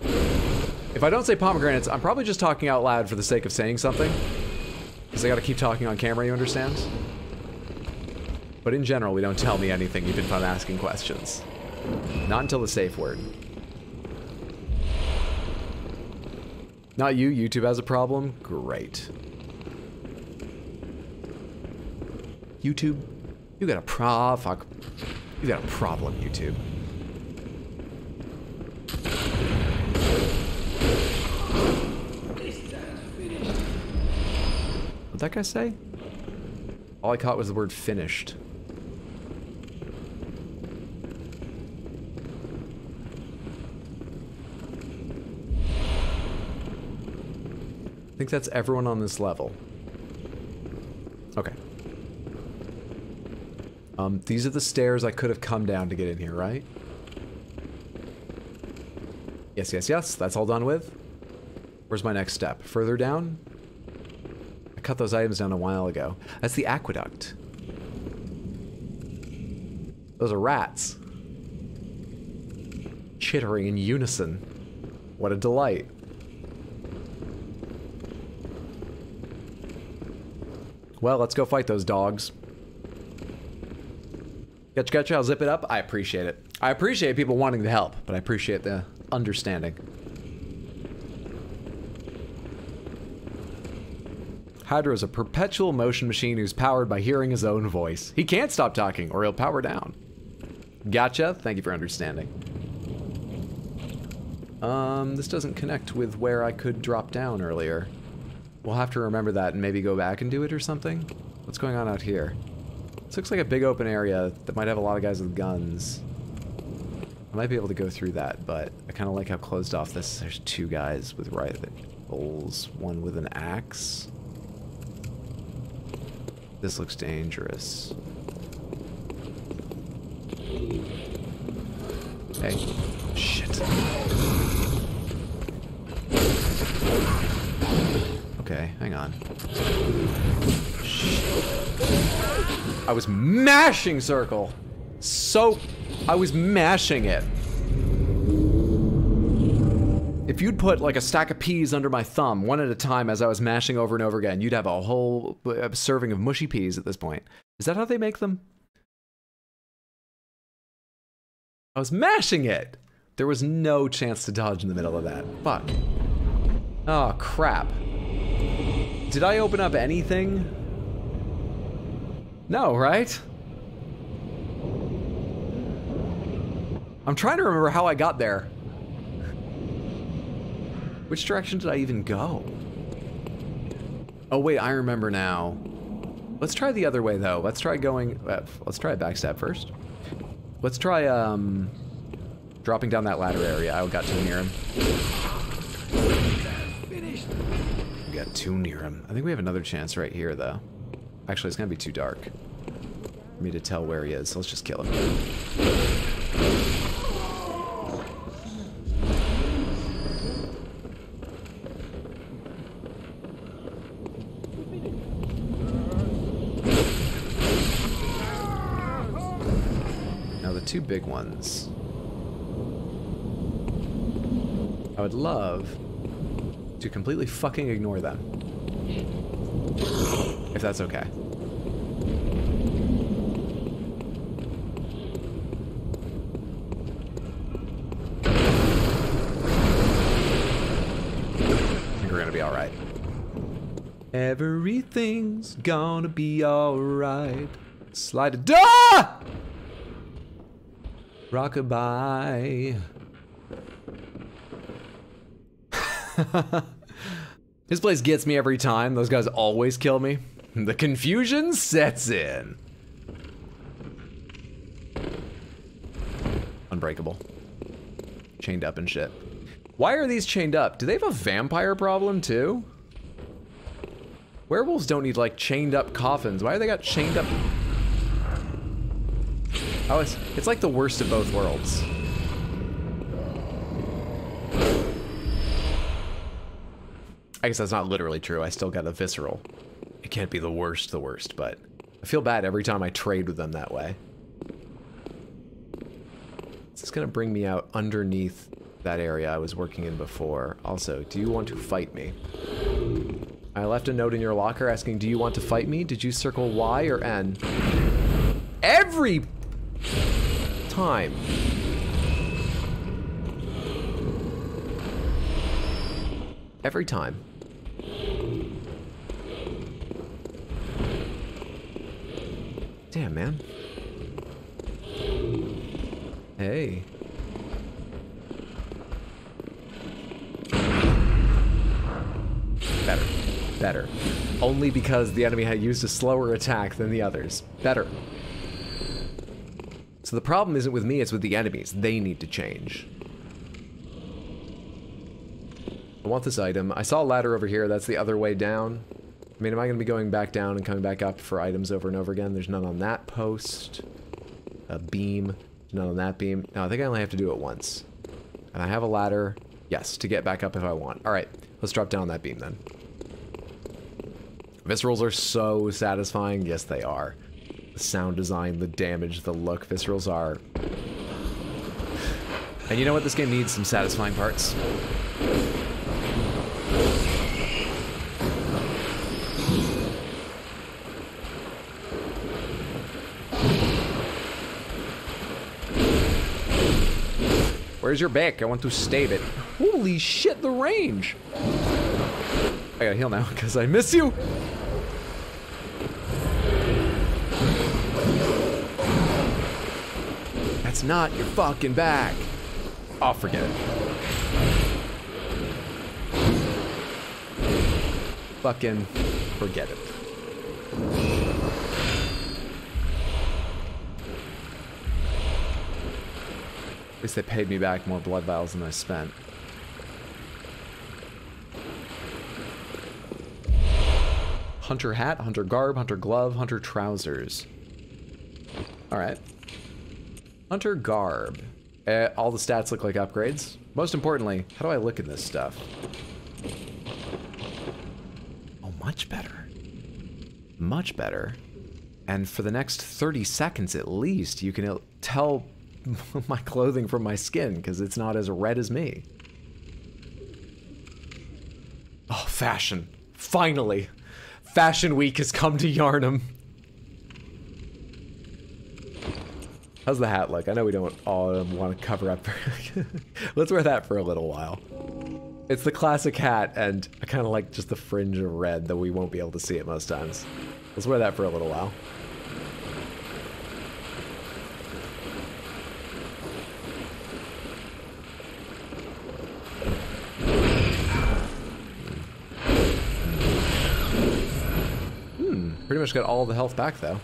If I don't say pomegranates, I'm probably just talking out loud for the sake of saying something, because I gotta keep talking on camera, you understand? But in general, we don't tell me anything even if I'm asking questions. Not until the safe word. Not you, YouTube has a problem? Great. YouTube, you got a fuck. You got a problem, YouTube. What'd that guy say? All I caught was the word finished. I think that's everyone on this level. Okay. These are the stairs I could have come down to get in here, right? Yes, yes, yes. That's all done with. Where's my next step? Further down? I cut those items down a while ago. That's the aqueduct. Those are rats. Chittering in unison. What a delight. Well, let's go fight those dogs. Gotcha, gotcha, I'll zip it up. I appreciate it. I appreciate people wanting to help, but I appreciate the understanding. Hydra is a perpetual motion machine who's powered by hearing his own voice. He can't stop talking or he'll power down. Gotcha, thank you for understanding. This doesn't connect with where I could drop down earlier. We'll have to remember that and maybe go back and do it or something. What's going on out here? This looks like a big open area that might have a lot of guys with guns. I might be able to go through that, but I kind of like how closed off this. There's two guys with rifles, one with an axe. This looks dangerous. Hey, shit. Okay, hang on. I was mashing circle. I was mashing it. If you'd put like a stack of peas under my thumb, one at a time as I was mashing over and over again, you'd have a whole serving of mushy peas at this point. Is that how they make them? I was mashing it. There was no chance to dodge in the middle of that. Fuck. Oh, crap. Did I open up anything? No, right? I'm trying to remember how I got there. Which direction did I even go? Oh wait, I remember now. Let's try the other way though. Let's try going, let's try a backstab first. Let's try dropping down that ladder area. I got too near him. We got too near him. I think we have another chance right here though. Actually, it's gonna be too dark for me to tell where he is, so let's just kill him. Now the two big ones. I would love to completely fucking ignore them. If that's okay. I think we're gonna be alright. Everything's gonna be alright. Slide a door! Rockabye. This place gets me every time. Those guys always kill me. The confusion sets in. Unbreakable. Chained up and shit. Why are these chained up? Do they have a vampire problem too? Werewolves don't need like chained up coffins. Why do they got chained up? Oh, it's like the worst of both worlds. I guess that's not literally true. I still got a visceral. It can't be the worst, but I feel bad every time I trade with them that way. This is gonna bring me out underneath that area I was working in before. Also, do you want to fight me? I left a note in your locker asking, do you want to fight me? Did you circle Y or N? Every time. Every time. Damn, man. Hey. Better. Better. Only because the enemy had used a slower attack than the others. Better. So the problem isn't with me, it's with the enemies. They need to change. I want this item. I saw a ladder over here. That's the other way down. I mean, am I going to be going back down and coming back up for items over and over again? There's none on that post. A beam. None on that beam. No, I think I only have to do it once. And I have a ladder. Yes, to get back up if I want. Alright, let's drop down that beam then. Viscerals are so satisfying. Yes, they are. The sound design, the damage, the look. Viscerals are... And you know what? This game needs some satisfying parts. Where's your back? I want to stab it. Holy shit, the range! I gotta heal now, because I miss you! That's not your fucking back! Oh, forget it. Fucking forget it. At least they paid me back more blood vials than I spent. Hunter hat, hunter garb, hunter glove, hunter trousers. Alright. Hunter garb. All the stats look like upgrades. Most importantly, how do I look at this stuff? Oh, much better. Much better. And for the next 30 seconds at least, you can tell my clothing from my skin, because it's not as red as me. Oh, fashion. Finally. Fashion Week has come to Yarnum. How's the hat look? I know we don't all want to cover up. Let's wear that for a little while. It's the classic hat, and I kind of like just the fringe of red, though we won't be able to see it most times. Let's wear that for a little while. Pretty much got all the health back, though.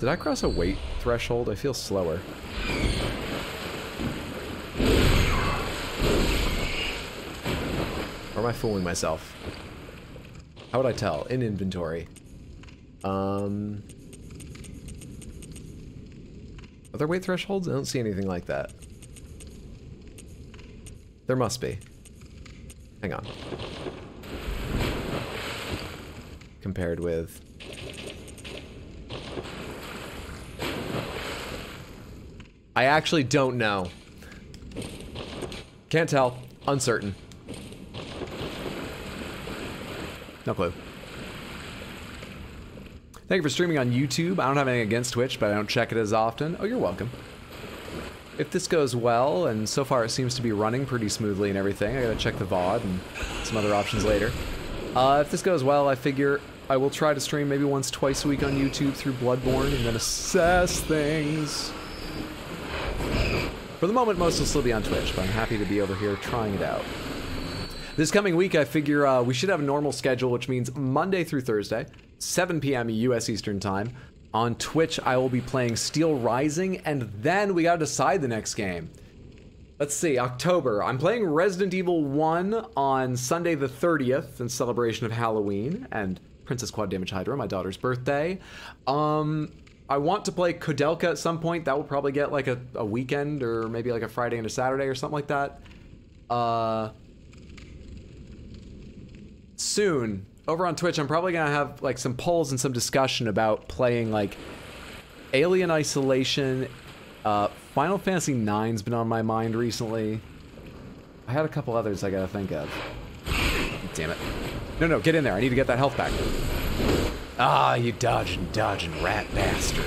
Did I cross a weight threshold? I feel slower. Or am I fooling myself? How would I tell? In inventory. Are there weight thresholds? I don't see anything like that. There must be. Hang on. Compared with... I actually don't know. Can't tell. Uncertain. No clue. Thank you for streaming on YouTube. I don't have anything against Twitch, but I don't check it as often. Oh, you're welcome. If this goes well, and so far it seems to be running pretty smoothly and everything, I gotta check the VOD and some other options later. If this goes well, I figure I will try to stream maybe once, twice a week on YouTube through Bloodborne and then assess things. For the moment, most will still be on Twitch, but I'm happy to be over here trying it out. This coming week, I figure we should have a normal schedule, which means Monday through Thursday, 7 p.m. US Eastern Time. On Twitch, I will be playing Steel Rising, and then we gotta decide the next game. Let's see, October. I'm playing Resident Evil 1 on Sunday the 30th in celebration of Halloween and Princess Quad Damage Hydra, my daughter's birthday. I want to play Kodelka at some point. That will probably get like a weekend or maybe like a Friday and a Saturday or something like that. Soon, over on Twitch, I'm probably gonna have like some polls and some discussion about playing like Alien Isolation. Final Fantasy IX's been on my mind recently. I had a couple others I gotta think of. Damn it. No, get in there. I need to get that health back. Ah, you dodging rat bastard.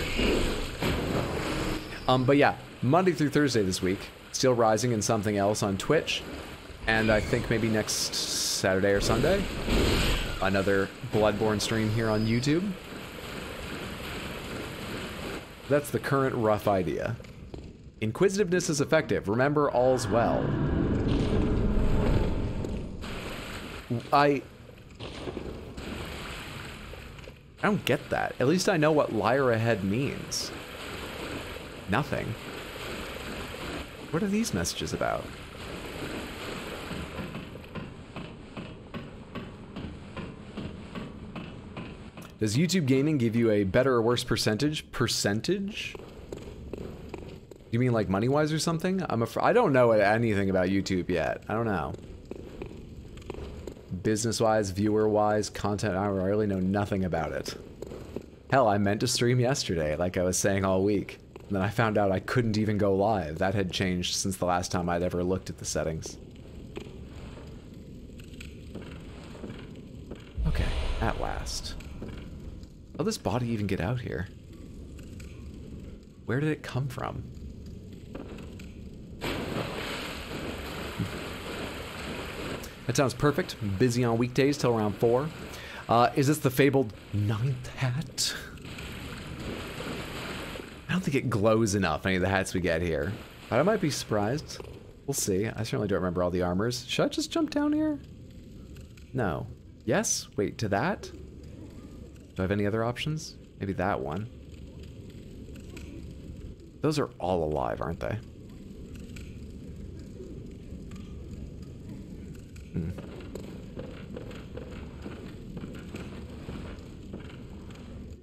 But yeah, Monday through Thursday this week, Steel Rising and something else on Twitch. And I think maybe next Saturday or Sunday, another Bloodborne stream here on YouTube. That's the current rough idea. Inquisitiveness is effective. Remember, all's well. I don't get that. At least I know what Lyra Ahead means. Nothing. What are these messages about? Does YouTube gaming give you a better or worse percentage? Percentage? You mean like money-wise or something? I don't know anything about YouTube yet. I don't know. Business-wise, viewer-wise, content, I really know nothing about it. Hell, I meant to stream yesterday, like I was saying all week. And then I found out I couldn't even go live. That had changed since the last time I'd ever looked at the settings. Okay, at last. How'd this body even get out here? Where did it come from? That sounds perfect. Busy on weekdays till around 4. Is this the fabled 9th hat? I don't think it glows enough, any of the hats we get here. But I might be surprised. We'll see. I certainly don't remember all the armors. Should I just jump down here? No. Yes? Wait, to that? Do I have any other options? Maybe that one. Those are all alive, aren't they?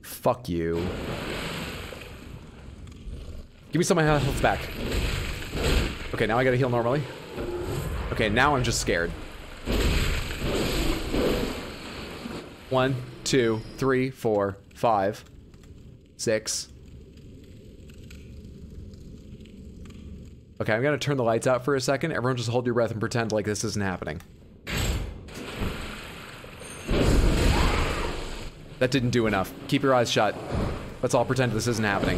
Fuck you. Give me some of my health back. Okay, now I gotta heal normally. Okay, now I'm just scared. 1, 2, 3, 4, 5, 6. Okay, I'm gonna turn the lights out for a second. Everyone just hold your breath and pretend like this isn't happening. That didn't do enough. Keep your eyes shut. Let's all pretend this isn't happening.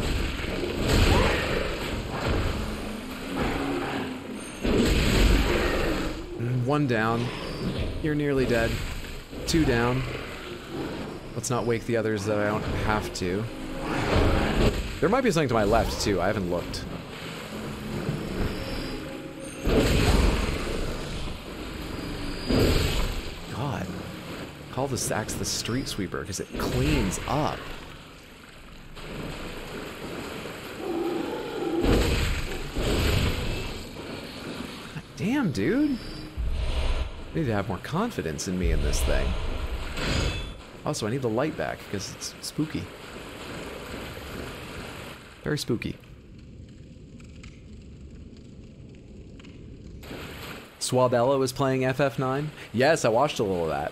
One down. You're nearly dead. 2 down. Let's not wake the others that I don't have to. There might be something to my left, too. I haven't looked. God. Call this axe the street sweeper, because it cleans up. God damn, dude. I need to have more confidence in me in this thing. Also, I need the light back, because it's spooky. Very spooky. Swabella was playing FF9? Yes, I watched a little of that.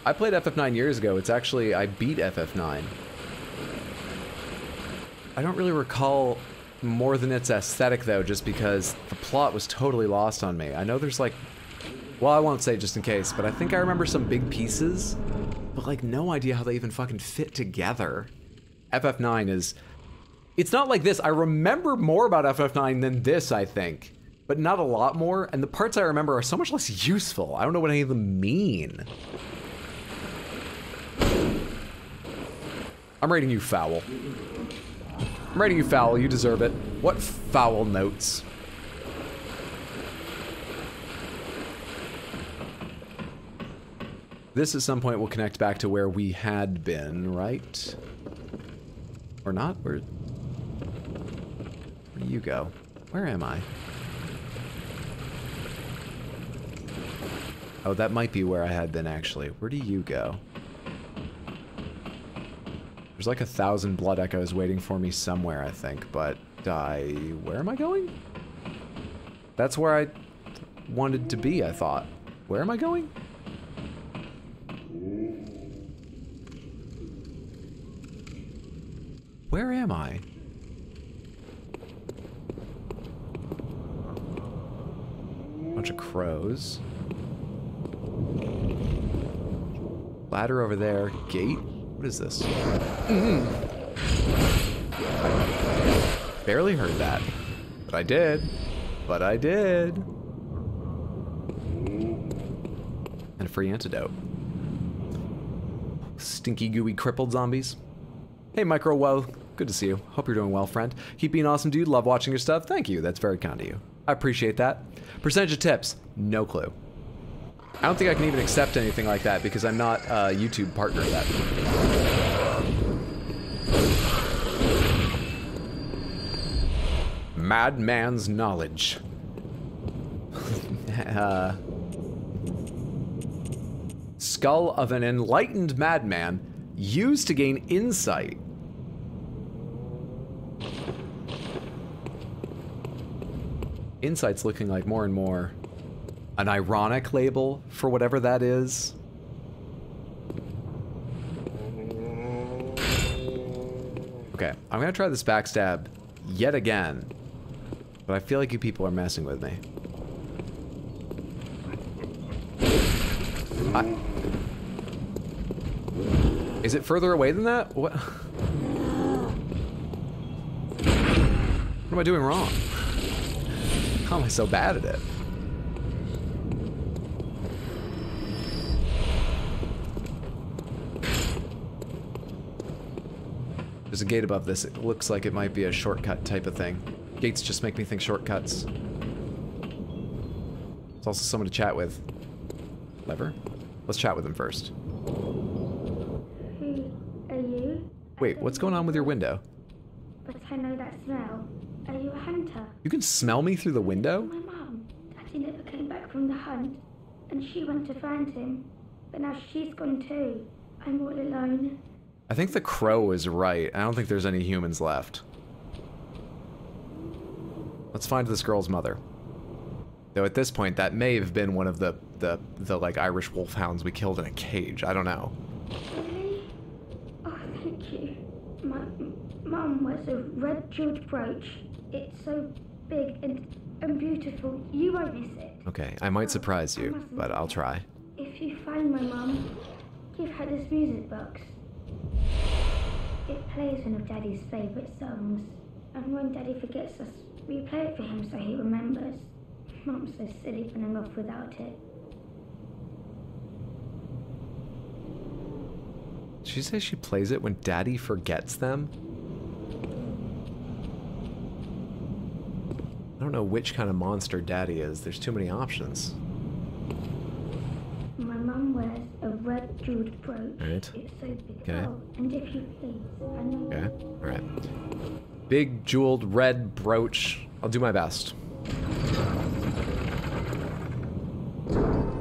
I played FF9 years ago. It's actually, I beat FF9. I don't really recall more than its aesthetic, though, just because the plot was totally lost on me. I know there's like, well, I won't say just in case, but I think I remember some big pieces, but like no idea how they even fucking fit together. FF9 is, it's not like this. I remember more about FF9 than this, I think, but not a lot more, and the parts I remember are so much less useful. I don't know what any of them mean. I'm rating you foul. I'm rating you foul. You deserve it. What foul notes? This at some point will connect back to where we had been, right? Or not? Where do you go? Where am I? Oh, that might be where I had been, actually. Where do you go? There's like 1,000 blood echoes waiting for me somewhere, I think, but where am I going? That's where I wanted to be, I thought. Where am I going? Where am I? Bunch of crows. Ladder over there. Gate? What is this? Barely heard that. But I did. But I did. And a free antidote. Stinky, gooey, crippled zombies. Hey, Micro Woe. Good to see you. Hope you're doing well, friend. Keep being awesome, dude. Love watching your stuff. Thank you. That's very kind of you. I appreciate that. Percentage of tips? No clue. I don't think I can even accept anything like that because I'm not a YouTube partner yet. Madman's knowledge. Skull of an enlightened madman used to gain insight. Insight's looking like more and more an ironic label for whatever that is. Okay, I'm gonna try this backstab yet again, but I feel like you people are messing with me. Is it further away than that? What? What am I doing wrong? How am I so bad at it? There's a gate above this. It looks like it might be a shortcut type of thing. Gates just make me think shortcuts. There's also someone to chat with. Lever? Let's chat with him first. Who are you? Wait, what's going on with your window? But I know that smell. Are you a hunter? You can smell me through the window? My mum. Daddy never came back from the hunt, and she went to find him. But now she's gone too. I'm all alone. I think the crow is right. I don't think there's any humans left. Let's find this girl's mother. Though at this point, that may have been one of the like Irish wolfhounds we killed in a cage. I don't know. Really? Oh, thank you. My mum wears a red jeweled brooch. It's so big and beautiful. You won't miss it. Okay, I might surprise you, but I'll try. If you find my mum, give her this music box. It plays one of Daddy's favourite songs, and when Daddy forgets us, we play it for him so he remembers. Mum's so silly running off without it. Did she say she plays it when Daddy forgets them? I don't know which kind of monster Daddy is. There's too many options. My mum wears a red jeweled brooch. Alright. It's so big. Okay. Oh, and if you please, I know. Okay, alright. Big jeweled red brooch. I'll do my best.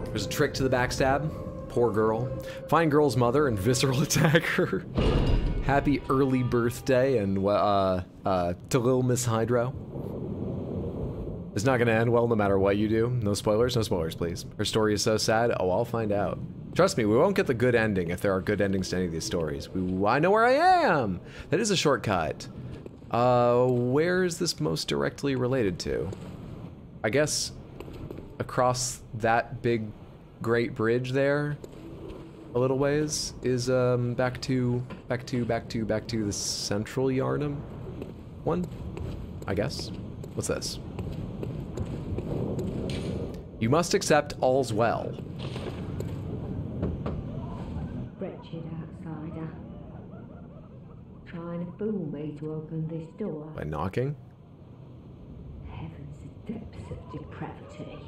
There's a trick to the backstab. Poor girl. Find girl's mother and visceral attack her. Happy early birthday and to little Miss Hydro. It's not gonna end well no matter what you do. No spoilers, please. Her story is so sad. Oh, I'll find out. Trust me, we won't get the good ending if there are good endings to any of these stories. I know where I am! That is a shortcut. Where is this most directly related to? I guess across that big great bridge there a little ways is back to the central Yharnam one, I guess. What's this? You must accept all's well. Wretched outsider. to open this door? By knocking? Heavens, the depths of depravity.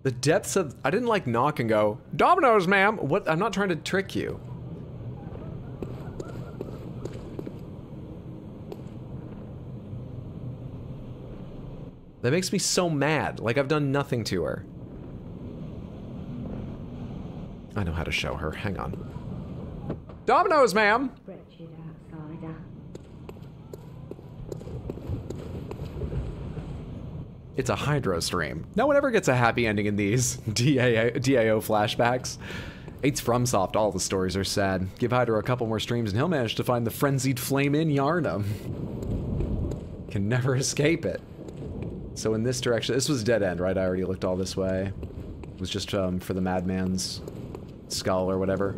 The depths of... I didn't like knock and go, Dominoes, ma'am! What? I'm not trying to trick you. That makes me so mad. Like I've done nothing to her. I know how to show her. Hang on. Dominoes, ma'am! Wretched outsider. It's a hydro stream. No one ever gets a happy ending in these DAO flashbacks. It's FromSoft, all the stories are sad. Give Hydro a couple more streams and he'll manage to find the frenzied flame in Yarnum. Can never escape it. So in this direction, this was dead end, right? I already looked all this way. It was just for the madman's skull or whatever.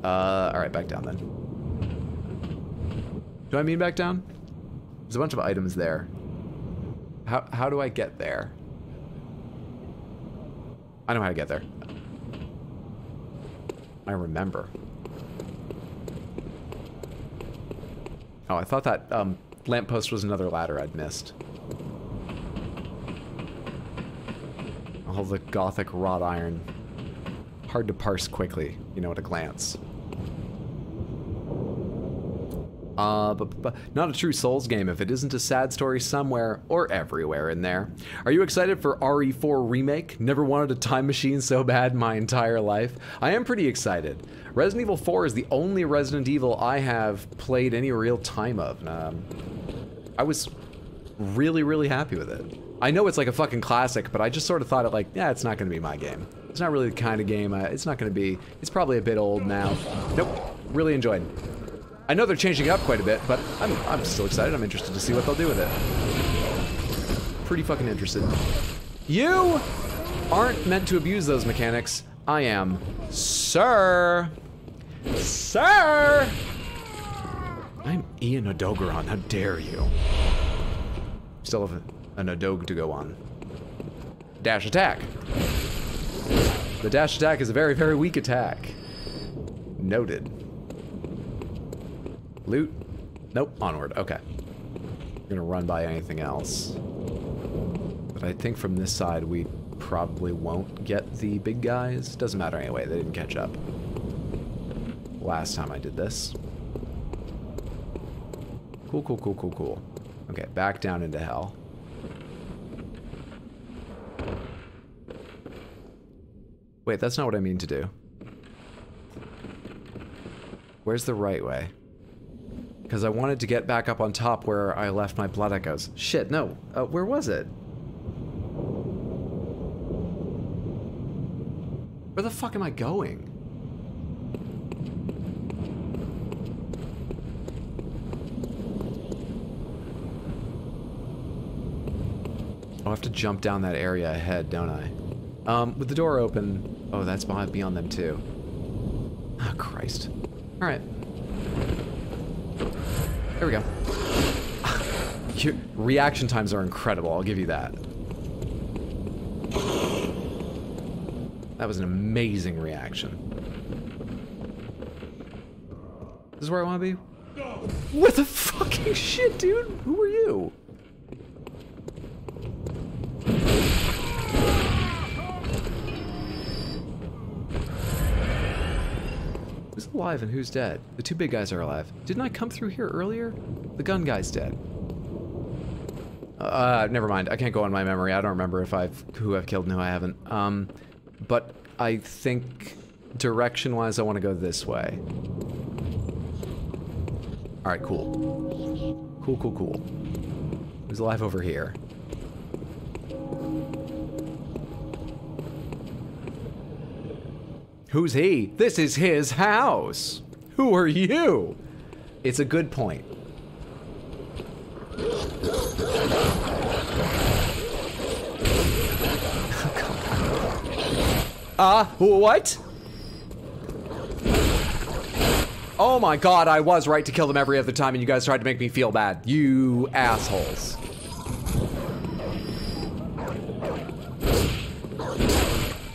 Alright, back down then. Do I mean back down? There's a bunch of items there. How do I get there? I know how to get there. I remember. Oh, I thought that lamppost was another ladder I'd missed. All the gothic wrought iron. Hard to parse quickly, you know, at a glance. But not a true Souls game if it isn't a sad story somewhere or everywhere in there. Are you excited for RE4 Remake? Never wanted a time machine so bad in my entire life. I am pretty excited. Resident Evil 4 is the only Resident Evil I have played any real time of. I was really, really happy with it. I know it's like a fucking classic, but I just sort of thought it like, yeah, it's not gonna be my game. It's not really the kind of game, it's not gonna be, it's probably a bit old now. Nope, really enjoyed it. I know they're changing it up quite a bit, but I'm still excited. I'm interested to see what they'll do with it. Pretty fucking interested. You aren't meant to abuse those mechanics. I am. Sir! Sir! I'm Ian Odogaron. How dare you? Still have an Odog to go on. Dash attack. The dash attack is a very, very weak attack. Noted. Loot? Nope, onward, okay. I'm gonna run by anything else. But I think from this side we probably won't get the big guys. Doesn't matter anyway, they didn't catch up. Last time I did this. Cool, cool, cool, cool, cool. Okay, back down into hell. Wait, that's not what I mean to do. Where's the right way? Because I wanted to get back up on top where I left my blood echoes. Shit, no. Where was it? Where the fuck am I going? I'll have to jump down that area ahead, don't I? With the door open... Oh, that's beyond them too. Oh, Christ. Alright. There we go. Your reaction times are incredible, I'll give you that. That was an amazing reaction. This is where I want to be? What the fucking shit, dude? Who are you? Who's alive and who's dead? The two big guys are alive. Didn't I come through here earlier? The gun guy's dead. Never mind. I can't go on my memory. I don't remember if who I've killed and who I haven't. But I think direction-wise I want to go this way. Alright, cool. Cool, cool, cool. Who's alive over here? Who's he? This is his house! Who are you? It's a good point. What? Oh my god, I was right to kill them every other time and you guys tried to make me feel bad. You assholes.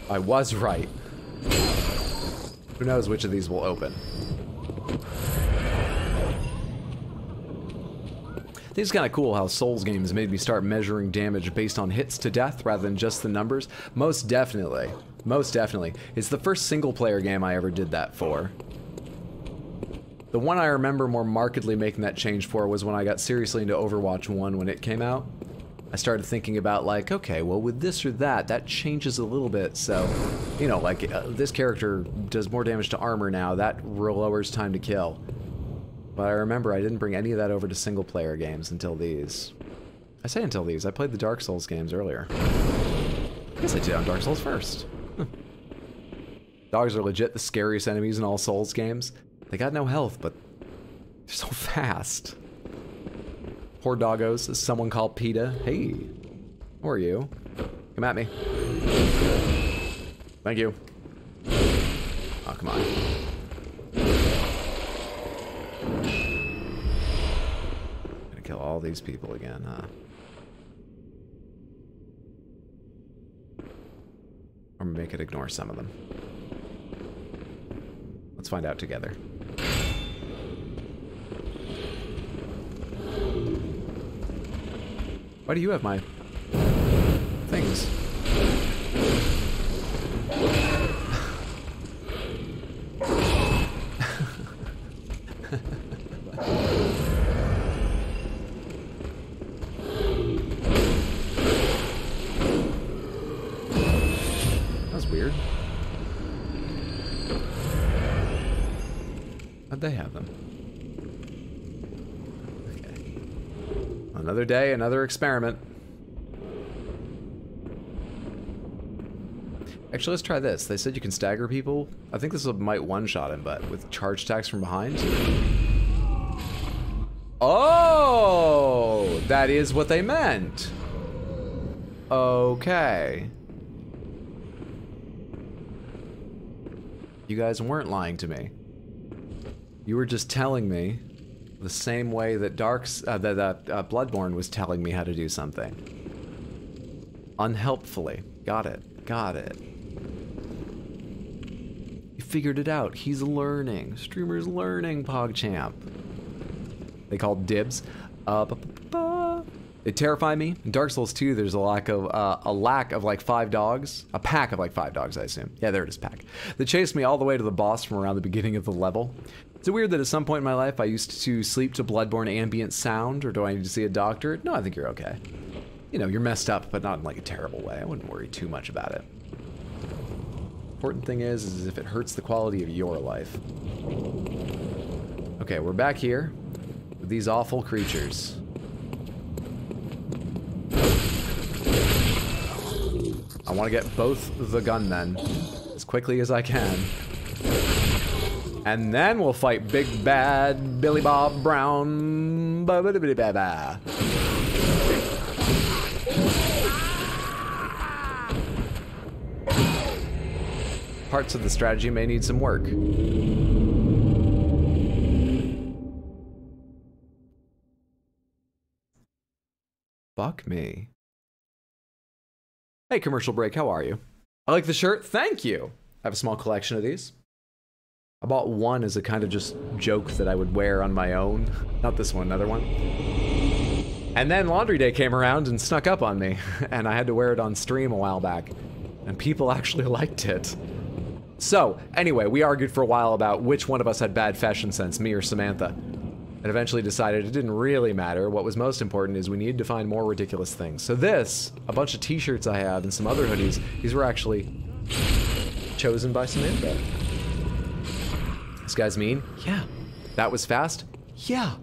I was right. Who knows which of these will open? It's kind of cool how Souls games made me start measuring damage based on hits to death rather than just the numbers. Most definitely. Most definitely. It's the first single-player game I ever did that for. The one I remember more markedly making that change for was when I got seriously into Overwatch 1 when it came out. I started thinking about, like, okay, well, with this or that changes a little bit, so, you know, like, this character does more damage to armor now, that lowers time to kill. But I remember I didn't bring any of that over to single-player games until these. I say until these, I played the Dark Souls games earlier. I guess I did on Dark Souls first. Dogs are legit the scariest enemies in all Souls games. They got no health, but they're so fast. Poor doggos, as someone called PETA. Hey, how are you? Come at me. Thank you. Oh, come on. Gonna kill all these people again, huh? Or make it ignore some of them. Let's find out together. Why do you have my things? That's weird. How'd they have them? Another day, another experiment. Actually, let's try this. They said you can stagger people. I think this might one-shot him, but with charge attacks from behind. Oh! That is what they meant. Okay. You guys weren't lying to me. You were just telling me the same way that Bloodborne was telling me how to do something. Unhelpfully. Got it. Got it. You figured it out. He's learning. Streamer's learning, PogChamp. They called dibs. They terrify me. In Dark Souls 2, there's a lack of like 5 dogs. A pack of like 5 dogs, I assume. Yeah, there it is, pack. They chased me all the way to the boss from around the beginning of the level. Is it weird that at some point in my life I used to sleep to Bloodborne ambient sound, or do I need to see a doctor? No, I think you're okay. You know, you're messed up, but not in like a terrible way. I wouldn't worry too much about it. Important thing is if it hurts the quality of your life. Okay, we're back here with these awful creatures. I want to get both the gunmen as quickly as I can. And then we'll fight Big Bad Billy Bob Brown. Parts of the strategy may need some work. Fuck me. Hey, commercial break, how are you? I like the shirt, thank you. I have a small collection of these. I bought one as a kind of just joke that I would wear on my own. Not this one, another one. And then laundry day came around and snuck up on me, and I had to wear it on stream a while back. And people actually liked it. So, anyway, we argued for a while about which one of us had bad fashion sense, me or Samantha. And eventually decided it didn't really matter. What was most important is we needed to find more ridiculous things. So this, a bunch of t-shirts I have, and some other hoodies, these were actually chosen by Samantha. This guy's mean? Yeah. That was fast? Yeah.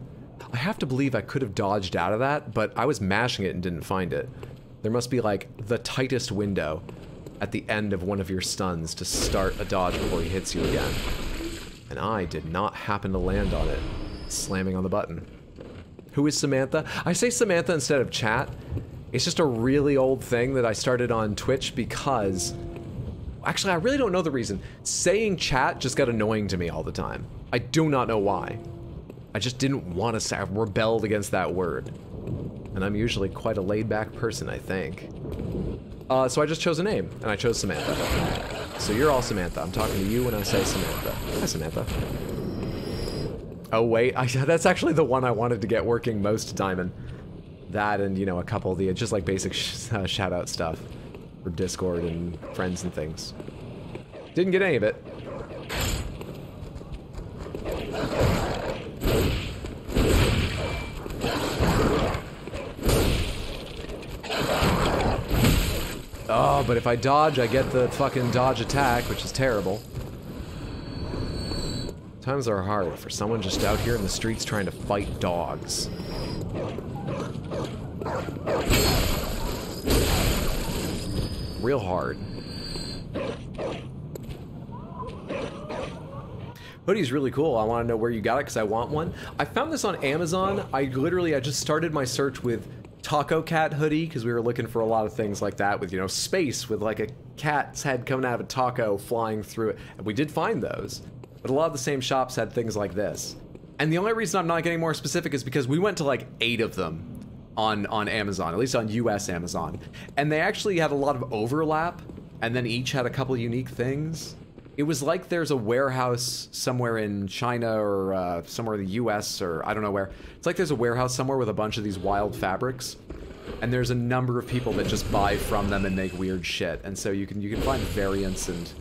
I have to believe I could have dodged out of that, but I was mashing it and didn't find it. There must be like the tightest window at the end of one of your stuns to start a dodge before he hits you again. And I did not happen to land on it, slamming on the button. Who is Samantha? I say Samantha instead of chat. It's just a really old thing that I started on Twitch because... Actually, I really don't know the reason. Saying chat just got annoying to me all the time. I do not know why. I just didn't want to say, I rebelled against that word. And I'm usually quite a laid-back person, I think. So I just chose a name, and I chose Samantha. So you're all Samantha. I'm talking to you when I say Samantha. Hi, Samantha. Oh wait, that's actually the one I wanted to get working most, Diamond. That and, you know, a couple of the just like basic shout out stuff for Discord and friends and things. Didn't get any of it. Oh, but if I dodge, I get the fucking dodge attack, which is terrible. Times are hard for someone just out here in the streets trying to fight dogs. Real hard. Hoodie's really cool. I want to know where you got it because I want one. I found this on Amazon. I just started my search with Taco Cat hoodie because we were looking for a lot of things like that with, you know, space with like a cat's head coming out of a taco flying through it. And we did find those. But a lot of the same shops had things like this. And the only reason I'm not getting more specific is because we went to like 8 of them on Amazon, at least on US Amazon. And they actually had a lot of overlap, and then each had a couple unique things. It was like there's a warehouse somewhere in China or somewhere in the US or I don't know where. It's like there's a warehouse somewhere with a bunch of these wild fabrics. And there's a number of people that just buy from them and make weird shit. And so you can find variants and...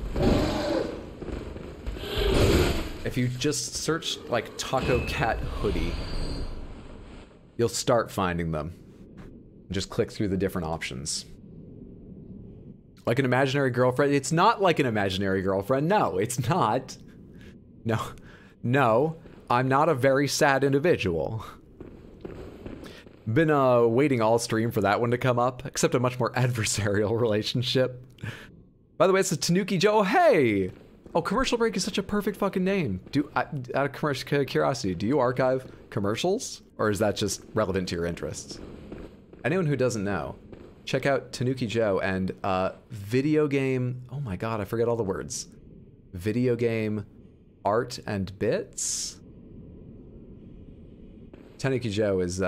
If you just search, like, Taco Cat hoodie, you'll start finding them. Just click through the different options. Like an imaginary girlfriend? It's not like an imaginary girlfriend. No, it's not. No, I'm not a very sad individual. Been waiting all stream for that one to come up, except a much more adversarial relationship. By the way, it's a Tanuki Joe. Hey! Oh, Commercial Break is such a perfect fucking name. Out of commercial curiosity, do you archive commercials? Or is that just relevant to your interests? Anyone who doesn't know, check out Tanuki Joe and video game... Oh my god, I forget all the words. Video game art and bits? Tanuki Joe is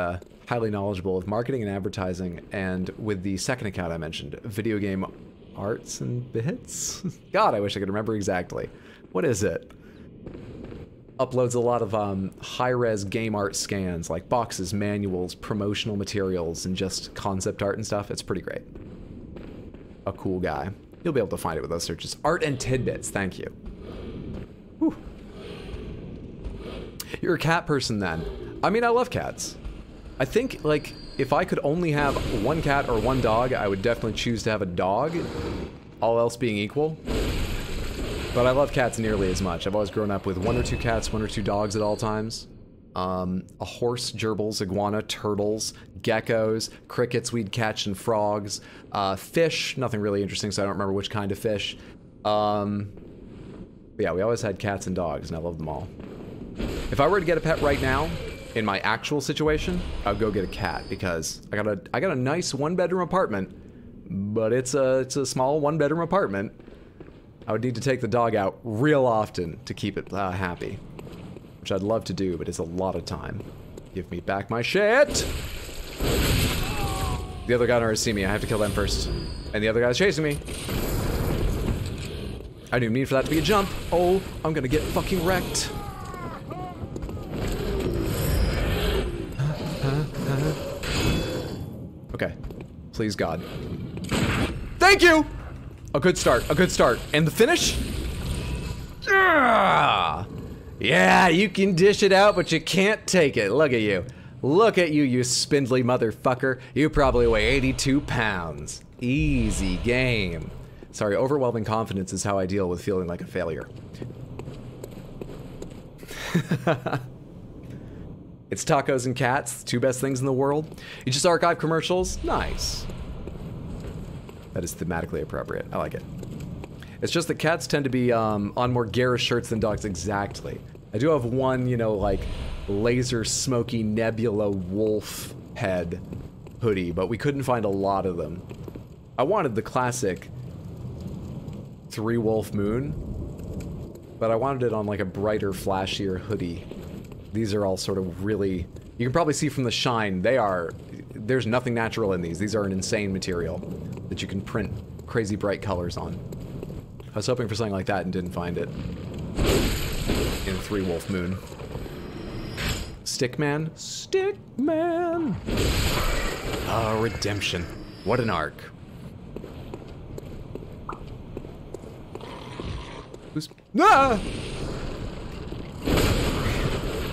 highly knowledgeable of marketing and advertising, and with the second account I mentioned, video game arts and bits? God, I wish I could remember exactly. What is it? Uploads a lot of high-res game art scans, like boxes, manuals, promotional materials, and just concept art and stuff. It's pretty great. A cool guy. You'll be able to find it with those searches. Art and tidbits, thank you. Whew. You're a cat person then. I mean, I love cats. I think, like, if I could only have one cat or one dog, I would definitely choose to have a dog, all else being equal. But I love cats nearly as much. I've always grown up with 1 or 2 cats, 1 or 2 dogs at all times. A horse, gerbils, iguana, turtles, geckos, crickets we'd catch, and frogs. Fish, nothing really interesting, so I don't remember which kind of fish. But yeah, we always had cats and dogs, and I love them all. If I were to get a pet right now, in my actual situation, I'd go get a cat because I got a nice 1-bedroom apartment, but it's a small 1-bedroom apartment. I would need to take the dog out real often to keep it happy, which I'd love to do, but it's a lot of time. Give me back my shit. The other guy already see me. I have to kill them first, and the other guy's chasing me. I didn't mean for that to be a jump. Oh, I'm gonna get fucking wrecked. Okay. Please, God. Thank you! A good start, a good start. And the finish? Yeah, you can dish it out, but you can't take it. Look at you. Look at you, you spindly motherfucker. You probably weigh 82 pounds. Easy game. Sorry, overwhelming confidence is how I deal with feeling like a failure. It's tacos and cats, the 2 best things in the world. You just archive commercials? Nice. That is thematically appropriate. I like it. It's just that cats tend to be on more garish shirts than dogs. Exactly. I do have one, you know, like, laser smoky nebula wolf head hoodie, but we couldn't find a lot of them. I wanted the classic 3-wolf moon, but I wanted it on like a brighter, flashier hoodie. These are all sort of really... You can probably see from the shine, there's nothing natural in these. These are an insane material that you can print crazy bright colors on. I was hoping for something like that and didn't find it. In 3-wolf moon. Stickman? Stickman! Oh, redemption. What an arc. Who's... Ah!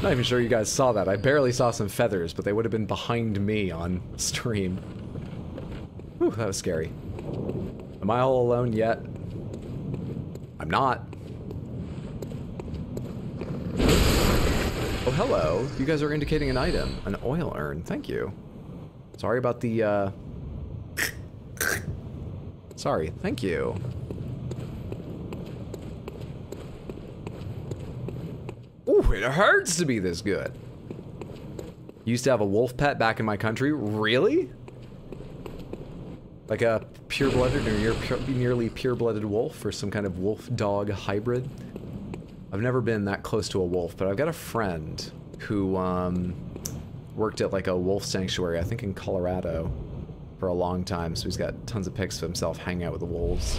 Not even sure you guys saw that. I barely saw some feathers, but they would have been behind me on stream. Whew, that was scary. Am I all alone yet? I'm not. Oh, hello. You guys are indicating an item. An oil urn. Thank you. Sorry about the, Sorry. Thank you. Ooh, it hurts to be this good. Used to have a wolf pet back in my country. Really? Like a pure-blooded or nearly pure-blooded wolf or some kind of wolf-dog hybrid? I've never been that close to a wolf, but I've got a friend who worked at like a wolf sanctuary, I think in Colorado, for a long time. So he's got tons of pics of himself hanging out with the wolves.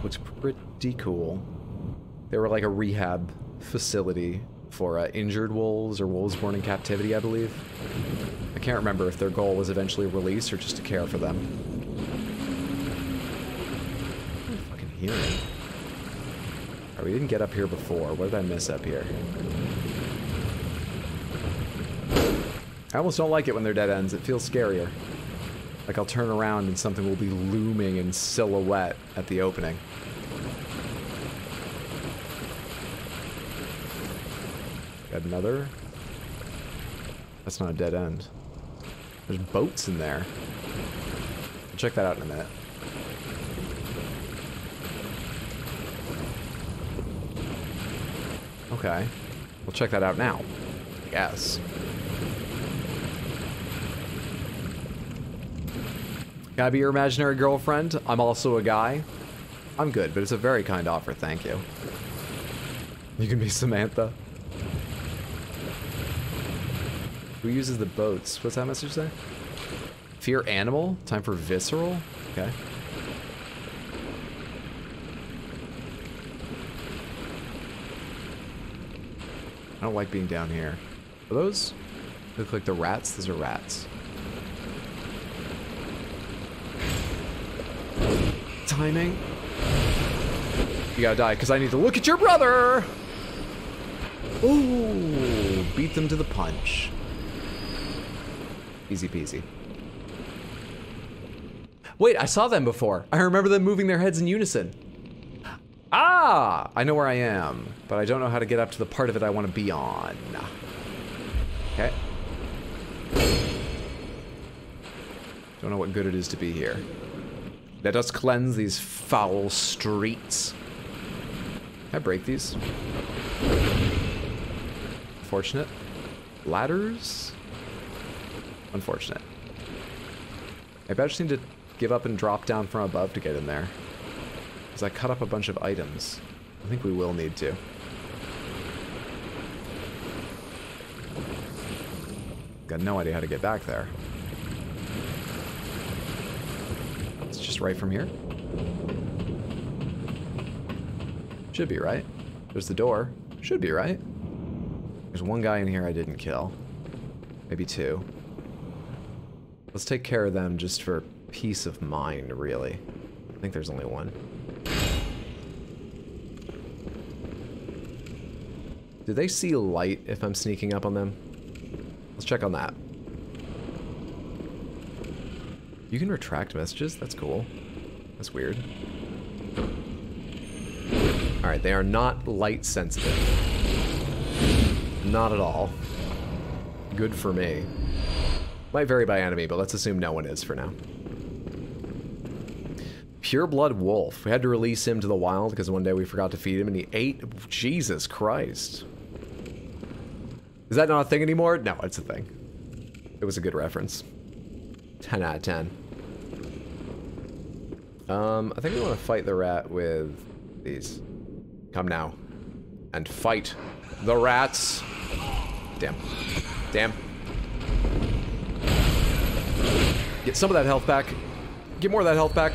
Looks pretty cool. They were like a rehab facility for injured wolves or wolves born in captivity, I believe. I can't remember if their goal was eventually release or just to care for them. What am I fucking hearing? Oh, we didn't get up here before. What did I miss up here? I almost don't like it when they're dead ends. It feels scarier. Like I'll turn around and something will be looming in silhouette at the opening. Got another. That's not a dead end. There's boats in there. I'll check that out in a minute. Okay. We'll check that out now. I guess. Can I be your imaginary girlfriend? I'm also a guy. I'm good, but it's a very kind offer, thank you. You can be Samantha. Who uses the boats? What's that message say? Fear animal? Time for visceral? Okay. I don't like being down here. Are those? Look like the rats? Those are rats. Timing. You gotta die, because I need to look at your brother! Ooh, beat them to the punch. Easy peasy. Wait, I saw them before. I remember them moving their heads in unison. Ah! I know where I am, but I don't know how to get up to the part of it I want to be on. Okay. Don't know what good it is to be here. Let us cleanse these foul streets. Can I break these? Unfortunate. Ladders? Unfortunate. Maybe I just need to give up and drop down from above to get in there. Because I cut up a bunch of items. I think we will need to. Got no idea how to get back there. It's just right from here. Should be, right? There's the door. Should be, right? There's one guy in here I didn't kill. Maybe two. Let's take care of them just for peace of mind, really. I think there's only one. Do they see light if I'm sneaking up on them? Let's check on that. You can retract messages? That's cool. That's weird. Alright, they are not light sensitive. Not at all. Good for me. Might vary by enemy, but let's assume no one is for now. Pure Blood Wolf. We had to release him to the wild because one day we forgot to feed him and he ate. Jesus Christ. Is that not a thing anymore? No, it's a thing. It was a good reference. 10 out of 10. I think we want to fight the rat with these. Come now. And fight the rats. Damn. Damn. Get some of that health back. Get more of that health back.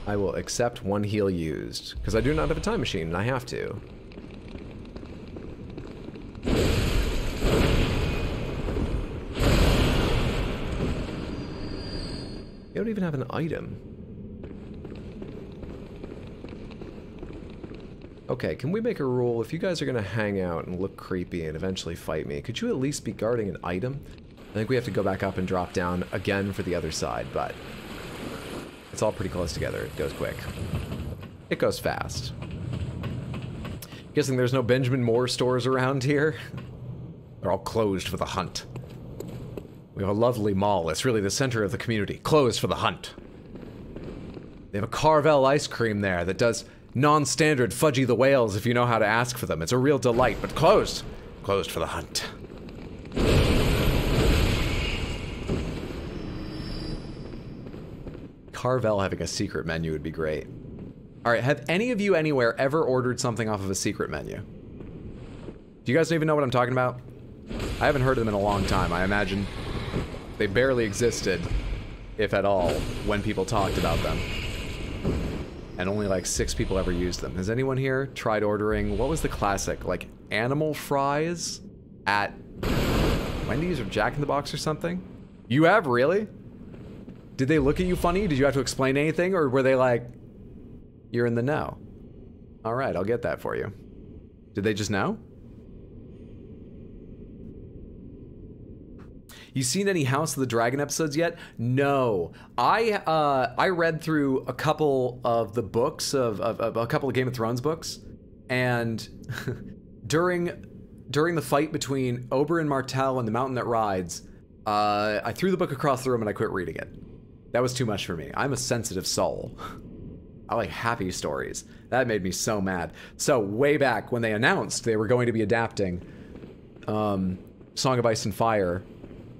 I will accept 1 heal used, because I do not have a time machine, and I have to. You don't even have an item. Okay, can we make a rule? If you guys are gonna hang out and look creepy and eventually fight me, could you at least be guarding an item? I think we have to go back up and drop down again for the other side, but it's all pretty close together. It goes quick. It goes fast. Guessing there's no Benjamin Moore stores around here? They're all closed for the hunt. We have a lovely mall. It's really the center of the community. Closed for the hunt. They have a Carvel ice cream there that does non-standard Fudgy the Whales if you know how to ask for them. It's a real delight, but closed. Closed for the hunt. Carvel having a secret menu would be great. Alright, have any of you anywhere ever ordered something off of a secret menu? Do you guys even know what I'm talking about? I haven't heard of them in a long time. I imagine they barely existed, if at all, when people talked about them. And only like 6 people ever used them. Has anyone here tried ordering, what was the classic, like animal fries at Wendy's or Jack in the Box or something? You have, really? Did they look at you funny? Did you have to explain anything, or were they like, you're in the know? Alright, I'll get that for you. Did they just know? You seen any House of the Dragon episodes yet? No. I read through a couple of the books of a couple of Game of Thrones books, and during the fight between Oberyn Martell and the Mountain That Rides, I threw the book across the room and I quit reading it. That was too much for me. I'm a sensitive soul. I like happy stories. That made me so mad. So way back when they announced they were going to be adapting Song of Ice and Fire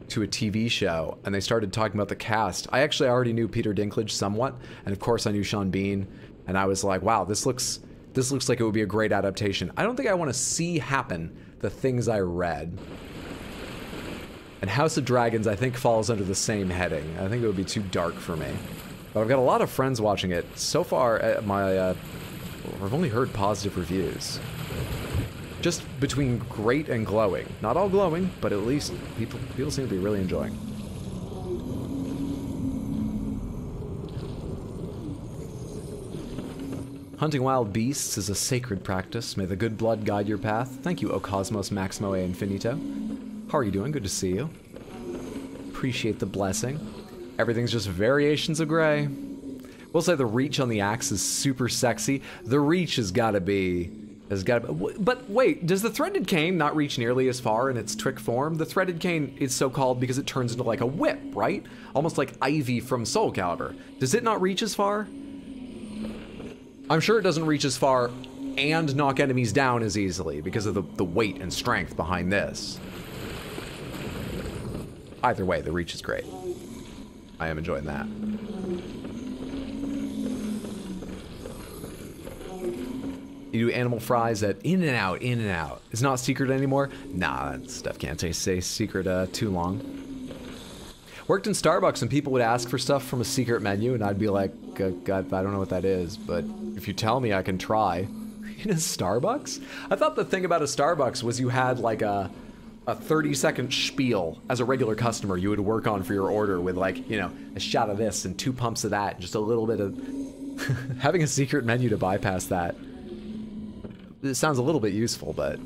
to a TV show, and they started talking about the cast, I actually already knew Peter Dinklage somewhat, and of course I knew Sean Bean, and I was like, wow, this looks like it would be a great adaptation. I don't think I want to see happen the things I read. And House of Dragons, I think, falls under the same heading. I think it would be too dark for me. But I've got a lot of friends watching it. So far, I've only heard positive reviews. Just between great and glowing. Not all glowing, but at least people seem to be really enjoying. Hunting wild beasts is a sacred practice. May the good blood guide your path. Thank you, O Cosmos Maximo e Infinito. How are you doing? Good to see you. Appreciate the blessing. Everything's just variations of gray. We'll say the reach on the axe is super sexy. The reach has gotta be... But wait, does the threaded cane not reach nearly as far in its trick form? The threaded cane is so called because it turns into like a whip, right? Almost like Ivy from Soul Calibur. Does it not reach as far? I'm sure it doesn't reach as far and knock enemies down as easily because of the weight and strength behind this. Either way, the reach is great. I am enjoying that. You do animal fries at In and Out, In and Out. It's not secret anymore? Nah, that stuff can't stay secret too long. Worked in Starbucks and people would ask for stuff from a secret menu and I'd be like, God, I don't know what that is, but if you tell me I can try. In a Starbucks? I thought the thing about a Starbucks was you had like a 30-second spiel as a regular customer you would work on for your order with like, you know, a shot of this and 2 pumps of that, just a little bit of... Having a secret menu to bypass that. It sounds a little bit useful, but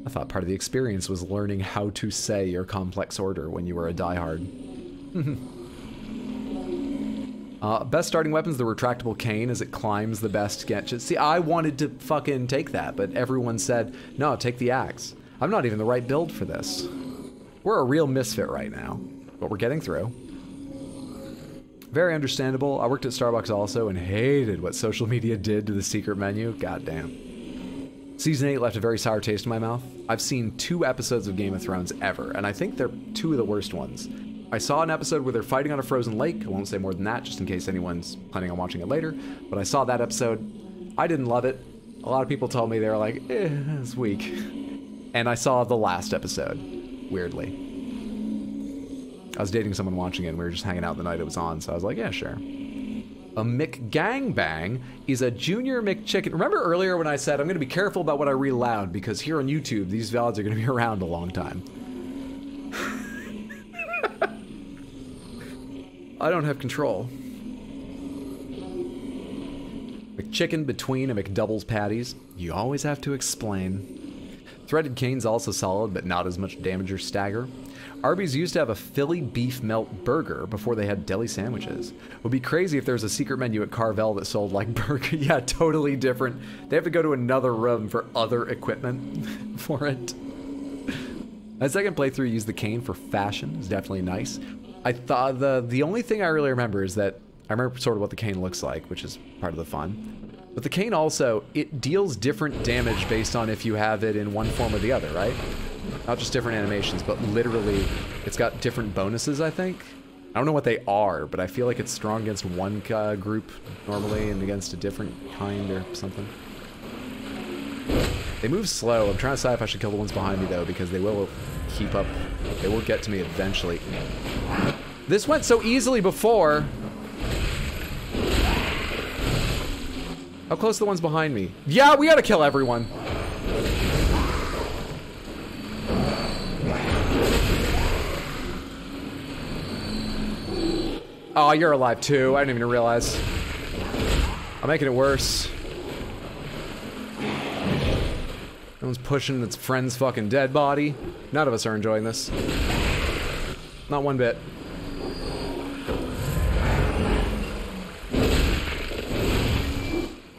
I thought part of the experience was learning how to say your complex order when you were a diehard. Best starting weapons, the retractable cane as it climbs the best gadget. See, I wanted to fucking take that, but everyone said, no, take the axe. I'm not even the right build for this. We're a real misfit right now, but we're getting through. Very understandable. I worked at Starbucks also and hated what social media did to the secret menu. Goddamn. Season 8 left a very sour taste in my mouth. I've seen 2 episodes of Game of Thrones ever, and I think they're 2 of the worst ones. I saw an episode where they're fighting on a frozen lake. I won't say more than that, just in case anyone's planning on watching it later. But I saw that episode. I didn't love it. A lot of people told me they were like, it's weak. And I saw the last episode, weirdly. I was dating someone watching it, and we were just hanging out the night it was on, so I was like, yeah, sure. A McGangbang is a junior McChicken. Remember earlier when I said I'm going to be careful about what I read aloud because here on YouTube, these VODs are going to be around a long time. I don't have control. McChicken between a McDoubles patties. You always have to explain. Threaded cane's also solid, but not as much damage or stagger. Arby's used to have a Philly beef melt burger before they had deli sandwiches. It would be crazy if there was a secret menu at Carvel that sold like burger. Yeah, totally different. They have to go to another room for other equipment for it. My second playthrough used the cane for fashion. It's definitely nice. I thought the only thing I really remember is that I remember sort of what the cane looks like, which is part of the fun. But the cane also, it deals different damage based on if you have it in one form or the other, right? Not just different animations, but literally it's got different bonuses, I think. I don't know what they are, but I feel like it's strong against one group normally and against a different kind or something. They move slow. I'm trying to decide if I should kill the ones behind me, though, because they will keep up. They will get to me eventually. This went so easily before. How close are the ones behind me? Yeah, we gotta kill everyone. Oh, you're alive too. I didn't even realize. I'm making it worse. No one's pushing its friend's fucking dead body. None of us are enjoying this. Not one bit.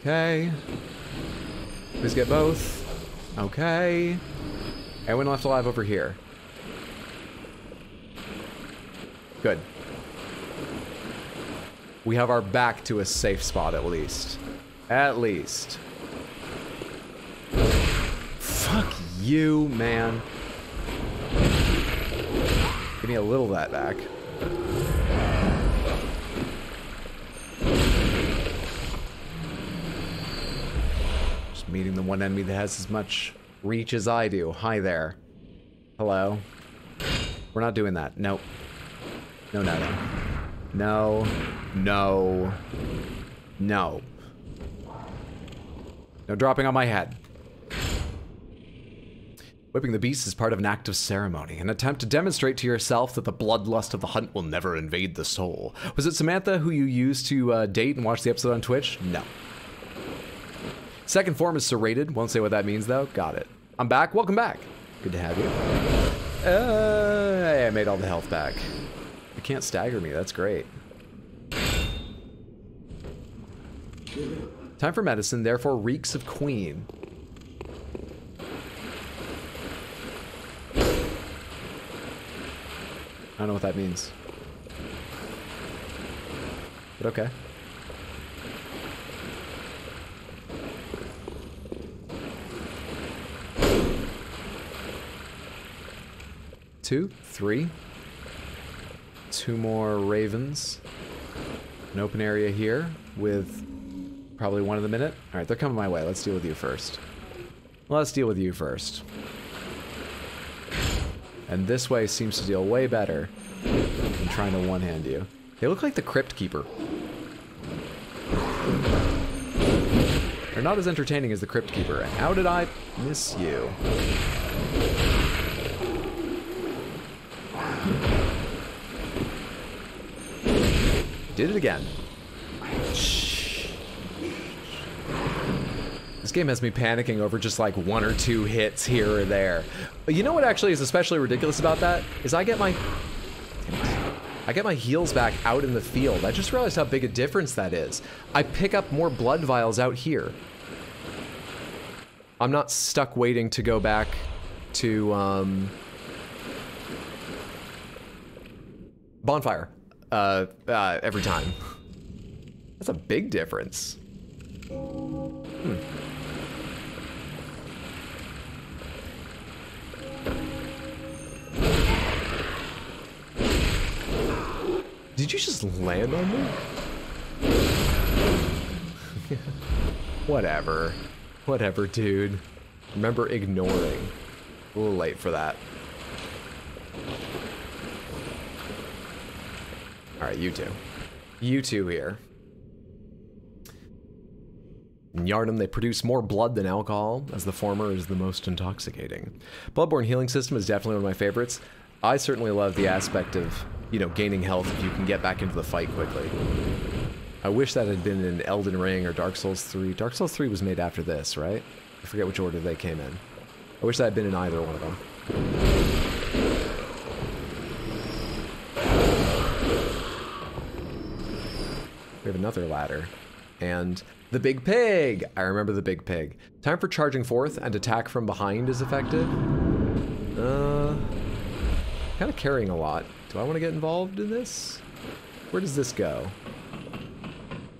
Okay. Please get both. Okay. Everyone left alive over here. Good. We have our back to a safe spot at least. At least. Fuck you, man. Give me a little of that back. Just meeting the one enemy that has as much reach as I do. Hi there. Hello. We're not doing that. Nope. No, no, no. No. No. No. No dropping on my head. Whipping the beast is part of an act of ceremony, an attempt to demonstrate to yourself that the bloodlust of the hunt will never invade the soul. Was it Samantha who you used to date and watch the episode on Twitch? No. Second form is serrated. Won't say what that means, though. Got it. I'm back. Welcome back. Good to have you. I made all the health back. You can't stagger me. That's great. Time for medicine, therefore reeks of queen. I don't know what that means. But okay. Two, three. Two more ravens. An open area here with probably one in a minute. Alright, they're coming my way. Let's deal with you first. Let's deal with you first. And this way seems to deal way better than trying to one-hand you. They look like the Crypt Keeper. They're not as entertaining as the Crypt Keeper. How did I miss you? Did it again. This game has me panicking over just like one or two hits here or there. But you know what actually is especially ridiculous about that? Is I get my heals back out in the field. I just realized how big a difference that is. I pick up more blood vials out here. I'm not stuck waiting to go back to bonfire every time. That's a big difference. Did you just land on me? Whatever. Whatever, dude. Remember ignoring. A little late for that. Alright, you two. You two here. In Yharnam, they produce more blood than alcohol, as the former is the most intoxicating. Bloodborne healing system is definitely one of my favorites. I certainly love the aspect of, you know, gaining health if you can get back into the fight quickly. I wish that had been in Elden Ring or Dark Souls 3. Dark Souls 3 was made after this, right? I forget which order they came in. I wish that had been in either one of them. We have another ladder. And the big pig! I remember the big pig. Time for charging forth, and attack from behind is effective. Kind of carrying a lot. Do I want to get involved in this? Where does this go?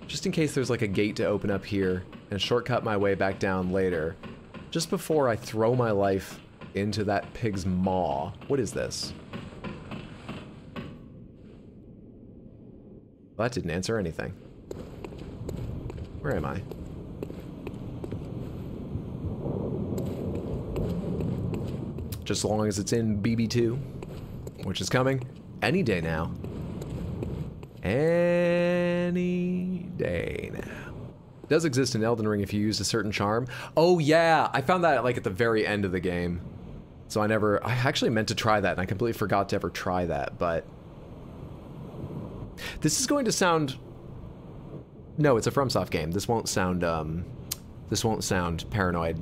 Just in case there's like a gate to open up here, and shortcut my way back down later. Just before I throw my life into that pig's maw. What is this? Well, that didn't answer anything. Where am I? Just as long as it's in BB2, which is coming any day now. Any day now. It does exist in Elden Ring if you use a certain charm. Oh yeah, I found that like at the very end of the game. So I actually meant to try that and I completely forgot to ever try that, but this is going to sound, no, it's a FromSoft game. This won't sound paranoid.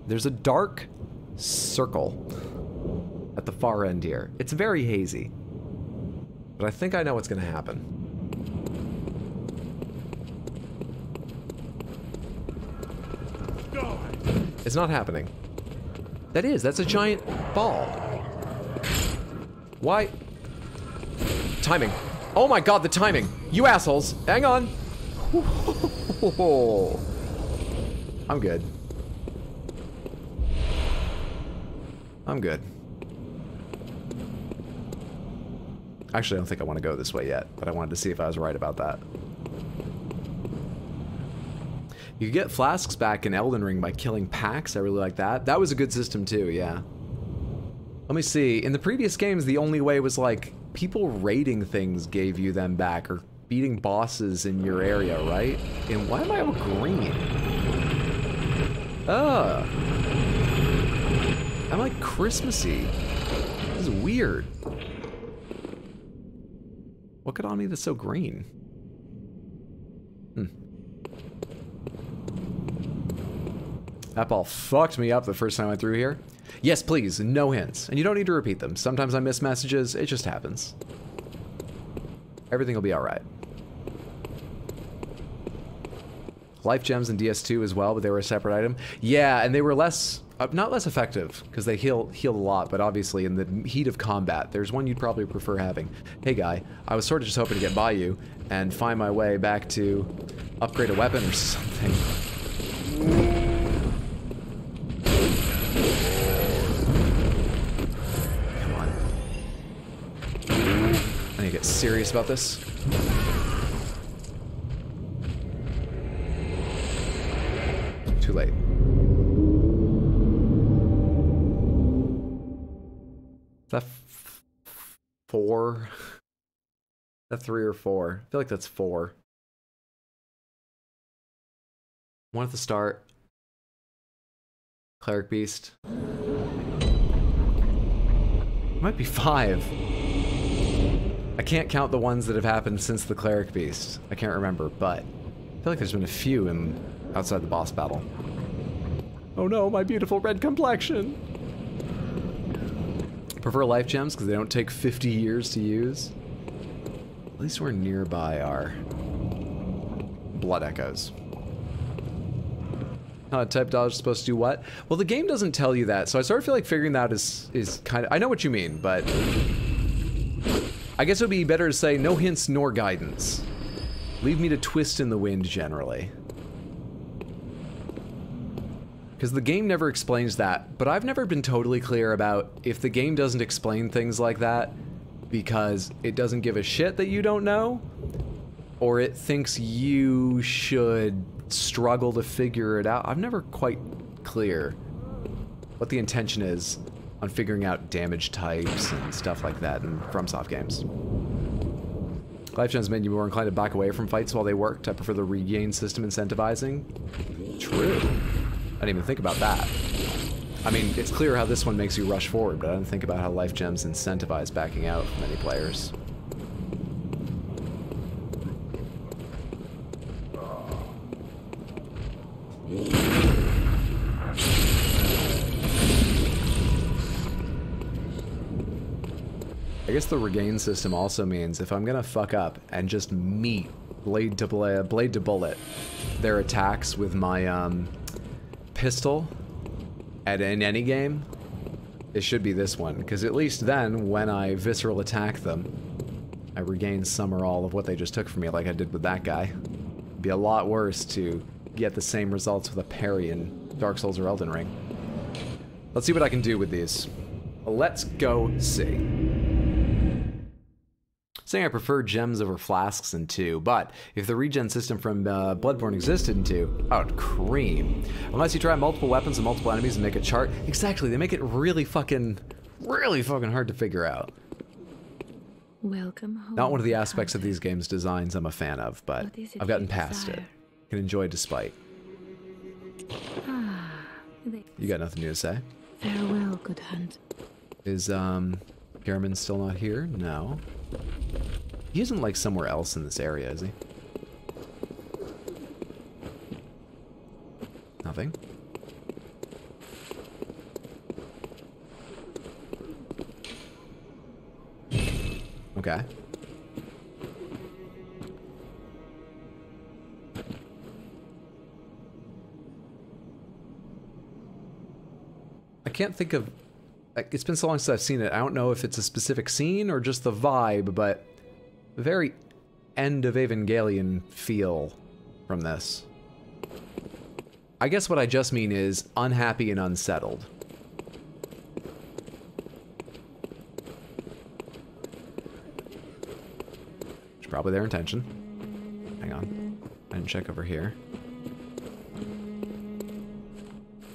There's a dark circle at the far end here. It's very hazy, but I think I know what's going to happen. It's not happening. That's a giant ball. Why? Timing. Oh my god, the timing. You assholes. Hang on. I'm good. I'm good. Actually, I don't think I want to go this way yet, but I wanted to see if I was right about that. You could get flasks back in Elden Ring by killing packs. I really like that. That was a good system too, yeah. Let me see. In the previous games, the only way was like people raiding things gave you them back, or beating bosses in your area, right? And why am I all green? I'm like Christmassy. This is weird. What got on me that's so green? That ball fucked me up the first time I threw here. Yes, please, no hints. And you don't need to repeat them. Sometimes I miss messages, it just happens. Everything will be alright. Life gems in DS2 as well, but they were a separate item. Yeah, and they were less, not less effective, because they healed a lot, but obviously in the heat of combat, there's one you'd probably prefer having. Hey guy, I was sort of just hoping to get by you, and find my way back to upgrade a weapon or something. Come on. I need to get serious about this. Too late. Is that 4? Is that 3 or 4? I feel like that's 4. One at the start. Cleric Beast. It might be 5. I can't count the ones that have happened since the Cleric Beast. I can't remember, but I feel like there's been a few outside the boss battle. Oh no, my beautiful red complexion! Prefer life gems because they don't take 50 years to use. At least we're nearby our blood echoes. Type dodge is supposed to do what? Well, the game doesn't tell you that, so I sort of feel like figuring that is kind of... I know what you mean, but... I guess it would be better to say no hints nor guidance. Leave me to twist in the wind, generally. Because the game never explains that, but I've never been totally clear about if the game doesn't explain things like that because it doesn't give a shit that you don't know, or it thinks you should struggle to figure it out. I'm never quite clear what the intention is on figuring out damage types and stuff like that in FromSoft games. Life gems made you more inclined to back away from fights while they worked. I prefer the regain system incentivizing. True. I didn't even think about that. I mean, it's clear how this one makes you rush forward, but I didn't think about how life gems incentivize backing out for many players. I guess the regain system also means if I'm gonna fuck up and just meet blade to bullet their attacks with my pistol in any game, it should be this one, because at least then when I visceral attack them, I regain some or all of what they just took from me, like I did with that guy. It'd be a lot worse to get the same results with a parry in Dark Souls or Elden Ring. Let's see what I can do with these. Let's go see. Saying I prefer gems over flasks in 2, but if the regen system from Bloodborne existed in 2, oh, cream. Unless you try multiple weapons and multiple enemies and make a chart. Exactly, they make it really fucking hard to figure out. Welcome home. Not one of the aspects of these games' designs I'm a fan of, but I've gotten past it. Can enjoy despite. You got nothing new to say? Farewell, good hunt. Is Gehrman still not here? No. He isn't like somewhere else in this area, is he? Nothing. Okay. I can't think of... It's been so long since I've seen it. I don't know if it's a specific scene or just the vibe, but very end of Evangelion feel from this. I guess what I just mean is unhappy and unsettled. It's probably their intention. Hang on. I didn't check over here.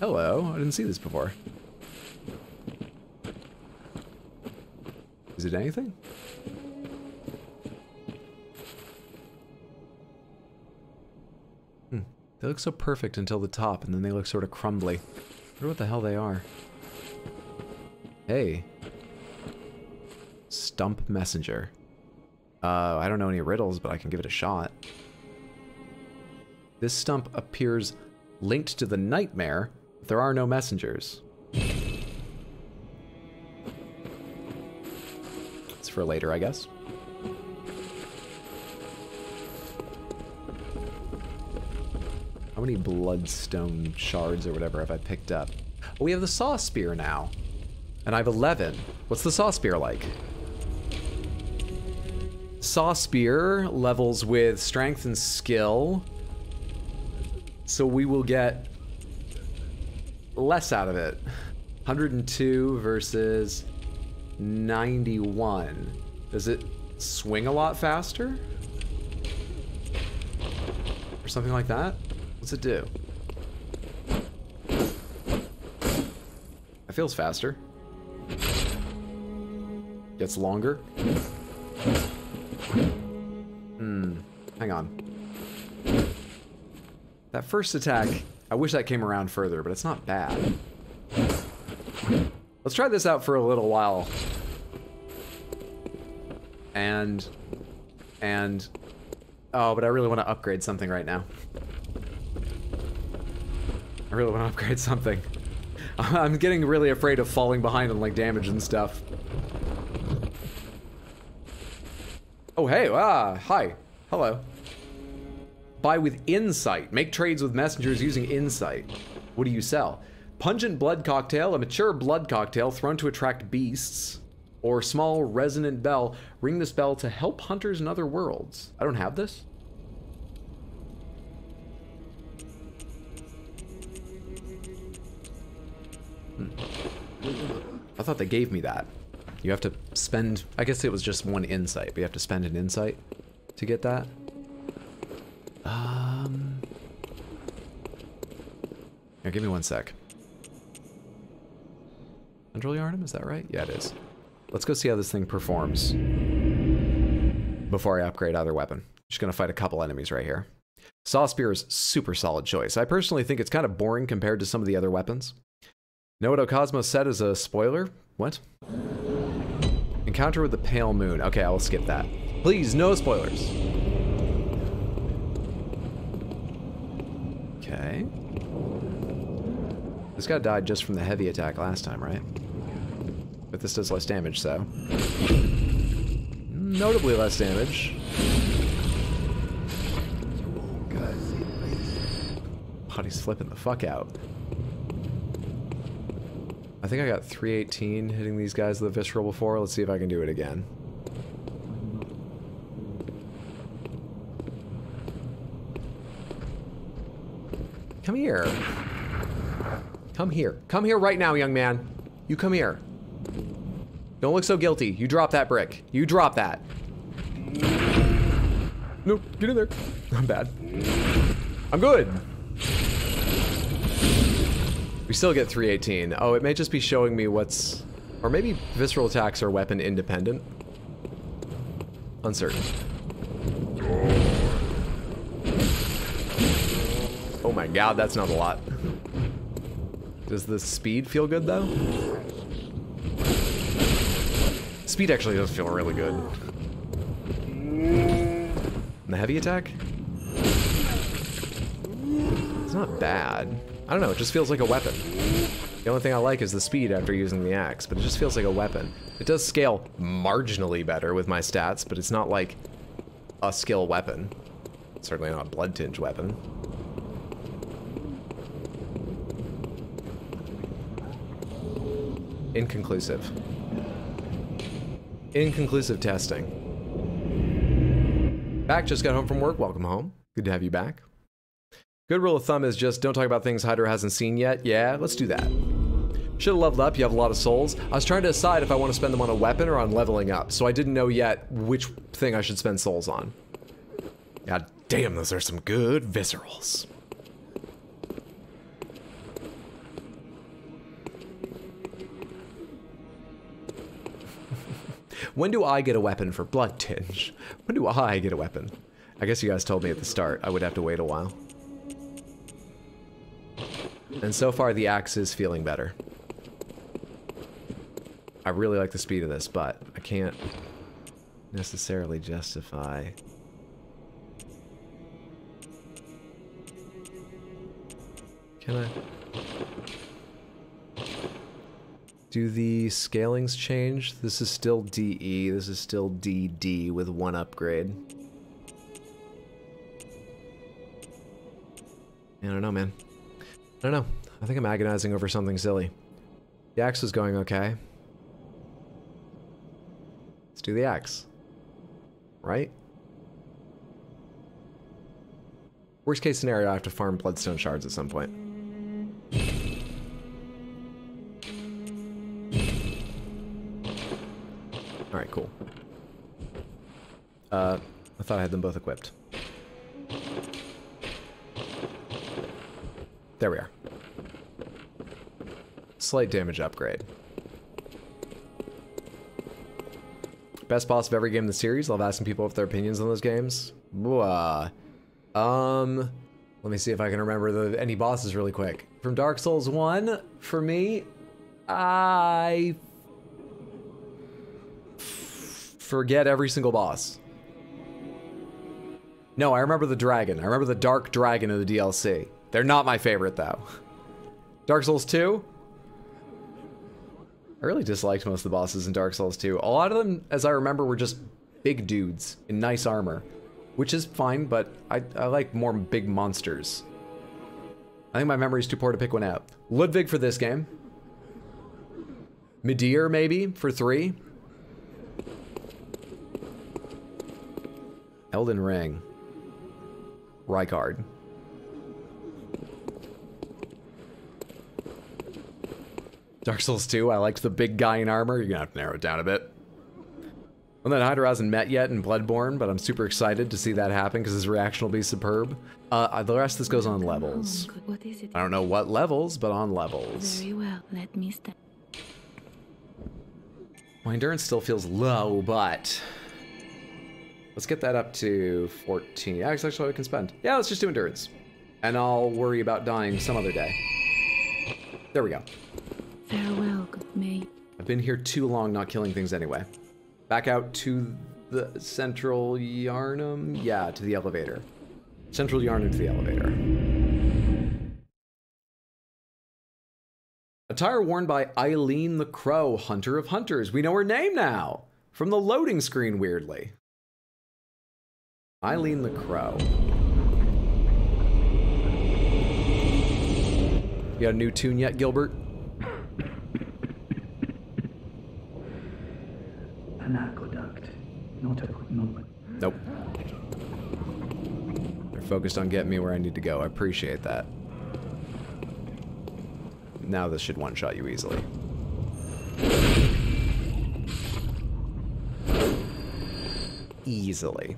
Hello, I didn't see this before. Is it anything? They look so perfect until the top, and then they look sort of crumbly. I wonder what the hell they are. Hey. Stump Messenger. I don't know any riddles, but I can give it a shot. This stump appears linked to the nightmare, but there are no messengers. It's for later, I guess. How many bloodstone shards or whatever have I picked up? Oh, we have the saw spear now. And I have 11. What's the saw spear like? Saw spear levels with strength and skill. So we will get less out of it. 102 versus 91. Does it swing a lot faster? Or something like that? What's it do? It feels faster. Gets longer. Hang on. That first attack, I wish that came around further, but it's not bad. Let's try this out for a little while. Oh, but I really want to upgrade something right now. I really want to upgrade something. I'm getting really afraid of falling behind on like damage and stuff. Oh, hey, hi. Hello. Buy with insight. Make trades with messengers using insight. What do you sell? Pungent blood cocktail, a mature blood cocktail thrown to attract beasts. Or small resonant bell. Ring this bell to help hunters in other worlds. I don't have this? I thought they gave me that. You have to spend... I guess it was just one insight, but you have to spend an insight to get that. Here, give me one sec. Central Yarnum, is that right? Yeah, it is. Let's go see how this thing performs. before I upgrade either weapon. Just gonna fight a couple enemies right here. Saw Spear is super solid choice. I personally think it's kind of boring compared to some of the other weapons. Know what Ocosmo said as a spoiler? What? Encounter with the Pale Moon. Okay, I will skip that. Please, no spoilers. Okay. This guy died just from the heavy attack last time, right? But this does less damage, so... notably less damage. Body's flipping the fuck out. I think I got 318 hitting these guys with the Visceral before. Let's see if I can do it again. Come here. Come here. Come here right now, young man. You come here. Don't look so guilty. You drop that brick. You drop that. Nope, get in there. I'm bad. I'm good. We still get 318. Oh, it may just be showing me what's... or maybe visceral attacks are weapon independent. Uncertain. Oh my god, that's not a lot. Does the speed feel good, though? Speed actually does feel really good. And the heavy attack? It's not bad. I don't know, it just feels like a weapon. The only thing I like is the speed after using the axe, but it just feels like a weapon. It does scale marginally better with my stats, but it's not like a skill weapon. Certainly not a blood tinge weapon. Inconclusive. Inconclusive testing. Back, just got home from work. Welcome home. Good to have you back. Good rule of thumb is just don't talk about things Hydra hasn't seen yet. Yeah, let's do that. Should have leveled up. You have a lot of souls. I was trying to decide if I want to spend them on a weapon or on leveling up, so I didn't know yet which thing I should spend souls on. God damn, those are some good viscerals. When do I get a weapon for blood tinge? When do I get a weapon? I guess you guys told me at the start I would have to wait a while. And so far the axe is feeling better. I really like the speed of this, but I can't necessarily justify... Can I... Do the scalings change? This is still DE, this is still DD with one upgrade. I don't know, man. I don't know. I think I'm agonizing over something silly. The axe is going okay. Let's do the axe. Right? Worst case scenario, I have to farm bloodstone shards at some point. Alright, cool. I thought I had them both equipped. There we are. Slight damage upgrade. Best boss of every game in the series. Love asking people if their opinions on those games. Let me see if I can remember any bosses really quick. From Dark Souls 1, for me, I forget every single boss. No, I remember the dragon. I remember the dark dragon of the DLC. They're not my favorite, though. Dark Souls 2? I really disliked most of the bosses in Dark Souls 2. A lot of them, as I remember, were just big dudes in nice armor. Which is fine, but I like more big monsters. I think my memory's too poor to pick one out. Ludwig for this game. Midir, maybe, for 3. Elden Ring. Rykard. Dark Souls 2, I liked the big guy in armor. You're gonna have to narrow it down a bit. Well, that Hydra hasn't met yet in Bloodborne, but I'm super excited to see that happen because his reaction will be superb. The rest of this goes on levels. What is it? I don't know what levels, but on levels. Very well, let me start. My endurance still feels low, but Let's get that up to 14. Yeah, that's actually what we can spend. Yeah, let's just do endurance. And I'll worry about dying some other day. There we go. Farewell, good mate. I've been here too long not killing things anyway. Back out to the Central Yarnum? Yeah, to the elevator. Central Yarnum to the elevator. Attire worn by Eileen the Crow, Hunter of Hunters. We know her name now! From the loading screen, weirdly. Eileen the Crow. You got a new tune yet, Gilbert? An aqueduct, not a footnote. Nope. They're focused on getting me where I need to go. I appreciate that. Now this should one-shot you easily. Easily.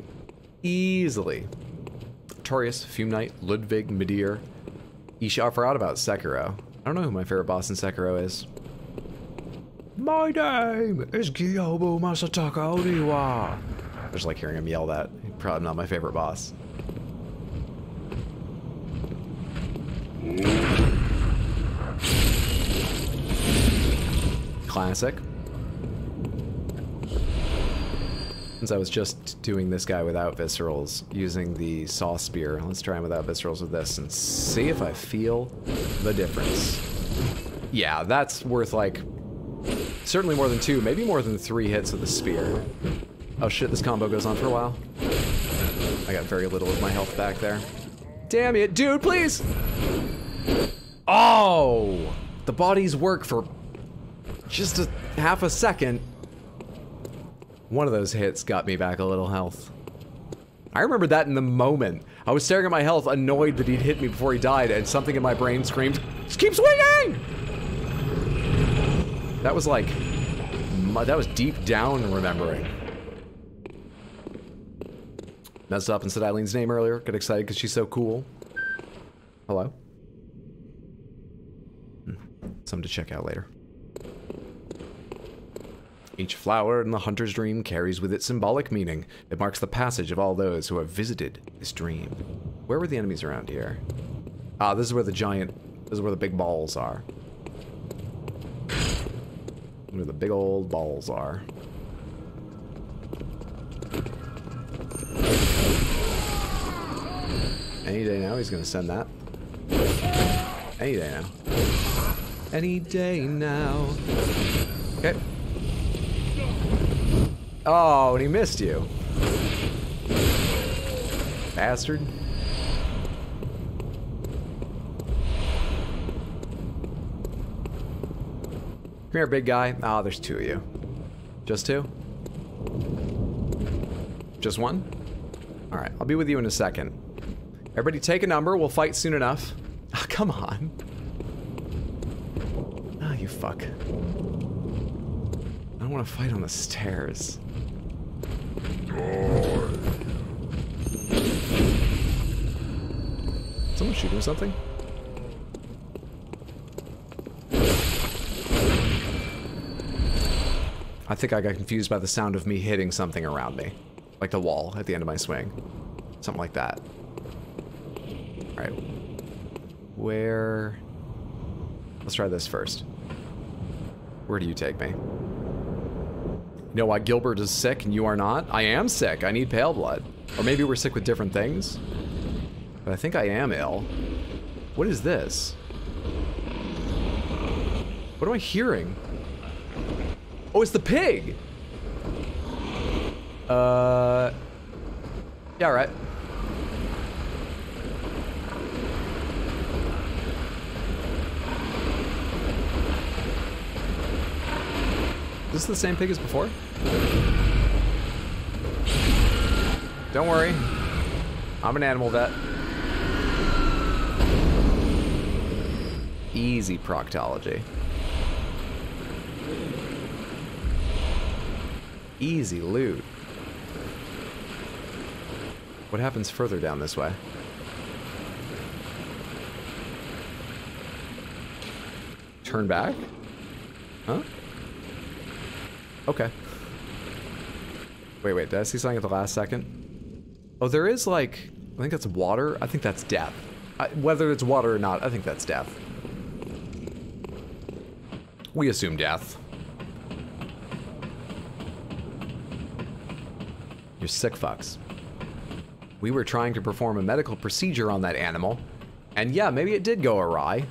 Easily. Torius, Fume Knight, Ludwig, Midir. Isha, I forgot about Sekiro. I don't know who my favorite boss in Sekiro is. My name is Gyobu Masataka Oniwa. I just like hearing him yell that. Probably not my favorite boss. Classic. Since I was just doing this guy without viscerals, using the saw spear, let's try him without viscerals with this and see if I feel the difference. Yeah, that's worth like, certainly more than 2, maybe more than 3 hits with the spear. Oh shit, this combo goes on for a while. I got very little of my health back there. Damn it, dude, please! Oh! The bodies work for just a half a second. One of those hits got me back a little health. I remember that in the moment. I was staring at my health, annoyed that he'd hit me before he died, and something in my brain screamed, "Just keep swinging!" That was like, that was deep down remembering. Messed up and said Eileen's name earlier. Got excited because she's so cool. Hello? Something to check out later. Each flower in the hunter's dream carries with it symbolic meaning. It marks the passage of all those who have visited this dream. Where were the enemies around here? Ah, this is where the this is where the big balls are. Where the big old balls are. Any day now, he's gonna send that. Any day now. Any day now. Okay. Oh, and he missed you. Bastard. Come here, big guy. Oh, there's 2 of you. Just 2? Just 1? Alright, I'll be with you in a second. Everybody take a number, we'll fight soon enough. Oh, come on. Ah, you fuck. I don't want to fight on the stairs. Someone shooting something? I think I got confused by the sound of me hitting something around me. Like the wall at the end of my swing. Something like that. Alright. Where... Let's try this first. Where do you take me? You know why Gilbert is sick and you are not? I am sick. I need pale blood. Or maybe we're sick with different things. But I think I am ill. What is this? What am I hearing? Oh, it's the pig! Yeah, right. Is this the same pig as before? Don't worry. I'm an animal vet. Easy proctology. Easy loot. What happens further down this way? Turn back? Huh? Okay. Wait, did I see something at the last second? Oh, there is like, I think that's water. I think that's death. Whether it's water or not, I think that's death. We assume death. You're sick fucks. We were trying to perform a medical procedure on that animal, and yeah, maybe it did go awry,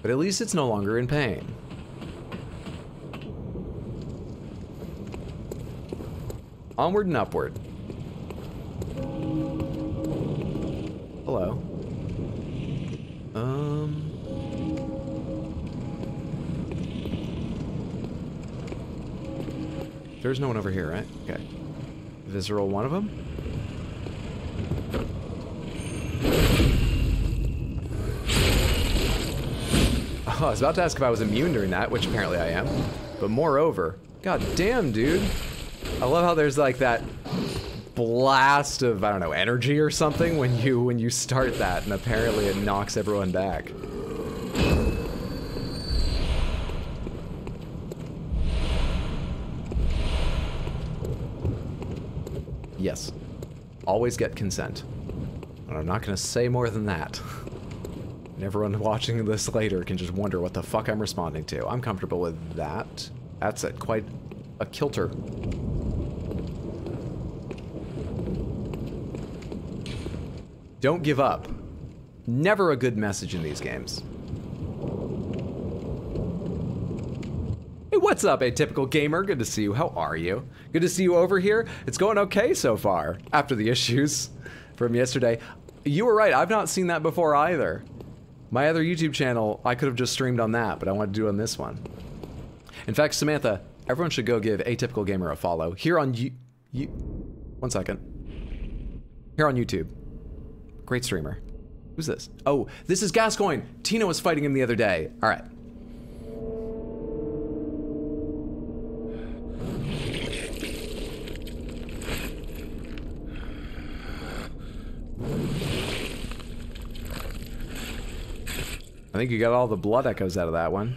but at least it's no longer in pain. Onward and upward. Hello. There's no one over here, right? Okay. Visceral, one of them? Oh, I was about to ask if I was immune during that, which apparently I am. But moreover, god damn, dude. I love how there's like that blast of, I don't know, energy or something when you start that, and apparently it knocks everyone back. Yes. Always get consent. And I'm not gonna say more than that. And everyone watching this later can just wonder what the fuck I'm responding to. I'm comfortable with that. That's quite a kilter. Don't give up. Never a good message in these games. Hey, what's up, Atypical Gamer? Good to see you. How are you? Good to see you over here. It's going okay so far, after the issues from yesterday. You were right, I've not seen that before either. My other YouTube channel, I could have just streamed on that, but I wanted to do it on this one. In fact, Samantha, everyone should go give Atypical Gamer a follow. Here on one second. Here on YouTube. Great streamer. Who's this? Oh, this is Gascoigne. Tina was fighting him the other day. All right. I think you got all the blood echoes out of that one.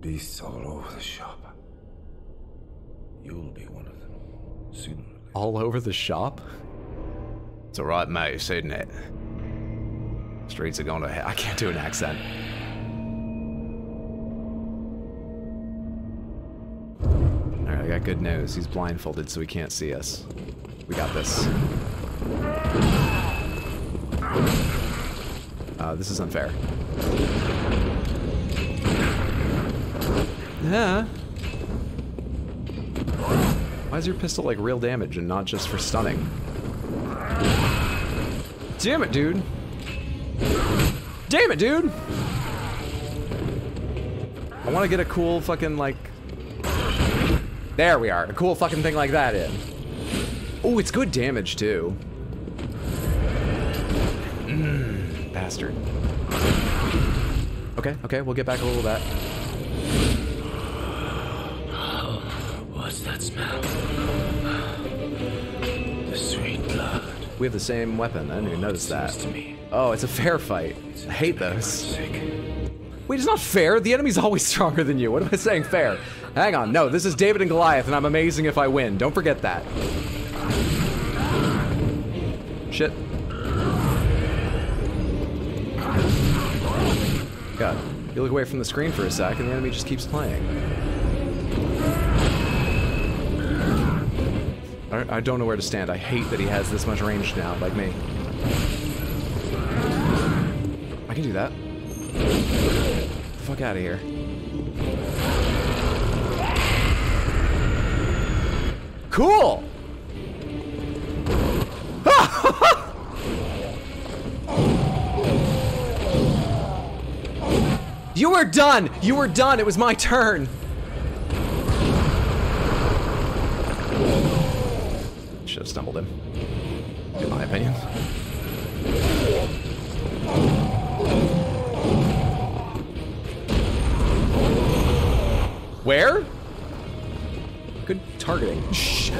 Beasts all over the shop. You'll be one of them sooner. All over the shop? It's a right mouse, isn't it? Streets are going to hell. I can't do an accent. Alright, I got good news. He's blindfolded so he can't see us. We got this. This is unfair. Yeah. Why is your pistol like real damage and not just for stunning? Damn it, dude. Damn it, dude. I want to get a cool fucking like... There we are. A cool fucking thing like that in. Oh, it's good damage too. Bastard. Okay, we'll get back a little bit. What's that smell? The sweet blood. We have the same weapon. I didn't even notice that. Oh, it's a fair fight. I hate those. Wait, it's not fair. The enemy's always stronger than you. What am I saying fair? Hang on. No, this is David and Goliath, and I'm amazing if I win. Don't forget that. Shit. God, you look away from the screen for a sec, and the enemy just keeps playing. I don't know where to stand. I hate that he has this much range now, like me. I can do that. Get the fuck out of here. Cool! You were done! You were done! It was my turn! Should have stumbled him, in my opinion. Where? Good targeting. Shh.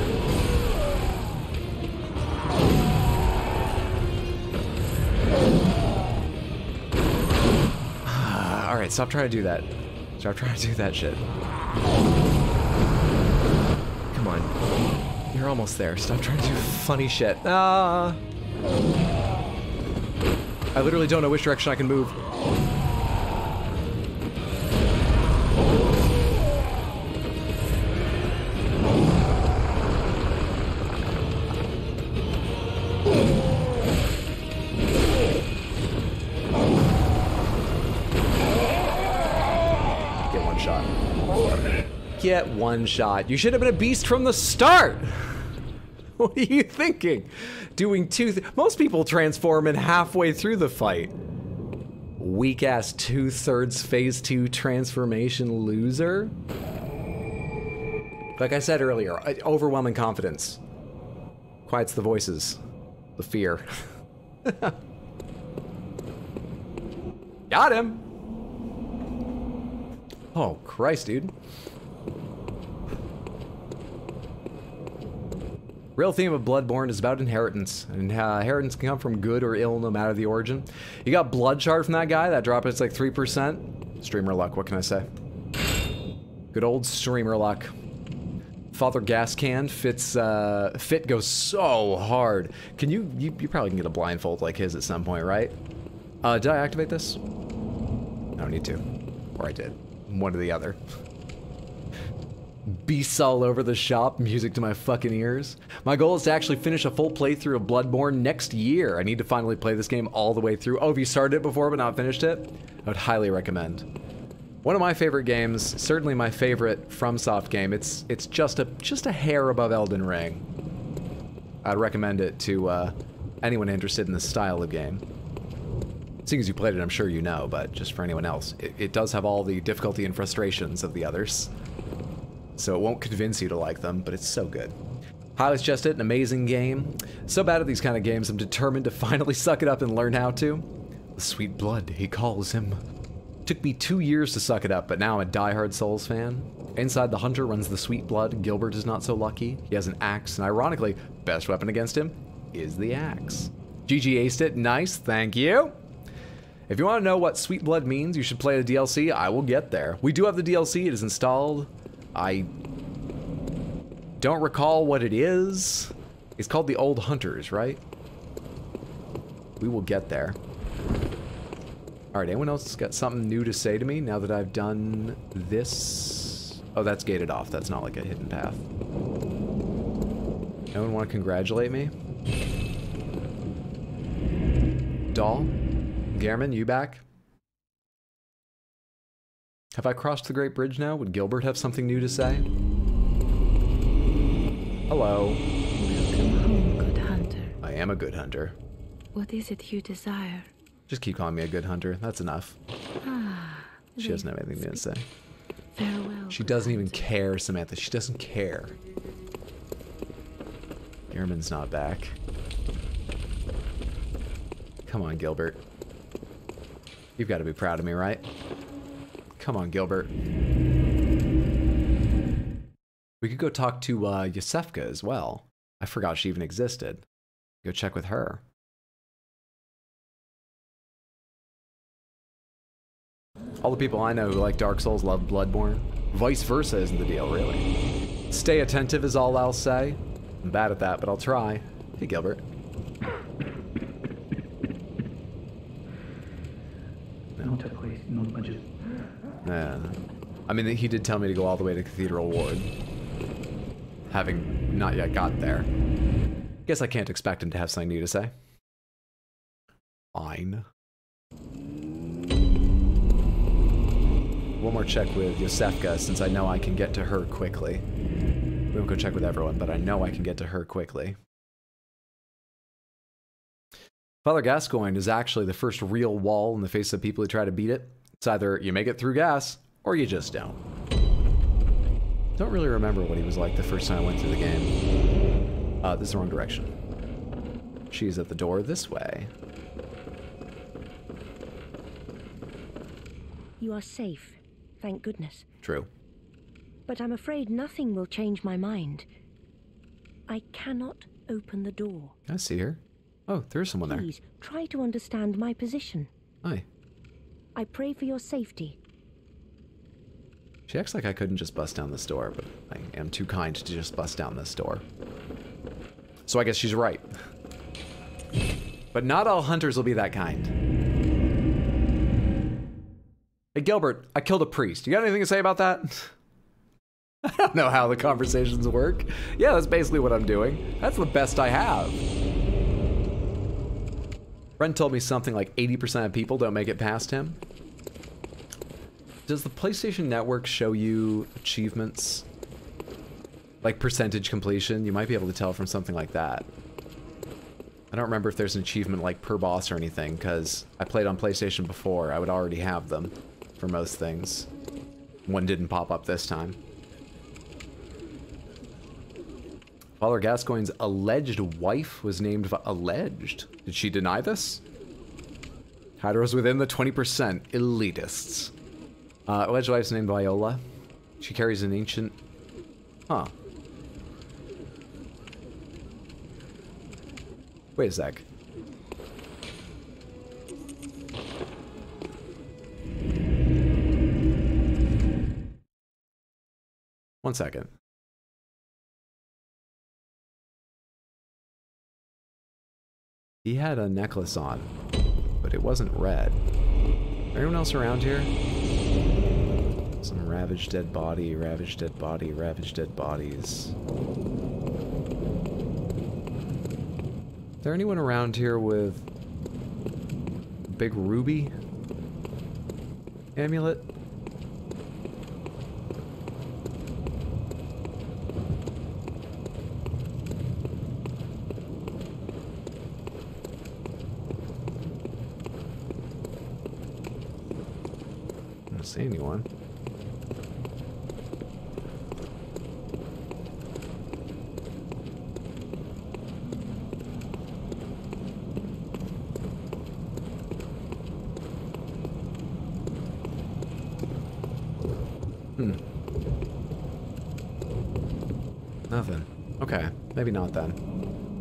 Alright, stop trying to do that. Stop trying to do that shit. Come on. You're almost there. Stop trying to do funny shit. Ah! I literally don't know which direction I can move. Get one shot. You should have been a beast from the start. What are you thinking? Doing most people transform in halfway through the fight. Weak ass 2/3 phase 2 transformation loser. Like I said earlier, overwhelming confidence. Quiets the voices. The fear. Got him. Oh Christ, dude. Real theme of Bloodborne is about inheritance, and inheritance can come from good or ill no matter the origin. You got blood shard from that guy, that drop is like 3%. Streamer luck, what can I say? Good old streamer luck. Father Gascoigne fit goes so hard. Can you probably can get a blindfold like his at some point, right? Did I activate this? I don't need to. Or I did. One or the other. Beasts all over the shop, music to my fucking ears. My goal is to actually finish a full playthrough of Bloodborne next year. I need to finally play this game all the way through. Oh, if you started it before but not finished it? I would highly recommend. One of my favorite games, certainly my favorite FromSoft game. It's just a hair above Elden Ring. I'd recommend it to anyone interested in this style of game. Seeing as you played it, I'm sure you know, but just for anyone else, it does have all the difficulty and frustrations of the others. So it won't convince you to like them, but it's so good. Highly suggest it, an amazing game. So bad at these kind of games, I'm determined to finally suck it up and learn how to. The sweet blood, he calls him. Took me 2 years to suck it up, but now I'm a diehard Souls fan. Inside the hunter runs the sweet blood. Gilbert is not so lucky. He has an axe, and ironically, best weapon against him is the axe. GG aced it, nice, thank you. If you want to know what sweet blood means, you should play the DLC. I will get there. We do have the DLC, it is installed. I don't recall what it is. It's called the Old Hunters, right? We will get there. Alright, anyone else got something new to say to me now that I've done this? Oh, that's gated off. That's not like a hidden path. Anyone want to congratulate me? Doll? Gehrman, you back? Have I crossed the Great Bridge now? Would Gilbert have something new to say? Hello. Welcome home, good hunter. I am a good hunter. What is it you desire? Just keep calling me a good hunter. That's enough. Ah, She doesn't have anything new to say. Farewell. She doesn't even care, Samantha. She doesn't care. Gehrman's not back. Come on, Gilbert. You've got to be proud of me, right? Come on, Gilbert. We could go talk to Yosefka as well. I forgot she even existed. Go check with her. All the people I know who like Dark Souls love Bloodborne. Vice versa isn't the deal, really. Stay attentive is all I'll say. I'm bad at that, but I'll try. Hey, Gilbert. Not a place, not budget. Yeah. I mean, he did tell me to go all the way to Cathedral Ward. Having not yet got there. Guess I can't expect him to have something new to say. Fine. One more check with Yosefka, since I know I can get to her quickly. We won't go check with everyone, but I know I can get to her quickly. Father Gascoigne is actually the first real wall in the face of people who try to beat it. It's either you make it through gas, or you just don't. Don't really remember what he was like the first time I went through the game. This is the wrong direction. She's at the door this way. You are safe, thank goodness. True. But I'm afraid nothing will change my mind. I cannot open the door. I see her. Oh, there's someone there. Please, try to understand my position. Hi. I pray for your safety. She acts like I couldn't just bust down this door, but I am too kind to just bust down this door. So I guess she's right. But not all hunters will be that kind. Hey Gilbert, I killed a priest. You got anything to say about that? I don't know how the conversations work. Yeah, that's basically what I'm doing. That's the best I have. Friend told me something like 80% of people don't make it past him. Does the PlayStation Network show you achievements? Like percentage completion? You might be able to tell from something like that. I don't remember if there's an achievement like per boss or anything, because I played on PlayStation before. I would already have them for most things. One didn't pop up this time. Father Gascoigne's alleged wife was named alleged. Did she deny this? Hydra's within the 20%. Elitists. Alleged wife's named Viola. She carries an ancient... Huh. Wait a sec. One second. He had a necklace on, but it wasn't red. Anyone else around here? Some ravaged dead body, ravaged dead body, ravaged dead bodies. Is there anyone around here with a big ruby amulet? I don't see anyone. Nothing. Okay, maybe not then.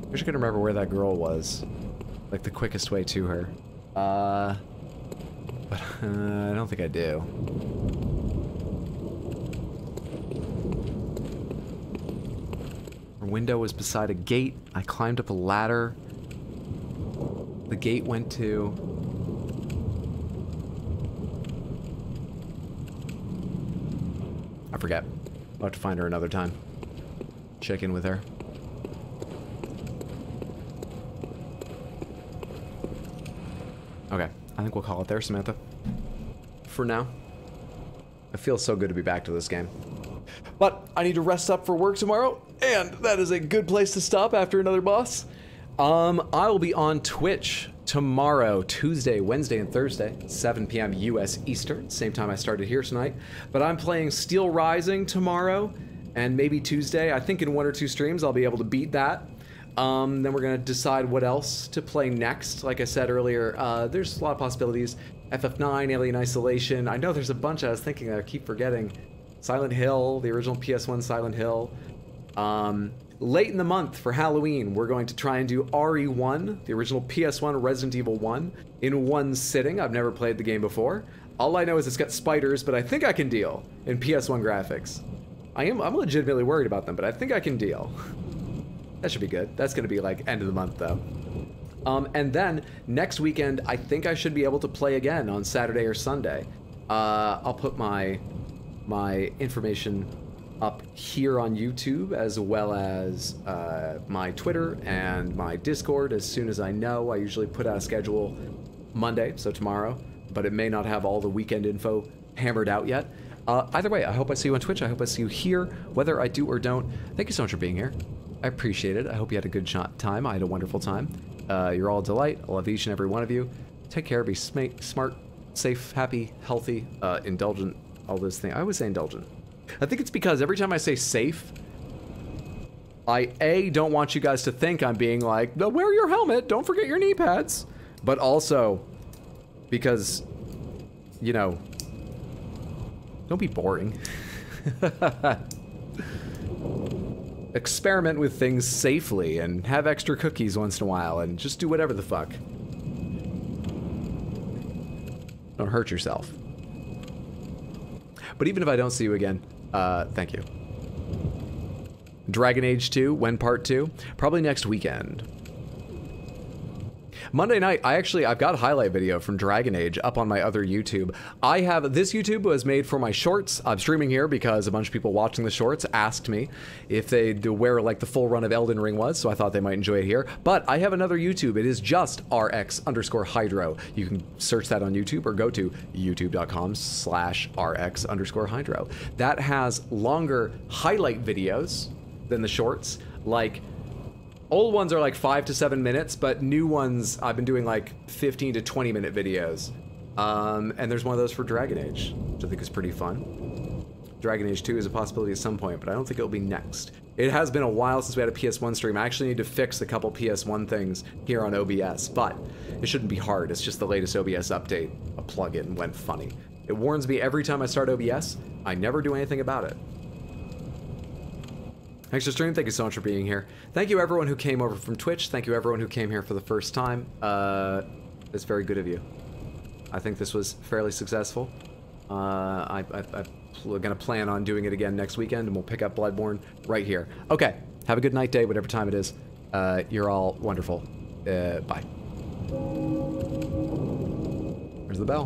I wish I could remember where that girl was. Like the quickest way to her. But I don't think I do. Her window was beside a gate. I climbed up a ladder. The gate went to... I forget. I'll have to find her another time. Check in with her. Okay, I think we'll call it there, Samantha. For now. It feels so good to be back to this game. But I need to rest up for work tomorrow, and that is a good place to stop after another boss. I will be on Twitch tomorrow, Tuesday, Wednesday, and Thursday, 7 p.m. US Eastern, same time I started here tonight. But I'm playing Steel Rising tomorrow, and maybe Tuesday. I think in 1 or 2 streams I'll be able to beat that. Then we're gonna decide what else to play next. Like I said earlier, there's a lot of possibilities. FF9, Alien Isolation. I know there's a bunch I was thinking that I keep forgetting. Silent Hill, the original PS1 Silent Hill. Late in the month for Halloween, we're going to try and do RE1, the original PS1 Resident Evil 1, in one sitting. I've never played the game before. All I know is it's got spiders, but I think I can deal in PS1 graphics. I'm legitimately worried about them, but I think I can deal. That should be good. That's gonna be like end of the month though. And then next weekend, I think I should be able to play again on Saturday or Sunday. I'll put my information up here on YouTube, as well as my Twitter and my Discord as soon as I know. I usually put out a schedule Monday, so tomorrow, but it may not have all the weekend info hammered out yet. Either way, I hope I see you on Twitch. I hope I see you here, whether I do or don't. Thank you so much for being here. I appreciate it. I hope you had a good time. I had a wonderful time. You're all a delight. I love each and every one of you. Take care. Be smart, safe, happy, healthy, indulgent, all those things. I always say indulgent. I think it's because every time I say safe, I don't want you guys to think I'm being like, no, wear your helmet, don't forget your knee pads. But also, because, you know, don't be boring. Experiment with things safely and have extra cookies once in a while and just do whatever the fuck. Don't hurt yourself. But even if I don't see you again, thank you. Dragon Age 2, when part 2? Probably next weekend. Monday night, I've got a highlight video from Dragon Age up on my other YouTube. This YouTube was made for my shorts. I'm streaming here because a bunch of people watching the shorts asked me if where like the full run of Elden Ring was, so I thought they might enjoy it here. But I have another YouTube. It is just RX_Hydro. You can search that on YouTube or go to youtube.com/RX_Hydro. That has longer highlight videos than the shorts. Like, old ones are like 5 to 7 minutes, but new ones I've been doing like 15 to 20 minute videos. And there's one of those for Dragon Age, which I think is pretty fun. Dragon Age 2 is a possibility at some point, but I don't think it'll be next. It has been a while since we had a PS1 stream. I actually need to fix a couple PS1 things here on OBS, but it shouldn't be hard. It's just the latest OBS update. A plugin went funny. It warns me every time I start OBS. I never do anything about it. Thanks for stream. Thank you so much for being here. Thank you everyone who came over from Twitch. Thank you everyone who came here for the first time. It's very good of you. I think this was fairly successful. I'm gonna plan on doing it again next weekend, and we'll pick up Bloodborne right here. Okay, have a good night, day, whatever time it is. You're all wonderful. Bye. There's the bell.